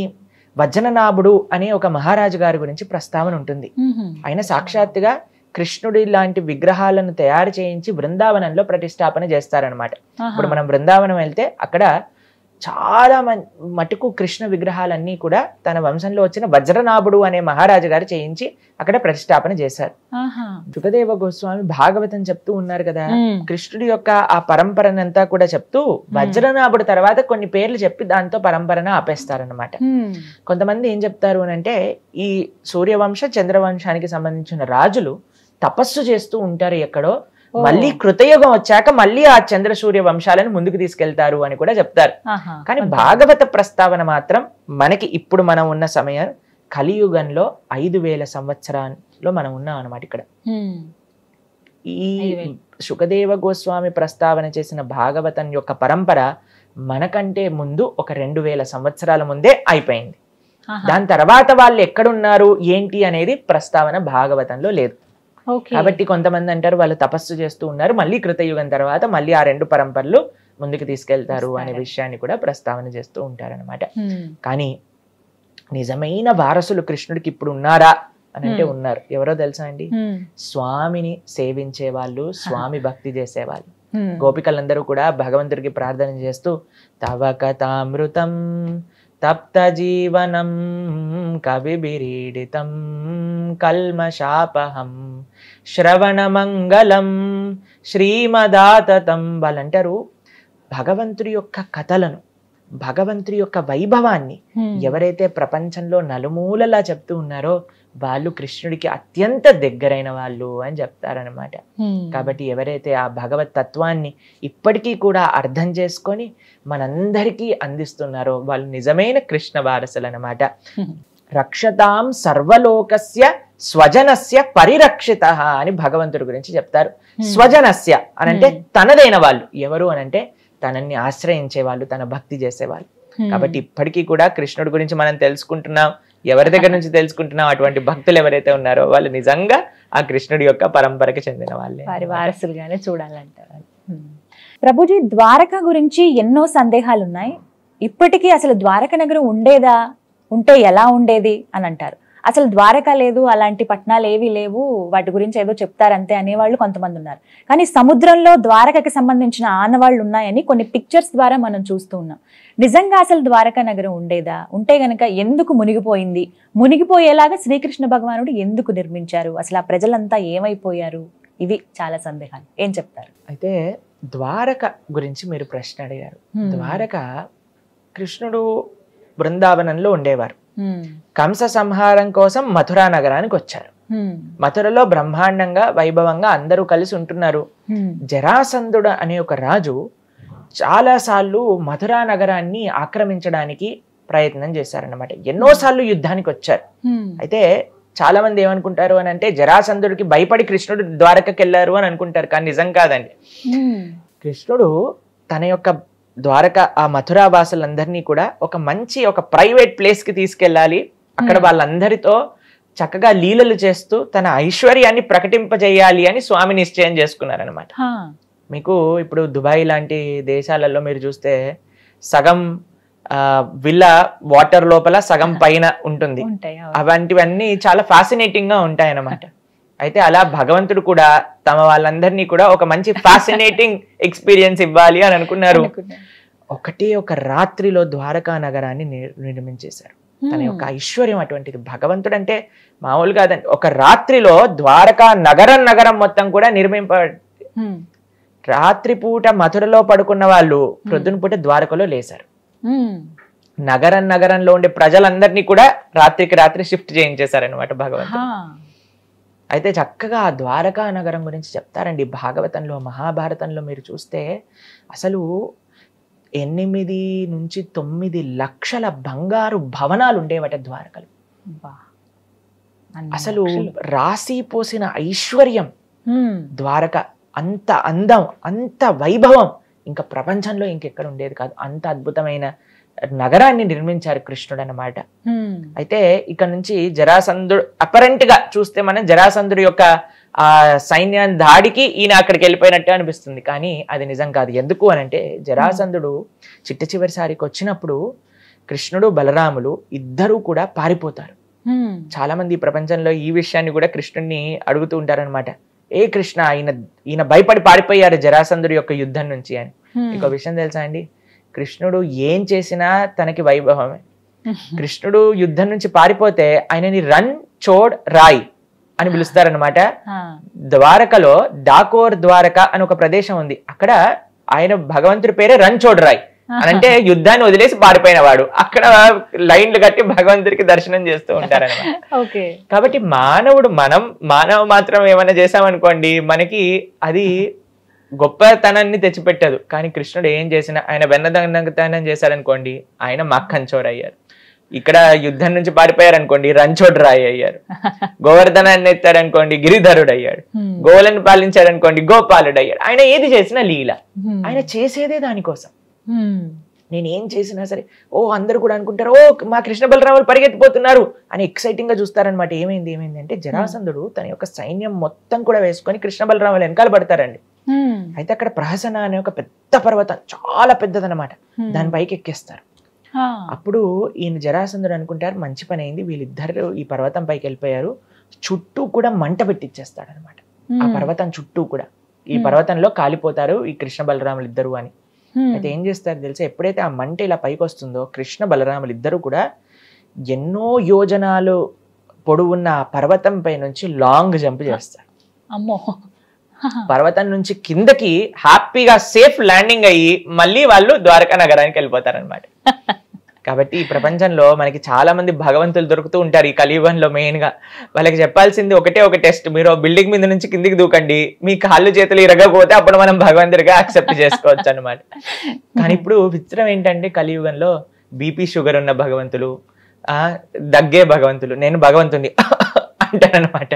వజ్రనాభుడు అనే ఒక మహారాజు గారి గురించి ప్రస్తావన ఉంటుంది. ఆయన సాక్షాత్తుగా కృష్ణుడి లాంటి విగ్రహాలను తయారు చేయించి బృందావనంలో ప్రతిష్టాపన చేస్తారనమాట. ఇప్పుడు మనం బృందావనం వెళ్తే అక్కడ చాలా మటుకు కృష్ణ విగ్రహాలన్నీ కూడా తన వంశంలో వచ్చిన వజ్రనాభుడు అనే మహారాజు గారు చేయించి అక్కడ ప్రతిష్టాపన చేశారు. సుఖదేవ గోస్వామి భాగవతం చెప్తూ ఉన్నారు కదా, కృష్ణుడి యొక్క ఆ పరంపరనంతా కూడా చెప్తూ వజ్రనాభుడు తర్వాత కొన్ని పేర్లు చెప్పి దాంతో పరంపరను ఆపేస్తారనమాట. కొంతమంది ఏం చెప్తారు అని అంటే, ఈ సూర్యవంశ చంద్రవంశానికి సంబంధించిన రాజులు తపస్సు చేస్తూ ఉంటారు ఎక్కడో, మళ్ళీ కృతయుగం వచ్చాక మళ్ళీ ఆ చంద్ర సూర్య వంశాలను ముందుకు తీసుకెళ్తారు అని కూడా చెప్తారు. కానీ భాగవత ప్రస్తావన మాత్రం మనకి ఇప్పుడు మనం ఉన్న సమయం కలియుగంలో 5000 సంవత్సరాల్లో మనం ఉన్నాం అనమాట. ఇక్కడ ఈ సుఖదేవ గోస్వామి ప్రస్తావన చేసిన భాగవతం యొక్క పరంపర మనకంటే ముందు ఒక 2000 సంవత్సరాల ముందే అయిపోయింది. దాని తర్వాత వాళ్ళు ఎక్కడున్నారు ఏంటి అనేది ప్రస్తావన భాగవతంలో లేదు. కాబట్టి కొంతమంది అంటారు వాళ్ళు తపస్సు చేస్తూ ఉన్నారు, మళ్ళీ కృతయుగం తర్వాత మళ్ళీ ఆ 2 పరంపరలు ముందుకు తీసుకెళ్తారు అనే విషయాన్ని కూడా ప్రస్తావన చేస్తూ ఉంటారనమాట. కానీ నిజమైన వారసులు కృష్ణుడికి ఇప్పుడు ఉన్నారా అని అంటే ఉన్నారు. ఎవరో తెలుసా అండి? స్వామిని సేవించే వాళ్ళు, స్వామి భక్తి చేసేవాళ్ళు. గోపికలందరూ కూడా భగవంతుడికి ప్రార్థన చేస్తూ తవ కథామృతం తప్త జీవనం కవిభిరీడితం కల్మషాపహం శ్రవణ మంగళం శ్రీమదాతతం. వాళ్ళంటారు భగవంతుడి యొక్క కథలను, భగవంతుడి యొక్క వైభవాన్ని ఎవరైతే ప్రపంచంలో నలుమూలలా చెప్తూ ఉన్నారో వాళ్ళు కృష్ణుడికి అత్యంత దగ్గరైన వాళ్ళు అని చెప్తారనమాట. కాబట్టి ఎవరైతే ఆ భగవత్ తత్వాన్ని ఇప్పటికీ కూడా అర్థం చేసుకొని మనందరికీ అందిస్తున్నారో వాళ్ళు నిజమైన కృష్ణ వారసులు అనమాట. రక్షతాం సర్వలోకస్య స్వజనస్య పరిరక్షిత అని భగవంతుడి గురించి చెప్తారు. స్వజనస్య అనంటే తనదైన వాళ్ళు. ఎవరు అనంటే తనని ఆశ్రయించే వాళ్ళు, తన భక్తి చేసేవాళ్ళు. కాబట్టి ఇప్పటికీ కూడా కృష్ణుడి గురించి మనం తెలుసుకుంటున్నాం. ఎవరి దగ్గర నుంచి తెలుసుకుంటున్నాం? అటువంటి భక్తులు ఎవరైతే ఉన్నారో వాళ్ళు నిజంగా ఆ కృష్ణుడి యొక్క పరంపరకి చెందిన వాళ్ళే, వారి వారసులుగానే చూడాలంటారు. ప్రభుజీ, ద్వారక గురించి ఎన్నో సందేహాలు ఉన్నాయి. ఇప్పటికీ అసలు ద్వారక నగరం ఉండేదా, ఉంటే ఎలా ఉండేది అని అంటారు. అసలు ద్వారక లేదు, అలాంటి పట్టణాలు ఏవి లేవు, వాటి గురించి ఏదో చెప్తారంతే అనేవాళ్ళు కొంతమంది ఉన్నారు. కానీ సముద్రంలో ద్వారకకి సంబంధించిన ఆనవాళ్ళు ఉన్నాయని కొన్ని పిక్చర్స్ ద్వారా మనం చూస్తూ ఉన్నాం. నిజంగా అసలు ద్వారకా నగరం ఉండేదా? ఉంటే గనక ఎందుకు మునిగిపోయింది? మునిగిపోయేలాగా శ్రీకృష్ణ భగవానుడు ఎందుకు నిర్మించారు? అసలు ఆ ప్రజలంతా ఏమైపోయారు? ఇవి చాలా సందేహాలు. ఏం చెప్తారు? అయితే ద్వారక గురించి మీరు ప్రశ్న అడిగారు. ద్వారక కృష్ణుడు బృందావనంలో ఉండేవారు. కంస సంహారం కోసం మథురా నగరానికి వచ్చారు. మథురలో బ్రహ్మాండంగా వైభవంగా అందరూ కలిసి ఉంటున్నారు. జరాసంధుడు అనే ఒక రాజు చాలా సార్లు మథురా నగరాన్ని ఆక్రమించడానికి ప్రయత్నం చేశారన్నమాట. ఎన్నోసార్లు యుద్ధానికి వచ్చారు. అయితే చాలా మంది ఏమనుకుంటారు అని అంటే జరాసంధుడికి భయపడి కృష్ణుడు ద్వారకకి వెళ్ళారు అని అనుకుంటారు. కానీ నిజం కాదండి. కృష్ణుడు తన యొక్క ద్వారక ఆ మథురా వాసులందరినీ కూడా ఒక ప్రైవేట్ ప్లేస్ కి తీసుకెళ్ళాలి, అక్కడ వాళ్ళందరితో చక్కగా లీలలు చేస్తూ తన ఐశ్వర్యాన్ని ప్రకటింపజేయాలి అని స్వామి నిశ్చయం చేసుకున్నారనమాట. మీకు ఇప్పుడు దుబాయ్ లాంటి దేశాలలో మీరు చూస్తే సగం విల్లా వాటర్ లోపల సగం పైన ఉంటుంది. అలాంటివన్నీ చాలా ఫ్యాసినేటింగ్ గా ఉంటాయి అన్నమాట. అయితే అలా భగవంతుడు కూడా తమ వాళ్ళందరినీ కూడా ఒక మంచి ఫ్యాసినేటింగ్ ఎక్స్పీరియన్స్ ఇవ్వాలి అని అనుకున్నారు. ఒక రాత్రిలో ద్వారకా నగరాన్ని నిర్మించేశారు. తన యొక్క ఐశ్వర్యం అటువంటిది. భగవంతుడు అంటే మామూలు కాదండి. ఒక రాత్రిలో ద్వారకా నగరం మొత్తం కూడా రాత్రిపూట మథురలో పడుకున్న వాళ్ళు ప్రొద్దున పూట ద్వారకలో లేశారు. నగరంలో ఉండే ప్రజలందరినీ కూడా రాత్రికి రాత్రి షిఫ్ట్ చేయించేశారనమాట భగవంతుడు. అయితే చక్కగా ఆ ద్వారకా నగరం గురించి చెప్తారండి భాగవతంలో, మహాభారతంలో. మీరు చూస్తే అసలు 8 నుంచి 9 లక్షల బంగారు భవనాలు ఉండేవట ద్వారకలు. అసలు రాసి పోసిన ఐశ్వర్యం ద్వారక. అంత అందం, అంత వైభవం ఇంకా ప్రపంచంలో ఇంకెక్కడ ఉండేది కాదు. అంత అద్భుతమైన నగరాన్ని నిర్మించారు కృష్ణుడు అన్నమాట. అయితే ఇక్కడ నుంచి జరాసంధుడు అపరెంట్ గా చూస్తే మనం జరాసంధుడు యొక్క ఆ సైన్యాన్ని దాడికి ఈయన అక్కడికి వెళ్ళిపోయినట్టే అనిపిస్తుంది. కానీ అది నిజం కాదు. ఎందుకు అని అంటే జరాసంధుడు చివరిసారికి వచ్చినప్పుడు కృష్ణుడు బలరాములు ఇద్దరూ కూడా పారిపోతారు. చాలా మంది ప్రపంచంలో ఈ విషయాన్ని కూడా కృష్ణుడిని అడుగుతూ ఉంటారనమాట. ఏ కృష్ణ, ఈయన భయపడి పారిపోయారు జరాసంధుడి యొక్క యుద్ధం నుంచి అని. ఇంకో విషయం తెలుసా అండి, కృష్ణుడు ఏం చేసినా తనకి వైభవమే. కృష్ణుడు యుద్ధం నుంచి పారిపోతే ఆయనని రన్ చోడ్ రాయ్ అని పిలుస్తారనమాట. ద్వారకలో డాకోర్ ద్వారక అని ఒక ప్రదేశం ఉంది. అక్కడ ఆయన భగవంతుడి పేరే రన్ చోడ్ రాయ్ అని అంటే యుద్ధాన్ని వదిలేసి పారిపోయిన వాడు. అక్కడ లైన్లు కట్టి భగవంతుడికి దర్శనం చేస్తూ ఉంటారనమాట. కాబట్టి మానవ మాత్రం ఏమైనా చేసామనుకోండి మనకి అది గొప్పతనాన్ని తెచ్చిపెట్టదు. కానీ కృష్ణుడు ఏం చేసినా ఆయన వెన్నదండనం చేశారనుకోండి ఆయన మక్కన్చోర్ అయ్యారు. ఇక్కడ యుద్ధం నుంచి పారిపోయారు అనుకోండి రంచోడ్ రాయ్ అయ్యారు. గోవర్ధనాన్ని ఎత్తారనుకోండి గిరిధరుడు అయ్యాడు. గోవులను పాలించారనుకోండి గోపాలుడు అయ్యాడు. ఆయన ఏది చేసినా లీల. ఆయన చేసేదే దానికోసం. నేను ఏం చేసినా సరే అందరూ కూడా అనుకుంటారు మా కృష్ణ బలరాములు పరిగెత్తిపోతున్నారు అని ఎక్సైటింగ్ గా చూస్తారనమాట. ఏమైంది అంటే జరాసంధుడు తన యొక్క సైన్యం మొత్తం కూడా వేసుకొని కృష్ణ బలరాములు వెనకాల పడతారండి. అయితే అక్కడ ప్రహసన అనే ఒక పెద్ద పర్వతం, చాలా పెద్దదనమాట, దాని పైకి ఎక్కేస్తారు. అప్పుడు ఈయన జరాసంధుడు అనుకుంటారు మంచి పని అయింది, వీళ్ళిద్దరు ఈ పర్వతం పైకి వెళ్ళిపోయారు, చుట్టూ కూడా మంట పెట్టిచ్చేస్తాడు అనమాట. ఆ పర్వతం చుట్టూ కూడా ఈ పర్వతంలో కాలిపోతారు ఈ కృష్ణ బలరాములు ఇద్దరు అని. అయితే ఏం చేస్తారు తెలుసా, ఎప్పుడైతే ఆ మంట ఇలా పైకి వస్తుందో కృష్ణ బలరాములు ఇద్దరు కూడా ఎన్నో యోజనాలు పొడవున్న ఆ పర్వతం పై నుంచి లాంగ్ జంప్ చేస్తారు. పర్వతం నుంచి కిందకి హ్యాపీగా సేఫ్ ల్యాండింగ్ అయ్యి మళ్ళీ వాళ్ళు ద్వారకా నగరానికి వెళ్ళిపోతారనమాట. కాబట్టి ఈ ప్రపంచంలో మనకి చాలా మంది భగవంతులు దొరుకుతూ ఉంటారు ఈ కలియుగంలో. మెయిన్ గా వాళ్ళకి చెప్పాల్సింది ఒక టెస్ట్, మీరు బిల్డింగ్ మీద నుంచి కిందికి దూకండి, మీ కాళ్ళు చేతులు ఇరగకపోతే అప్పుడు మనం భగవంతుడిగా యాక్సెప్ట్ చేసుకోవచ్చు అనమాట. కానీ ఇప్పుడు విచిత్రం ఏంటంటే కలియుగంలో బీపీ షుగర్ ఉన్న భగవంతులు, దగ్గే భగవంతులు, నేను భగవంతుని అంటారనమాట.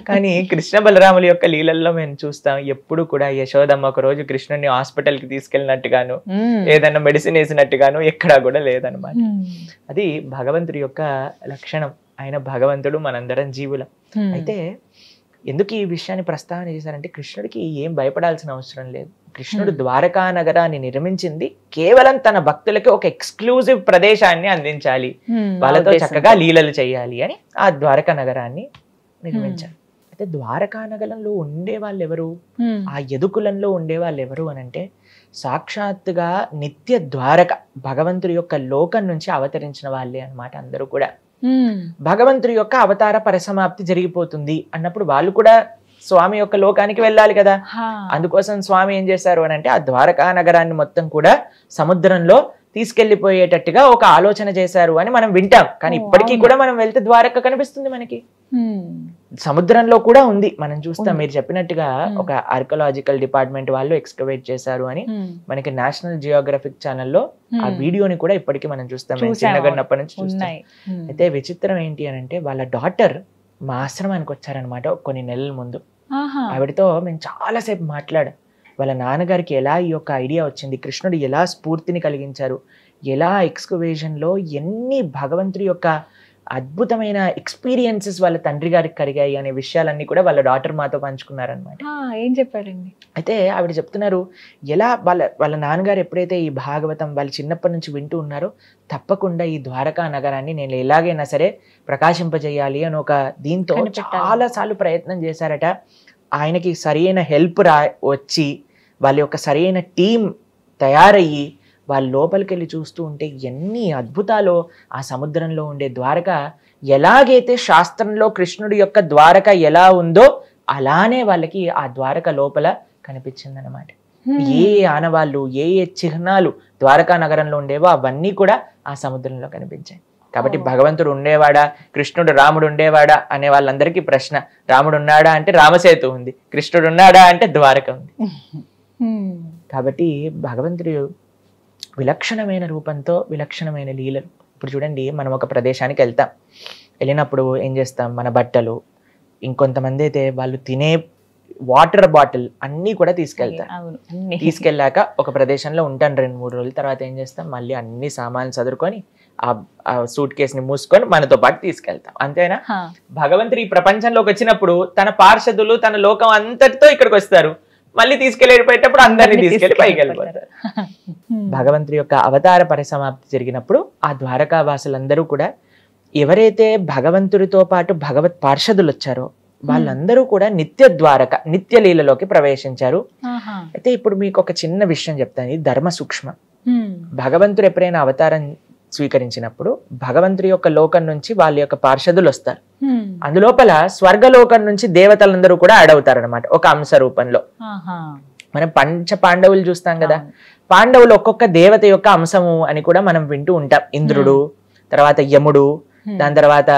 కానీ కృష్ణ బలరాముల యొక్క లీలల్లో మేము చూస్తాం ఎప్పుడు కూడా యశోదమ్మ ఒక రోజు కృష్ణుడిని హాస్పిటల్ కి తీసుకెళ్ళినట్టుగాను ఏదన్నా మెడిసిన్ వేసినట్టుగాను ఎక్కడా కూడా లేదనమాట. అది భగవంతుడి యొక్క లక్షణం. ఆయన భగవంతుడు, మనందరం జీవులం. అయితే ఎందుకు ఈ విషయాన్ని ప్రస్తావన చేశారంటే కృష్ణుడికి ఏం భయపడాల్సిన అవసరం లేదు. కృష్ణుడు ద్వారకా నగరాన్ని నిర్మించింది కేవలం తన భక్తులకి ఒక ఎక్స్క్లూజివ్ ప్రదేశాన్ని అందించాలి, వాళ్ళతో చక్కగా లీలలు చేయాలి అని ఆ ద్వారకా నగరాన్ని నిర్మించారు. అయితే ద్వారకా నగరంలో ఉండే వాళ్ళు ఎవరు, ఆ యదుకులంలో ఉండే వాళ్ళు ఎవరు అని అంటే సాక్షాత్తుగా నిత్య ద్వారక భగవంతుడి యొక్క లోకం నుంచి అవతరించిన వాళ్ళే అన్నమాట. అందరూ కూడా భగవంతుడి యొక్క అవతార పరిసమాప్తి జరిగిపోతుంది అన్నప్పుడు వాళ్ళు కూడా స్వామి యొక్క లోకానికి వెళ్ళాలి కదా. అందుకోసం స్వామి ఏం చేశారు అని అంటే ఆ ద్వారకా నగరాన్ని మొత్తం కూడా సముద్రంలో తీసుకెళ్లిపోయేటట్టుగా ఒక ఆలోచన చేశారు అని మనం వింటాం. కానీ ఇప్పటికీ కూడా మనం వెళ్తే ద్వారక కనిపిస్తుంది మనకి, సముద్రంలో కూడా ఉంది, మనం చూస్తాం. మీరు చెప్పినట్టుగా ఒక ఆర్కియలాజికల్ డిపార్ట్మెంట్ వాళ్ళు ఎక్స్కవేట్ చేశారు అని మనకి నేషనల్ జియోగ్రఫిక్ ఛానల్లో ఆ వీడియోని కూడా ఇప్పటికీ మనం చూస్తాం, చిన్నగన్నప్పటి నుంచి చూస్తాం. అయితే విచిత్రం ఏంటి అని అంటే వాళ్ళ డాటర్ మా ఆశ్రమానికి వచ్చారనమాట కొన్ని నెలల ముందు. ఆవిడతో మేము చాలాసేపు మాట్లాడాం. వాళ్ళ నాన్నగారికి ఎలా ఈ యొక్క ఐడియా వచ్చింది, కృష్ణుడు ఎలా స్ఫూర్తిని కలిగించారు, ఎలా ఎక్స్కవేషన్లో ఎన్ని భగవంతుడి యొక్క అద్భుతమైన ఎక్స్పీరియన్సెస్ వాళ్ళ తండ్రి గారికి కలిగాయి అనే విషయాలన్నీ కూడా వాళ్ళ డాటర్ మాతో పంచుకున్నారనమాట. ఏం చెప్పారండి? అయితే ఆవిడ చెప్తున్నారు ఎలా వాళ్ళ నాన్నగారు ఎప్పుడైతే ఈ భాగవతం వాళ్ళు చిన్నప్పటి నుంచి వింటూ ఉన్నారో తప్పకుండా ఈ ద్వారకా నగరాన్ని నేను ఎలాగైనా సరే ప్రకాశింపజేయాలి అని ఒక దీంతో చాలా సార్లు ప్రయత్నం చేశారట. ఆయనకి సరైన హెల్ప్ వచ్చి వాళ్ళ యొక్క సరైన టీం తయారయ్యి వాళ్ళ లోపలికి వెళ్ళి చూస్తూ ఉంటే ఎన్ని అద్భుతాలు. ఆ సముద్రంలో ఉండే ద్వారక ఎలాగైతే శాస్త్రంలో కృష్ణుడి యొక్క ద్వారక ఎలా ఉందో అలానే వాళ్ళకి ఆ ద్వారక లోపల కనిపించిందనమాట. ఏ ఆనవాళ్ళు ఏ చిహ్నాలు ద్వారకా నగరంలో ఉండేవో అవన్నీ కూడా ఆ సముద్రంలో కనిపించాయి. కాబట్టి భగవంతుడు ఉండేవాడా, కృష్ణుడు రాముడు ఉండేవాడా అనే వాళ్ళందరికీ ప్రశ్న. రాముడు ఉన్నాడా అంటే రామసేతు ఉంది, కృష్ణుడు ఉన్నాడా అంటే ద్వారక ఉంది. కాబట్టి భగవంతుడు విలక్షణమైన రూపంతో విలక్షణమైన లీలలు. ఇప్పుడు చూడండి, మనం ఒక ప్రదేశానికి వెళ్తాం, వెళ్ళినప్పుడు ఏం చేస్తాం, మన బట్టలు, ఇంకొంతమంది అయితే వాళ్ళు తినే వాటర్ బాటిల్ అన్నీ కూడా తీసుకెళ్తారు. తీసుకెళ్ళాక ఒక ప్రదేశంలో ఉంటాను 2-3 రోజుల తర్వాత ఏం చేస్తాం, మళ్ళీ అన్ని సామాన్లు చదువుకొని ఆ సూట్ కేసుని మూసుకొని మనతో పాటు తీసుకెళ్తాం. అంతేనా? భగవంతుడు ఈ ప్రపంచంలోకి వచ్చినప్పుడు తన పార్షదులు తన లోకం అంతటితో ఇక్కడికి వస్తారు, మళ్ళీ తీసుకెళ్ళిపోయేటప్పుడు అందరినీ తీసుకెళ్లి పైకి వెళ్ళిపోతారు. భగవంతుడి యొక్క అవతార పరిసమాప్తి జరిగినప్పుడు ఆ ద్వారకా వాసులందరూ కూడా ఎవరైతే భగవంతుడితో పాటు భగవత్ పార్షదులు వచ్చారో వాళ్ళందరూ కూడా నిత్య ద్వారక నిత్య లీలలోకి ప్రవేశించారు. అయితే ఇప్పుడు మీకు ఒక చిన్న విషయం చెప్తాను, ఇది ధర్మ సూక్ష్మం. భగవంతుడు ఎప్పుడైనా అవతారం స్వీకరించినప్పుడు భగవంతుడి యొక్క లోకం నుంచి వాళ్ళ యొక్క పార్షదులు వస్తారు. అందులోపల స్వర్గలోకం నుంచి దేవతలందరూ కూడా అడవుతారు అనమాట ఒక అంశ రూపంలో. మనం పంచ పాండవులు చూస్తాం కదా, పాండవులు ఒక్కొక్క దేవత యొక్క అంశము అని కూడా మనం వింటూ ఉంటాం. ఇంద్రుడు, తర్వాత యముడు, దాని తర్వాత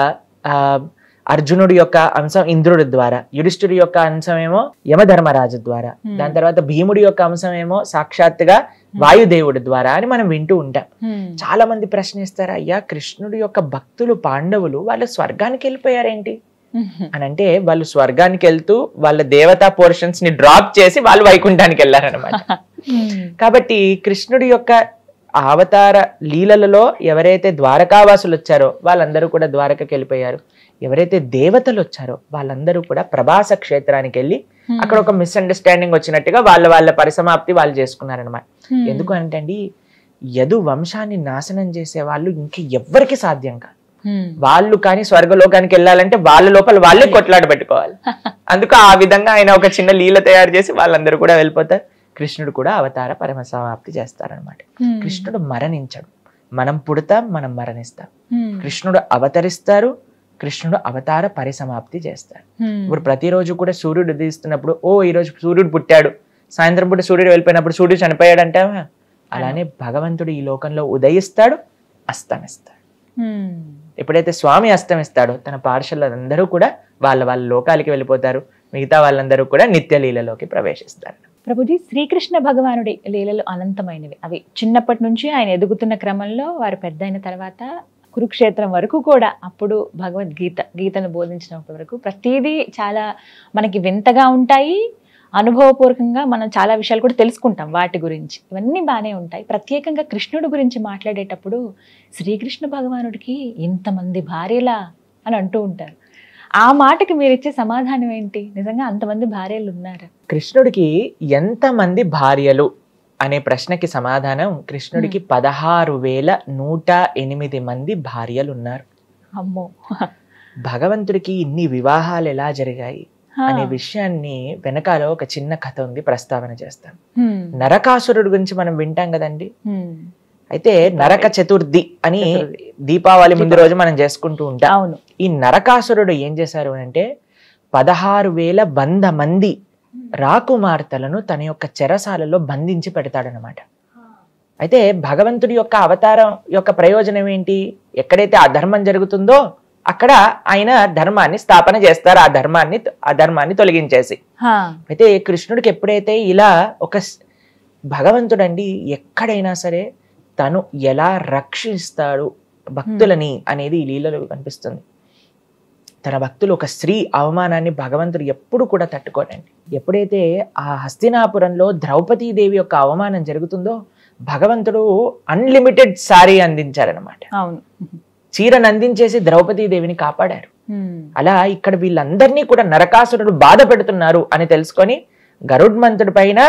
అర్జునుడి యొక్క అంశం ఇంద్రుడి ద్వారా, యుధిష్ఠుడి యొక్క అంశం ఏమో యమధర్మరాజు ద్వారా, దాని తర్వాత భీముడి యొక్క అంశం ఏమో సాక్షాత్తుగా వాయుదేవుడి ద్వారా అని మనం వింటూ ఉంటాం. చాలా మంది ప్రశ్నిస్తారు, అయ్యా కృష్ణుడి యొక్క భక్తులు పాండవులు వాళ్ళు స్వర్గానికి వెళ్ళిపోయారేంటి అని అంటే, వాళ్ళు స్వర్గానికి వెళ్తూ వాళ్ళ దేవతా పోర్షన్స్ ని డ్రాప్ చేసి వాళ్ళు వైకుంఠానికి వెళ్ళారనమాట. కాబట్టి కృష్ణుడి యొక్క అవతార లీలలలో ఎవరైతే ద్వారకావాసులు వచ్చారో వాళ్ళందరూ కూడా ద్వారకకి వెళ్ళిపోయారు. ఎవరైతే దేవతలు వచ్చారో వాళ్ళందరూ కూడా ప్రభాస క్షేత్రానికి వెళ్ళి అక్కడ ఒక మిస్అండర్స్టాండింగ్ వచ్చినట్టుగా వాళ్ళ పరిసమాప్తి వాళ్ళు చేసుకున్నారనమాట. ఎందుకు అంటే అండి, యదు వంశాన్ని నాశనం చేసే వాళ్ళు ఇంక ఎవ్వరికి సాధ్యం కాదు. వాళ్ళు కానీ స్వర్గలోకానికి వెళ్ళాలంటే వాళ్ళ లోపల వాళ్ళే కొట్లాట పెట్టుకోవాలి. అందుకు ఆ విధంగా ఆయన ఒక చిన్న లీల తయారు చేసి వాళ్ళందరూ కూడా వెళ్ళిపోతారు. కృష్ణుడు కూడా అవతార పరమసమాప్తి చేస్తారనమాట. కృష్ణుడు మరణించడు, మనం పుడతాం, మనం మరణిస్తాం. కృష్ణుడు అవతరిస్తారు, కృష్ణుడు అవతార పరిసమాప్తి చేస్తారు. ఇప్పుడు ప్రతిరోజు కూడా సూర్యుడు ఉదయిస్తున్నప్పుడు ఓ ఈరోజు సూర్యుడు పుట్టాడు, సాయంత్రం పూట సూర్యుడు వెళ్ళిపోయినప్పుడు సూర్యుడు చనిపోయాడు అంటావా? అలానే భగవంతుడు ఈ లోకంలో ఉదయిస్తాడు, అస్తమిస్తాడు. ఎప్పుడైతే స్వామి అస్తమిస్తాడో తన పార్షదులందరూ కూడా వాళ్ళ లోకాలకి వెళ్ళిపోతారు, మిగతా వాళ్ళందరూ కూడా నిత్య లీలలోకి ప్రవేశిస్తారు. ప్రభుజీ, శ్రీకృష్ణ భగవానుడి లీలలు అనంతమైనవి. అవి చిన్నప్పటి నుంచి ఆయన ఎదుగుతున్న క్రమంలో వారు పెద్ద అయిన తర్వాత కురుక్షేత్రం వరకు కూడా, అప్పుడు గీతను బోధించినప్పటి వరకు ప్రతిదీ చాలా మనకి వింతగా ఉంటాయి. అనుభవపూర్వకంగా మనం చాలా విషయాలు కూడా తెలుసుకుంటాం వాటి గురించి. ఇవన్నీ బాగానే ఉంటాయి. ప్రత్యేకంగా కృష్ణుడి గురించి మాట్లాడేటప్పుడు శ్రీకృష్ణ భగవానుడికి ఇంతమంది భార్యలా అని అంటూ ఉంటారు. ఆ మాటకి మీరు ఇచ్చే సమాధానం ఏంటి? నిజంగా అంతమంది భార్యలు ఉన్నారా? కృష్ణుడికి ఎంతమంది భార్యలు అనే ప్రశ్నకి సమాధానం, కృష్ణుడికి 16,108 మంది భార్యలు ఉన్నారు. అమ్మో. భగవంతుడికి ఇన్ని వివాహాలు ఎలా జరిగాయి అనే విషయాన్ని వెనకాల ఒక చిన్న కథ ఉంది, ప్రస్తావన చేస్తాం. నరకాసురుడు గురించి మనం వింటాం కదండి. అయితే నరక చతుర్థి అని దీపావళి ముందు రోజు మనం చేసుకుంటూ ఉంటాం. ఈ నరకాసురుడు ఏం చేశారు అంటే 16,100 మంది రాకుమార్తెలను తన యొక్క చెరసాలలో బంధించి పెడతాడనమాట. అయితే భగవంతుడి యొక్క అవతారం యొక్క ప్రయోజనం ఏంటి? ఎక్కడైతే అధర్మం జరుగుతుందో అక్కడ ఆయన ధర్మాన్ని స్థాపన చేస్తారు, ఆ ధర్మాన్ని తొలగించేసి. అయితే కృష్ణుడికి ఎప్పుడైతే ఇలా ఒక భగవంతుడండి ఎక్కడైనా సరే తను ఎలా రక్షిస్తాడు భక్తులని అనేది ఈ లీలలో కనిపిస్తుంది. తన భక్తులు ఒక స్త్రీ అవమానాన్ని భగవంతుడు ఎప్పుడు కూడా తట్టుకోడండి. ఎప్పుడైతే ఆ హస్తినాపురంలో ద్రౌపదీదేవి యొక్క అవమానం జరుగుతుందో భగవంతుడు అన్లిమిటెడ్ సారీ అందించారనమాట. చీరను అందించేసి ద్రౌపదీదేవిని కాపాడారు. అలా ఇక్కడ వీళ్ళందరినీ కూడా నరకాసురుడు బాధ పెడుతున్నారు అని తెలుసుకొని గరుడ్మంతుడి పైన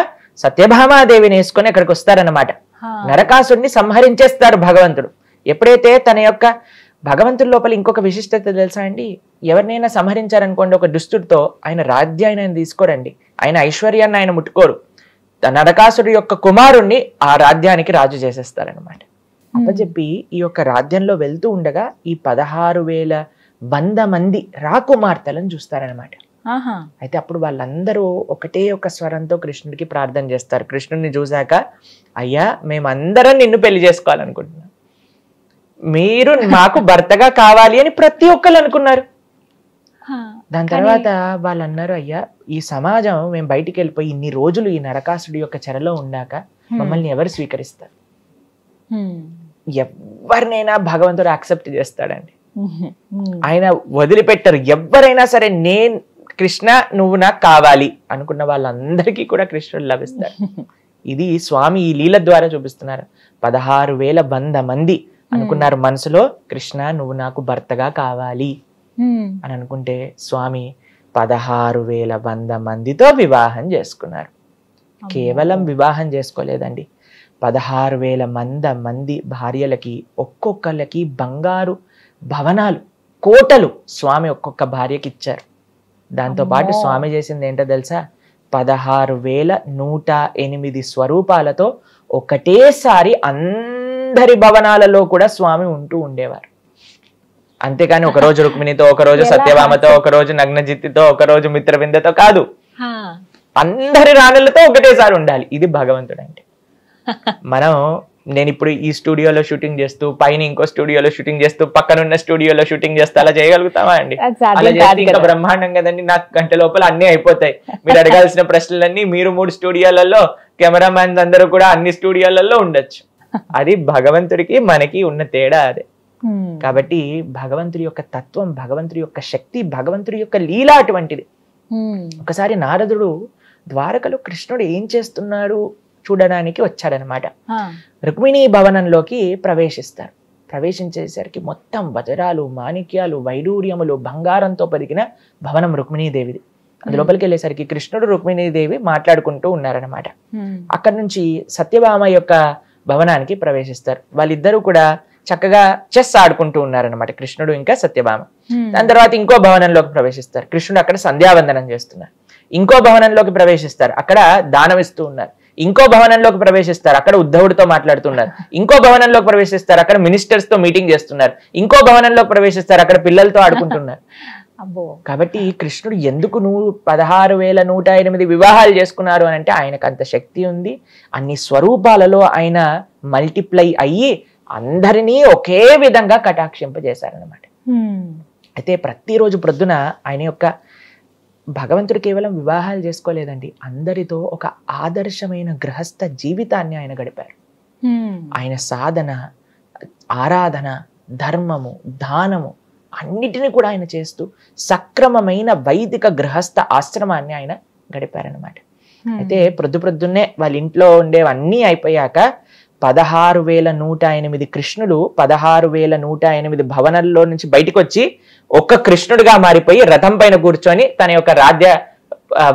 సత్యభామాదేవిని వేసుకొని అక్కడికి వస్తారనమాట. నరకాసుడిని సంహరించేస్తారు భగవంతుడు. ఎప్పుడైతే తన యొక్క భగవంతుడి లోపల ఇంకొక విశిష్టత తెలుసా అండి? ఎవరినైనా సంహరించారనుకోండి ఒక దుష్టుడితో, ఆయన రాజ్యాన్ని ఆయన తీసుకోరండి, ఆయన ఐశ్వర్యాన్ని ఆయన ముట్టుకోరు. నరకాసుడి యొక్క కుమారుణ్ణి ఆ రాజ్యానికి రాజు చేసేస్తారనమాట. అప్పచెప్పి ఈ యొక్క రాజ్యంలో వెళ్తూ ఉండగా ఈ 16,100 మంది రాకుమార్తెలను చూస్తారనమాట. అయితే అప్పుడు వాళ్ళందరూ ఒకటే ఒక స్వరంతో కృష్ణుడికి ప్రార్థన చేస్తారు. కృష్ణుడిని చూశాక, అయ్యా మేమందరం నిన్ను పెళ్లి చేసుకోవాలనుకుంటున్నాం, మీరు మాకు భర్తగా కావాలి అని ప్రతి ఒక్కరు అనుకున్నారు. దాని తర్వాత వాళ్ళు అన్నారు, అయ్యా ఈ సమాజం మేము బయటికి వెళ్ళిపోయి ఇన్ని రోజులు ఈ నరకాసుడి యొక్క చెరలో ఉన్నాక మమ్మల్ని ఎవరు స్వీకరిస్తారు? ఎవరినైనా భగవంతుడు యాక్సెప్ట్ చేస్తాడండి, ఆయన వదిలిపెట్టరు. ఎవరైనా సరే నేను కృష్ణ నువ్వు నాకు కావాలి అనుకున్న వాళ్ళందరికీ కూడా కృష్ణుడు లభిస్తాడు. ఇది స్వామి ఈ లీల ద్వారా చూపిస్తున్నారు. 16,100 మంది అనుకున్నారు మనసులో, కృష్ణ నువ్వు నాకు భర్తగా కావాలి అని అనుకుంటే స్వామి 16,100 మందితో వివాహం చేసుకున్నారు. కేవలం వివాహం చేసుకోలేదండి, 16,100 మంది భార్యలకి ఒక్కొక్కళ్ళకి బంగారు భవనాలు, కోటలు స్వామి ఒక్కొక్క భార్యకి ఇచ్చారు. దాంతో పాటు స్వామి చేసింది ఏంటో తెలుసా? 16,108 స్వరూపాలతో ఒకటేసారి అందరి భవనాలలో కూడా స్వామి ఉంటూ ఉండేవారు. అంతేకాని ఒకరోజు రుక్మిణితో, ఒకరోజు సత్యభామతో, ఒకరోజు నగ్నజిత్తితో, ఒకరోజు మిత్రవిందతో కాదు, అందరి రాణులతో ఒకటేసారి ఉండాలి. ఇది భగవంతుడు అంటే. నేను ఇప్పుడు ఈ స్టూడియోలో షూటింగ్ చేస్తూ, పైన ఇంకో స్టూడియోలో షూటింగ్ చేస్తూ, పక్కనున్న స్టూడియోలో షూటింగ్ చేస్తూ అలా చేయగలుగుతామా అండి? అలా చేస్తే ఇంకా బ్రహ్మాండం కదండి. నాకు గంట లోపల అన్ని అయిపోతాయి. మీరు అడగాల్సిన ప్రశ్నలన్నీ మీరు 3 స్టూడియోలలో, కెమెరామ్యాన్స్ అందరూ కూడా అన్ని స్టూడియోలలో ఉండొచ్చు. అది భగవంతుడికి మనకి ఉన్న తేడా అదే. కాబట్టి భగవంతుడి యొక్క తత్వం, భగవంతుడి యొక్క శక్తి, భగవంతుడి యొక్క లీల అటువంటిది. ఒకసారి నారదుడు ద్వారకలో కృష్ణుడు ఏం చేస్తున్నాడు చూడడానికి వచ్చాడనమాట. రుక్మిణీ భవనంలోకి ప్రవేశిస్తారు. ప్రవేశించేసరికి మొత్తం వజ్రాలు, మాణిక్యాలు, వైడూర్యములు, బంగారంతో పరిగిన భవనం రుక్మిణీదేవిది. అందులోపలికి వెళ్ళేసరికి కృష్ణుడు, రుక్మిణీదేవి మాట్లాడుకుంటూ ఉన్నారనమాట. అక్కడి నుంచి సత్యభామ యొక్క భవనానికి ప్రవేశిస్తారు. వాళ్ళిద్దరూ కూడా చక్కగా చెస్ ఆడుకుంటూ ఉన్నారనమాట, కృష్ణుడు ఇంకా సత్యభామ. దాని తర్వాత ఇంకో భవనంలోకి ప్రవేశిస్తారు. కృష్ణుడు అక్కడ సంధ్యావందనం చేస్తున్నారు. ఇంకో భవనంలోకి ప్రవేశిస్తారు, అక్కడ దానం ఇస్తూ ఉన్నారు. ఇంకో భవనంలోకి ప్రవేశిస్తారు, అక్కడ ఉద్ధవుడితో మాట్లాడుతున్నారు. ఇంకో భవనంలోకి ప్రవేశిస్తారు, అక్కడ మినిస్టర్స్ తో మీటింగ్ చేస్తున్నారు. ఇంకో భవనంలోకి ప్రవేశిస్తారు, అక్కడ పిల్లలతో ఆడుకుంటున్నారు. కాబట్టి కృష్ణుడు ఎందుకు 16,108 వివాహాలు చేసుకున్నారు అని అంటే ఆయనకు అంత శక్తి ఉంది. అన్ని స్వరూపాలలో ఆయన మల్టిప్లై అయ్యి అందరినీ ఒకే విధంగా కటాక్షింపజేశారనమాట. అయితే ప్రతిరోజు ప్రొద్దున ఆయన యొక్క భగవంతుడు కేవలం వివాహాలు చేసుకోలేదండి, అందరితో ఒక ఆదర్శమైన గృహస్థ జీవితాన్ని ఆయన గడిపారు. ఆయన సాధన, ఆరాధన, ధర్మము, దానము అన్నిటిని కూడా ఆయన చేస్తూ సక్రమమైన వైదిక గృహస్థ ఆశ్రమాన్ని ఆయన గడిపారనమాట. అయితే ప్రొద్దున్నే వాళ్ళ ఇంట్లో ఉండేవన్నీ అయిపోయాక 16,108 కృష్ణుడు 16,108 భవనాల్లో నుంచి బయటకు వచ్చి ఒక్క కృష్ణుడిగా మారిపోయి రథం పైన కూర్చొని తన యొక్క రాజ్య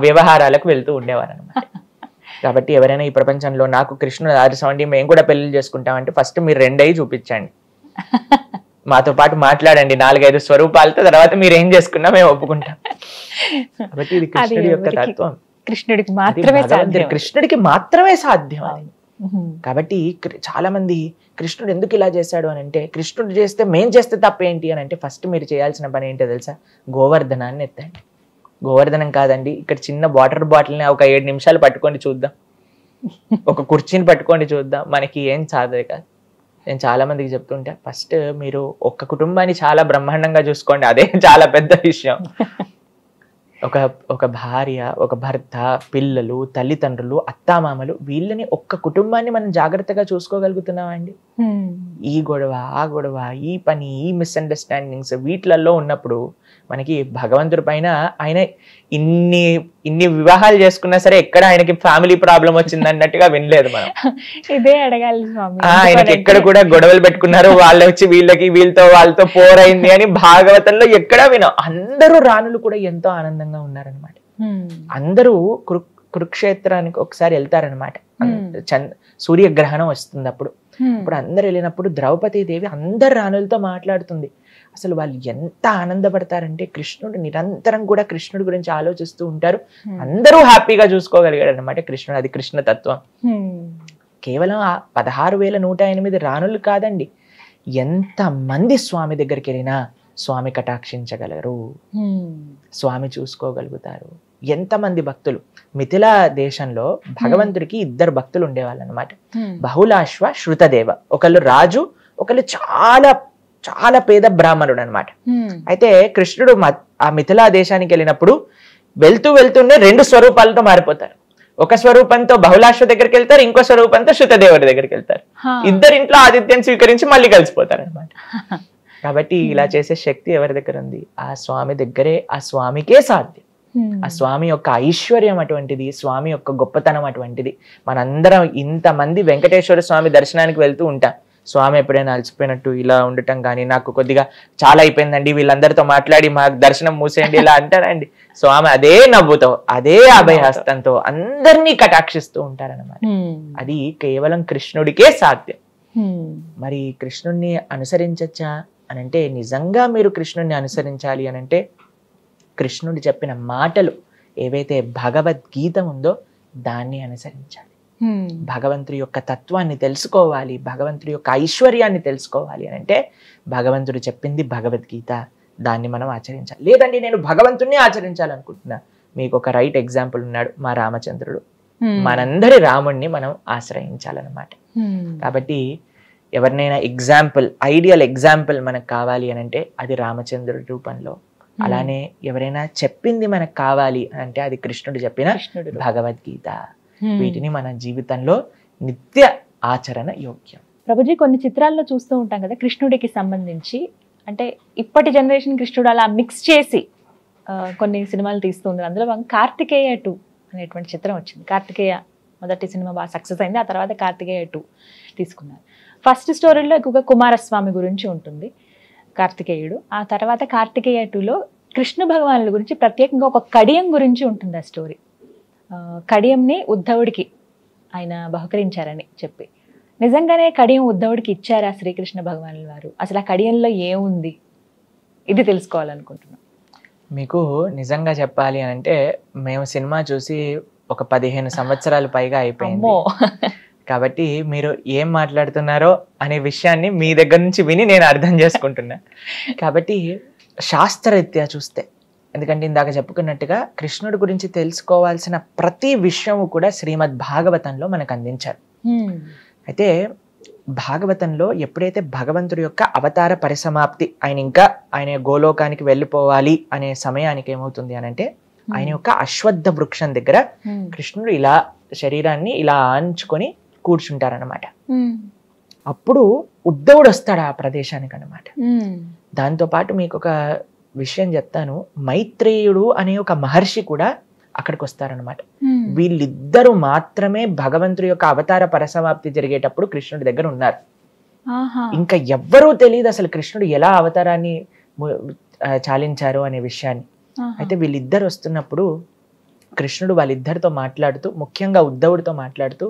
వ్యవహారాలకు వెళ్తూ ఉండేవారు అనమాట. కాబట్టి ఎవరైనా ఈ ప్రపంచంలో నాకు కృష్ణుడు ఆదర్శండి, మేము కూడా పెళ్లి చేసుకుంటామంటే ఫస్ట్ మీరు 2 అయ్యి చూపించండి, మాతో పాటు మాట్లాడండి 4-5 స్వరూపాలతో, తర్వాత మీరు ఏం చేసుకున్నా మేము ఒప్పుకుంటాం. కాబట్టి ఇది కృష్ణుడి యొక్క తత్వం, కృష్ణుడికి మాత్రమే సాధ్యం, కృష్ణుడికి మాత్రమే సాధ్యం అది. కాబట్టి చాలా మంది కృష్ణుడు ఎందుకు ఇలా చేశాడు అని అంటే, కృష్ణుడు చేస్తే మేం చేస్తే తప్పేంటి అని అంటే, ఫస్ట్ మీరు చేయాల్సిన పని ఏంటో తెలుసా? గోవర్ధనాన్ని ఎత్తండి. గోవర్ధనం కాదండి, ఇక్కడ చిన్న వాటర్ బాటిల్ని ఒక 7 నిమిషాలు పట్టుకొని చూద్దాం, ఒక కుర్చీని పట్టుకొని చూద్దాం, మనకి ఏం సాధే కాదు. నేను చాలా మందికి చెప్తుంటా, ఫస్ట్ మీరు ఒక్క కుటుంబాన్ని చాలా బ్రహ్మాండంగా చూసుకోండి, అదే చాలా పెద్ద విషయం. ఒక భార్య, ఒక భర్త, పిల్లలు, తల్లిదండ్రులు, అత్తామామలు, వీళ్ళని ఒక్క కుటుంబాన్ని మనం జాగ్రత్తగా చూసుకోగలుగుతున్నామా అండి? ఈ గొడవ, ఆ గొడవ, ఈ పని, ఈ మిస్అండర్స్టాండింగ్స్ వీటిలలో ఉన్నప్పుడు మనకి భగవంతుడి పైన ఆయన ఇన్ని వివాహాలు చేసుకున్నా సరే ఎక్కడ ఆయనకి ఫ్యామిలీ ప్రాబ్లం వచ్చింది అన్నట్టుగా వినలేదు మనం. ఇదే అడగాలి స్వామి, ఆయనకి ఎక్కడ కూడా గొడవలు పెట్టుకున్నారు, వాళ్ళు వచ్చి వీళ్ళతో వాళ్ళతో పోరైంది అని భాగవతంలో ఎక్కడా వినాం. అందరూ రాణులు కూడా ఎంతో ఆనందంగా ఉన్నారనమాట. అందరూ కురుక్షేత్రానికి ఒకసారి వెళ్తారనమాట, సూర్యగ్రహణం వస్తుంది అప్పుడు. ఇప్పుడు అందరు వెళ్ళినప్పుడు ద్రౌపది దేవి అందరు రాణులతో మాట్లాడుతుంది. అసలు వాళ్ళు ఎంత ఆనందపడతారంటే, కృష్ణుడు నిరంతరం కూడా కృష్ణుడి గురించి ఆలోచిస్తూ ఉంటారు, అందరూ హ్యాపీగా చూసుకోగలిగాడు అనమాట కృష్ణుడు. అది కృష్ణ తత్వం. కేవలం 16,108 రాణులు కాదండి, ఎంత మంది స్వామి దగ్గరికి వెళ్ళినా స్వామి కటాక్షించగలరు, స్వామి చూసుకోగలుగుతారు. ఎంతమంది భక్తులు, మిథిలా దేశంలో భగవంతుడికి 2 భక్తులు ఉండేవాళ్ళు అనమాట. బహుళాశ్వ, శృతదేవ. ఒకళ్ళు రాజు, ఒకళ్ళు చాలా చాలా పేద బ్రాహ్మణుడు అనమాట. అయితే కృష్ణుడు ఆ మిథిలా దేశానికి వెళ్ళినప్పుడు వెళ్తూనే 2 స్వరూపాలతో మారిపోతారు. ఒక స్వరూపంతో బహుళాశ్వ దగ్గరికి వెళ్తారు, ఇంకో స్వరూపంతో శృతదేవుడి దగ్గరికి వెళ్తారు. ఇద్దరింట్లో ఆతిథ్యం స్వీకరించి మళ్ళీ కలిసిపోతారు అనమాట. కాబట్టి ఇలా చేసే శక్తి ఎవరి దగ్గర ఉంది? ఆ స్వామి దగ్గరే, ఆ స్వామికే సాధ్యం. ఆ స్వామి యొక్క ఐశ్వర్యం అటువంటిది, స్వామి యొక్క గొప్పతనం అటువంటిది. మనందరం ఇంతమంది వెంకటేశ్వర స్వామి దర్శనానికి వెళ్తూ ఉంటాం, స్వామి ఎప్పుడైనా అలసిపోయినట్టు ఇలా ఉండటం కానీ, నాకు కొద్దిగా చాలా అయిపోయిందండి వీళ్ళందరితో మాట్లాడి మాకు దర్శనం మూసేయండి ఇలా అంటారండి. స్వామి అదే నవ్వుతో, అదే అభయహస్తంతో అందరినీ కటాక్షిస్తూ ఉంటారన్నమాట. అది కేవలం కృష్ణుడికే సాధ్యం. మరి కృష్ణుడిని అనుసరించచ్చా అని అంటే, నిజంగా మీరు కృష్ణుడిని అనుసరించాలి అని అంటే, కృష్ణుడు చెప్పిన మాటలు ఏవైతే భగవద్గీత ఉందో దాన్ని అనుసరించాలి. భగవంతుడి యొక్క తత్వాన్ని తెలుసుకోవాలి, భగవంతుడి యొక్క ఐశ్వర్యాన్ని తెలుసుకోవాలి అని అంటే భగవంతుడు చెప్పింది భగవద్గీత, దాన్ని మనం ఆచరించాలి. లేదండి నేను భగవంతుడిని ఆచరించాలనుకుంటున్నా, మీకు ఒక రైట్ ఎగ్జాంపుల్ ఉన్నాడు, మా రామచంద్రుడు. మనందరి రాముణ్ణి మనం ఆశ్రయించాలన్నమాట. కాబట్టి ఎవరినైనా ఐడియల్ ఎగ్జాంపుల్ మనకు కావాలి అని అంటే అది రామచంద్రుడి రూపంలో. అలానే ఎవరైనా చెప్పింది మనకు కావాలి అంటే అది కృష్ణుడు చెప్పిన భగవద్గీత. వీటిని మన జీవితంలో నిత్య ఆచరణ యోగ్యం. ప్రభుజీ, కొన్ని చిత్రాల్లో చూస్తూ ఉంటాం కదా కృష్ణుడికి సంబంధించి, అంటే ఇప్పటి జనరేషన్ కృష్ణుడు అలా మిక్స్ చేసి కొన్ని సినిమాలు తీస్తూ ఉన్నారు. అందులో కార్తికేయ 2 అనేటువంటి చిత్రం వచ్చింది. కార్తికేయ మొదటి సినిమా బాగా సక్సెస్ అయింది, ఆ తర్వాత కార్తికేయ 2 తీసుకున్నారు. ఫస్ట్ స్టోరీలో ఎక్కువగా కుమారస్వామి గురించి ఉంటుంది కార్తికేయుడు. ఆ తర్వాత కార్తికేయ 2లో కృష్ణ భగవానుల గురించి ప్రత్యేకంగా ఒక కడియం గురించి ఉంటుంది ఆ స్టోరీ. కడియంని ఉద్ధవుడికి ఆయన బహుకరించారని చెప్పి, నిజంగానే కడియం ఉద్ధవుడికి ఇచ్చారా శ్రీకృష్ణ భగవానుల వారు? అసలు ఆ కడియంలో ఏముంది? ఇది తెలుసుకోవాలనుకుంటున్నాం. మీకు నిజంగా చెప్పాలి అని అంటే, మేము సినిమా చూసి ఒక 15 సంవత్సరాలు పైగా అయిపోయింది. కాబట్టి మీరు ఏం మాట్లాడుతున్నారో అనే విషయాన్ని మీ దగ్గర నుంచి విని నేను అర్థం చేసుకుంటున్నా. కాబట్టి శాస్త్రరీత్యా చూస్తే, ఎందుకంటే ఇందాక చెప్పుకున్నట్టుగా కృష్ణుడి గురించి తెలుసుకోవాల్సిన ప్రతి విషయము కూడా శ్రీమద్ భాగవతంలో మనకు అందించారు. అయితే భాగవతంలో ఎప్పుడైతే భగవంతుడి యొక్క అవతార పరిసమాప్తి, ఆయన గోలోకానికి వెళ్ళిపోవాలి అనే సమయానికి ఏమవుతుంది అని అంటే, ఆయన యొక్క అశ్వత్థ వృక్షం దగ్గర కృష్ణుడు ఇలా శరీరాన్ని ఇలా ఆంచుకొని కూర్చుంటారనమాట. అప్పుడు ఉద్ధవుడు వస్తాడు ఆ ప్రదేశానికి అనమాట. దాంతో పాటు మీకు ఒక విషయం చెప్తాను, మైత్రేయుడు అనే ఒక మహర్షి కూడా అక్కడికి వస్తారనమాట. వీళ్ళిద్దరూ మాత్రమే భగవంతుడి యొక్క అవతార పరిసమాప్తి జరిగేటప్పుడు కృష్ణుడి దగ్గర ఉన్నారు. ఇంకా ఎవ్వరూ తెలియదు అసలు కృష్ణుడు ఎలా అవతారాన్ని చాలించారు అనే విషయాన్ని. అయితే వీళ్ళిద్దరు వస్తున్నప్పుడు కృష్ణుడు వాళ్ళిద్దరితో మాట్లాడుతూ, ముఖ్యంగా ఉద్ధవుడితో మాట్లాడుతూ,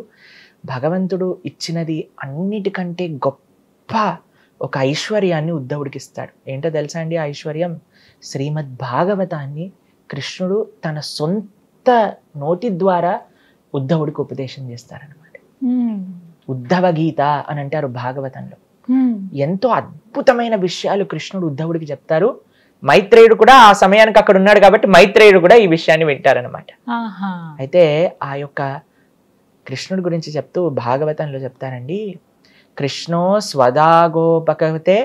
భగవంతుడు ఇచ్చినది అన్నిటికంటే గొప్ప ఒక ఐశ్వర్యాన్ని ఉద్ధవుడికి ఇస్తాడు. ఏంటో తెలుసా అండి ఆ ఐశ్వర్యం? శ్రీమద్ భాగవతాన్ని కృష్ణుడు తన సొంత నోటి ద్వారా ఉద్ధవుడికి ఉపదేశం చేస్తారనమాట. ఉద్ధవ గీత అని అంటారు భాగవతంలో. ఎంతో అద్భుతమైన విషయాలు కృష్ణుడు ఉద్ధవుడికి చెప్తారు. మైత్రేయుడు కూడా ఆ సమయానికి అక్కడ ఉన్నాడు కాబట్టి మైత్రేయుడు కూడా ఈ విషయాన్ని వింటారనమాట. అయితే ఆ యొక్క కృష్ణుడి గురించి చెప్తూ భాగవతంలో చెప్తారండి, కృష్ణో స్వదాగోపకతే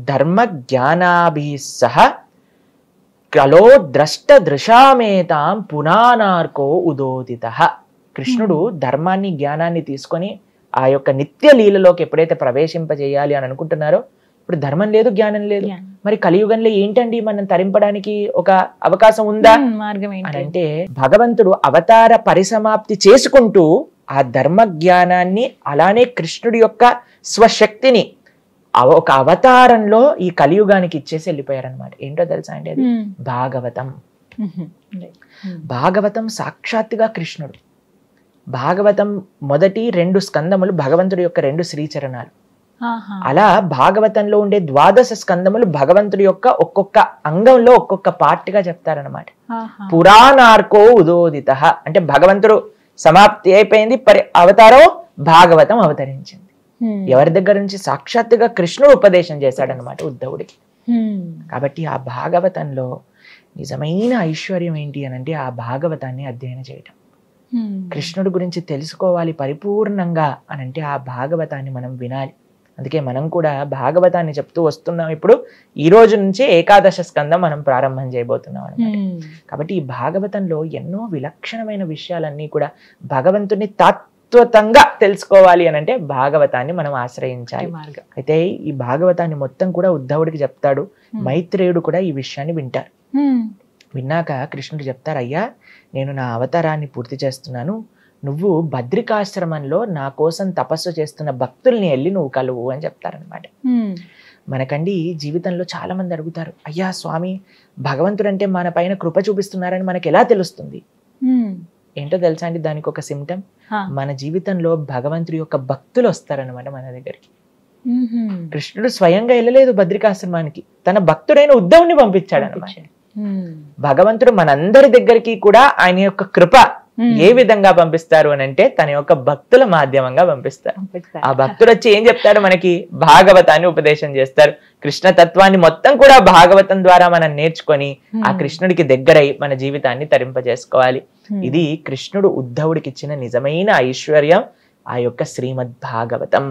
ధర్మ జ్ఞానాభి సహ కలో ద్రష్ట దృశామేతాం పునానార్కో ఉదోదిత. కృష్ణుడు ధర్మాన్ని జ్ఞానాన్ని తీసుకొని ఆ యొక్క నిత్య లీలలోకి ఎప్పుడైతే ప్రవేశింపజేయాలి అని అనుకుంటున్నారో, ఇప్పుడు ధర్మం లేదు, జ్ఞానం లేదు, మరి కలియుగంలో ఏంటండి మనం తరింపడానికి ఒక అవకాశం ఉందా అని అంటే, భగవంతుడు అవతార పరిసమాప్తి చేసుకుంటూ ఆ ధర్మ జ్ఞానాన్ని అలానే కృష్ణుడి యొక్క స్వశక్తిని ఒక అవతారంలో ఈ కలియుగానికి ఇచ్చేసి వెళ్ళిపోయారనమాట. ఏంటో తెలుసా అండి అది? భాగవతం. భాగవతం సాక్షాత్తుగా కృష్ణుడు. భాగవతం మొదటి 2 స్కందములు భగవంతుడి యొక్క 2 శ్రీచరణాలు. అలా భాగవతంలో ఉండే 12 స్కందములు భగవంతుడి యొక్క ఒక్కొక్క అంగంలో ఒక్కొక్క పార్ట్గా చెప్తారనమాట. పురాణార్కో ఉదోదిత అంటే భగవంతుడు సమాప్తి అయిపోయింది, అవతారం భాగవతం అవతరించింది. ఎవరి దగ్గర నుంచి? సాక్షాత్తుగా కృష్ణుడు ఉపదేశం చేశాడనమాట ఉద్ధవుడికి. కాబట్టి ఆ భాగవతంలో నిజమైన ఐశ్వర్యం ఏంటి అని అంటే ఆ భాగవతాన్ని అధ్యయనం చేయటం. కృష్ణుడి గురించి తెలుసుకోవాలి పరిపూర్ణంగా అని అంటే ఆ భాగవతాన్ని మనం వినాలి. అందుకే మనం కూడా భాగవతాన్ని చెప్తూ వస్తున్నాం. ఇప్పుడు ఈ రోజు నుంచి 11వ స్కందం మనం ప్రారంభం చేయబోతున్నాం అన్నమాట. కాబట్టి ఈ భాగవతంలో ఎన్నో విలక్షణమైన విషయాలన్నీ కూడా భగవంతుని తత్వతంగా తెలుసుకోవాలి అని అంటే భాగవతాన్ని మనం ఆశ్రయించాలి. అయితే ఈ భాగవతాన్ని మొత్తం కూడా ఉద్ధవుడికి చెప్తాడు. మైత్రేయుడు కూడా ఈ విషయాన్ని వింటారు. విన్నాక కృష్ణుడు చెప్తారు, అయ్యా నేను నా అవతారాన్ని పూర్తి చేస్తున్నాను, నువ్వు బద్రికాశ్రమంలో నా కోసం తపస్సు చేస్తున్న భక్తుల్ని వెళ్ళి నువ్వు కలువు అని చెప్తారనమాట. మనకండి జీవితంలో చాలా మంది అడుగుతారు, అయ్యా స్వామి భగవంతుడు అంటే మన పైన కృప చూపిస్తున్నారని మనకి ఎలా తెలుస్తుంది? ఏంటో తెలుసా అండి దానికి ఒక సిమ్టమ్? మన జీవితంలో భగవంతుడి యొక్క భక్తులు వస్తారనమాట మన దగ్గరికి. కృష్ణుడు స్వయంగా వెళ్ళలేదు బద్రికాశ్రమానికి, తన భక్తుడైన ఉద్ధవుని పంపించాడు అనమాట. భగవంతుడు మనందరి దగ్గరికి కూడా ఆయన యొక్క కృప ఏ విధంగా పంపిస్తారు అని అంటే తన యొక్క భక్తుల మాధ్యమంగా పంపిస్తారు. ఆ భక్తుడు వచ్చి ఏం చెప్తారు? మనకి భాగవతాన్ని ఉపదేశం చేస్తారు. కృష్ణ తత్వాన్ని మొత్తం కూడా భాగవతం ద్వారా మనం నేర్చుకొని ఆ కృష్ణుడికి దగ్గరై మన జీవితాన్ని తరింపజేసుకోవాలి. ఇది కృష్ణుడు ఉద్ధవుడికి ఇచ్చిన నిజమైన ఐశ్వర్యం ఆ యొక్క శ్రీమద్ భాగవతం.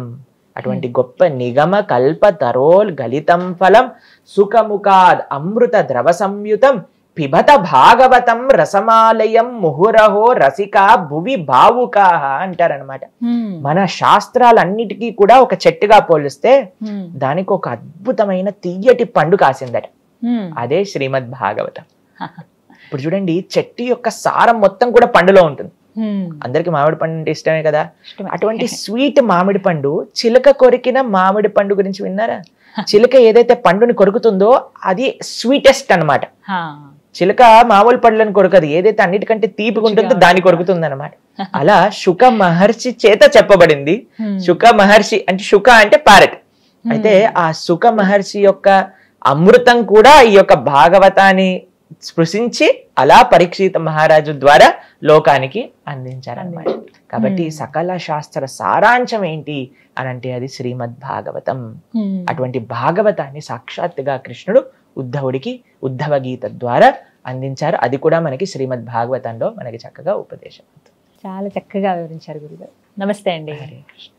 అటువంటి గొప్ప నిగమ కల్ప తరోల్ గలితం ఫలం సుఖముఖాద్ అమృత ద్రవ సంయుతం పిబత భాగవతం రసమాలయం ముహురహో రసిక భువి భావుకా అంటారనమాట. మన శాస్త్రాలన్నిటికీ కూడా ఒక చెట్టుగా పోలిస్తే దానికి ఒక అద్భుతమైన తీయటి పండు కాసిందట. అదే శ్రీమద్ భాగవతం. ఇప్పుడు చూడండి, చెట్టు యొక్క సారం మొత్తం కూడా పండులో ఉంటుంది. అందరికి మామిడి పండు అంటే ఇష్టమే కదా. అటువంటి స్వీట్ మామిడి పండు, చిలక కొరికిన మామిడి పండు గురించి విన్నారా? చిలక ఏదైతే పండుని కొరుకుతుందో అది స్వీటెస్ట్ అన్నమాట. చిలక మామూలు పండ్లను కొరకదు, ఏదైతే అన్నిటికంటే తీపిగా ఉంటుందో దాన్ని కొరుకుతుంది అనమాట. అలా శుక మహర్షి చేత చెప్పబడింది. శుక మహర్షి అంటే శుక అంటే ప్యారెట్. అయితే ఆ శుక మహర్షి యొక్క అమృతం కూడా ఈ యొక్క భాగవతాన్ని స్పృశించి అలా పరీక్షిత మహారాజు ద్వారా లోకానికి అందించారన్నమాట. కాబట్టి సకల శాస్త్ర సారాంశం ఏంటి అని అంటే అది శ్రీమద్ భాగవతం. అటువంటి భాగవతాన్ని సాక్షాత్తుగా కృష్ణుడు ఉద్ధవుడికి ఉద్ధవ గీత ద్వారా అందించారు. అది కూడా మనకి శ్రీమద్ భాగవతంలో మనకి చక్కగా ఉపదేశం. చాలా చక్కగా వివరించారు గురుగారు. నమస్తే అండి. హరే కృష్ణ.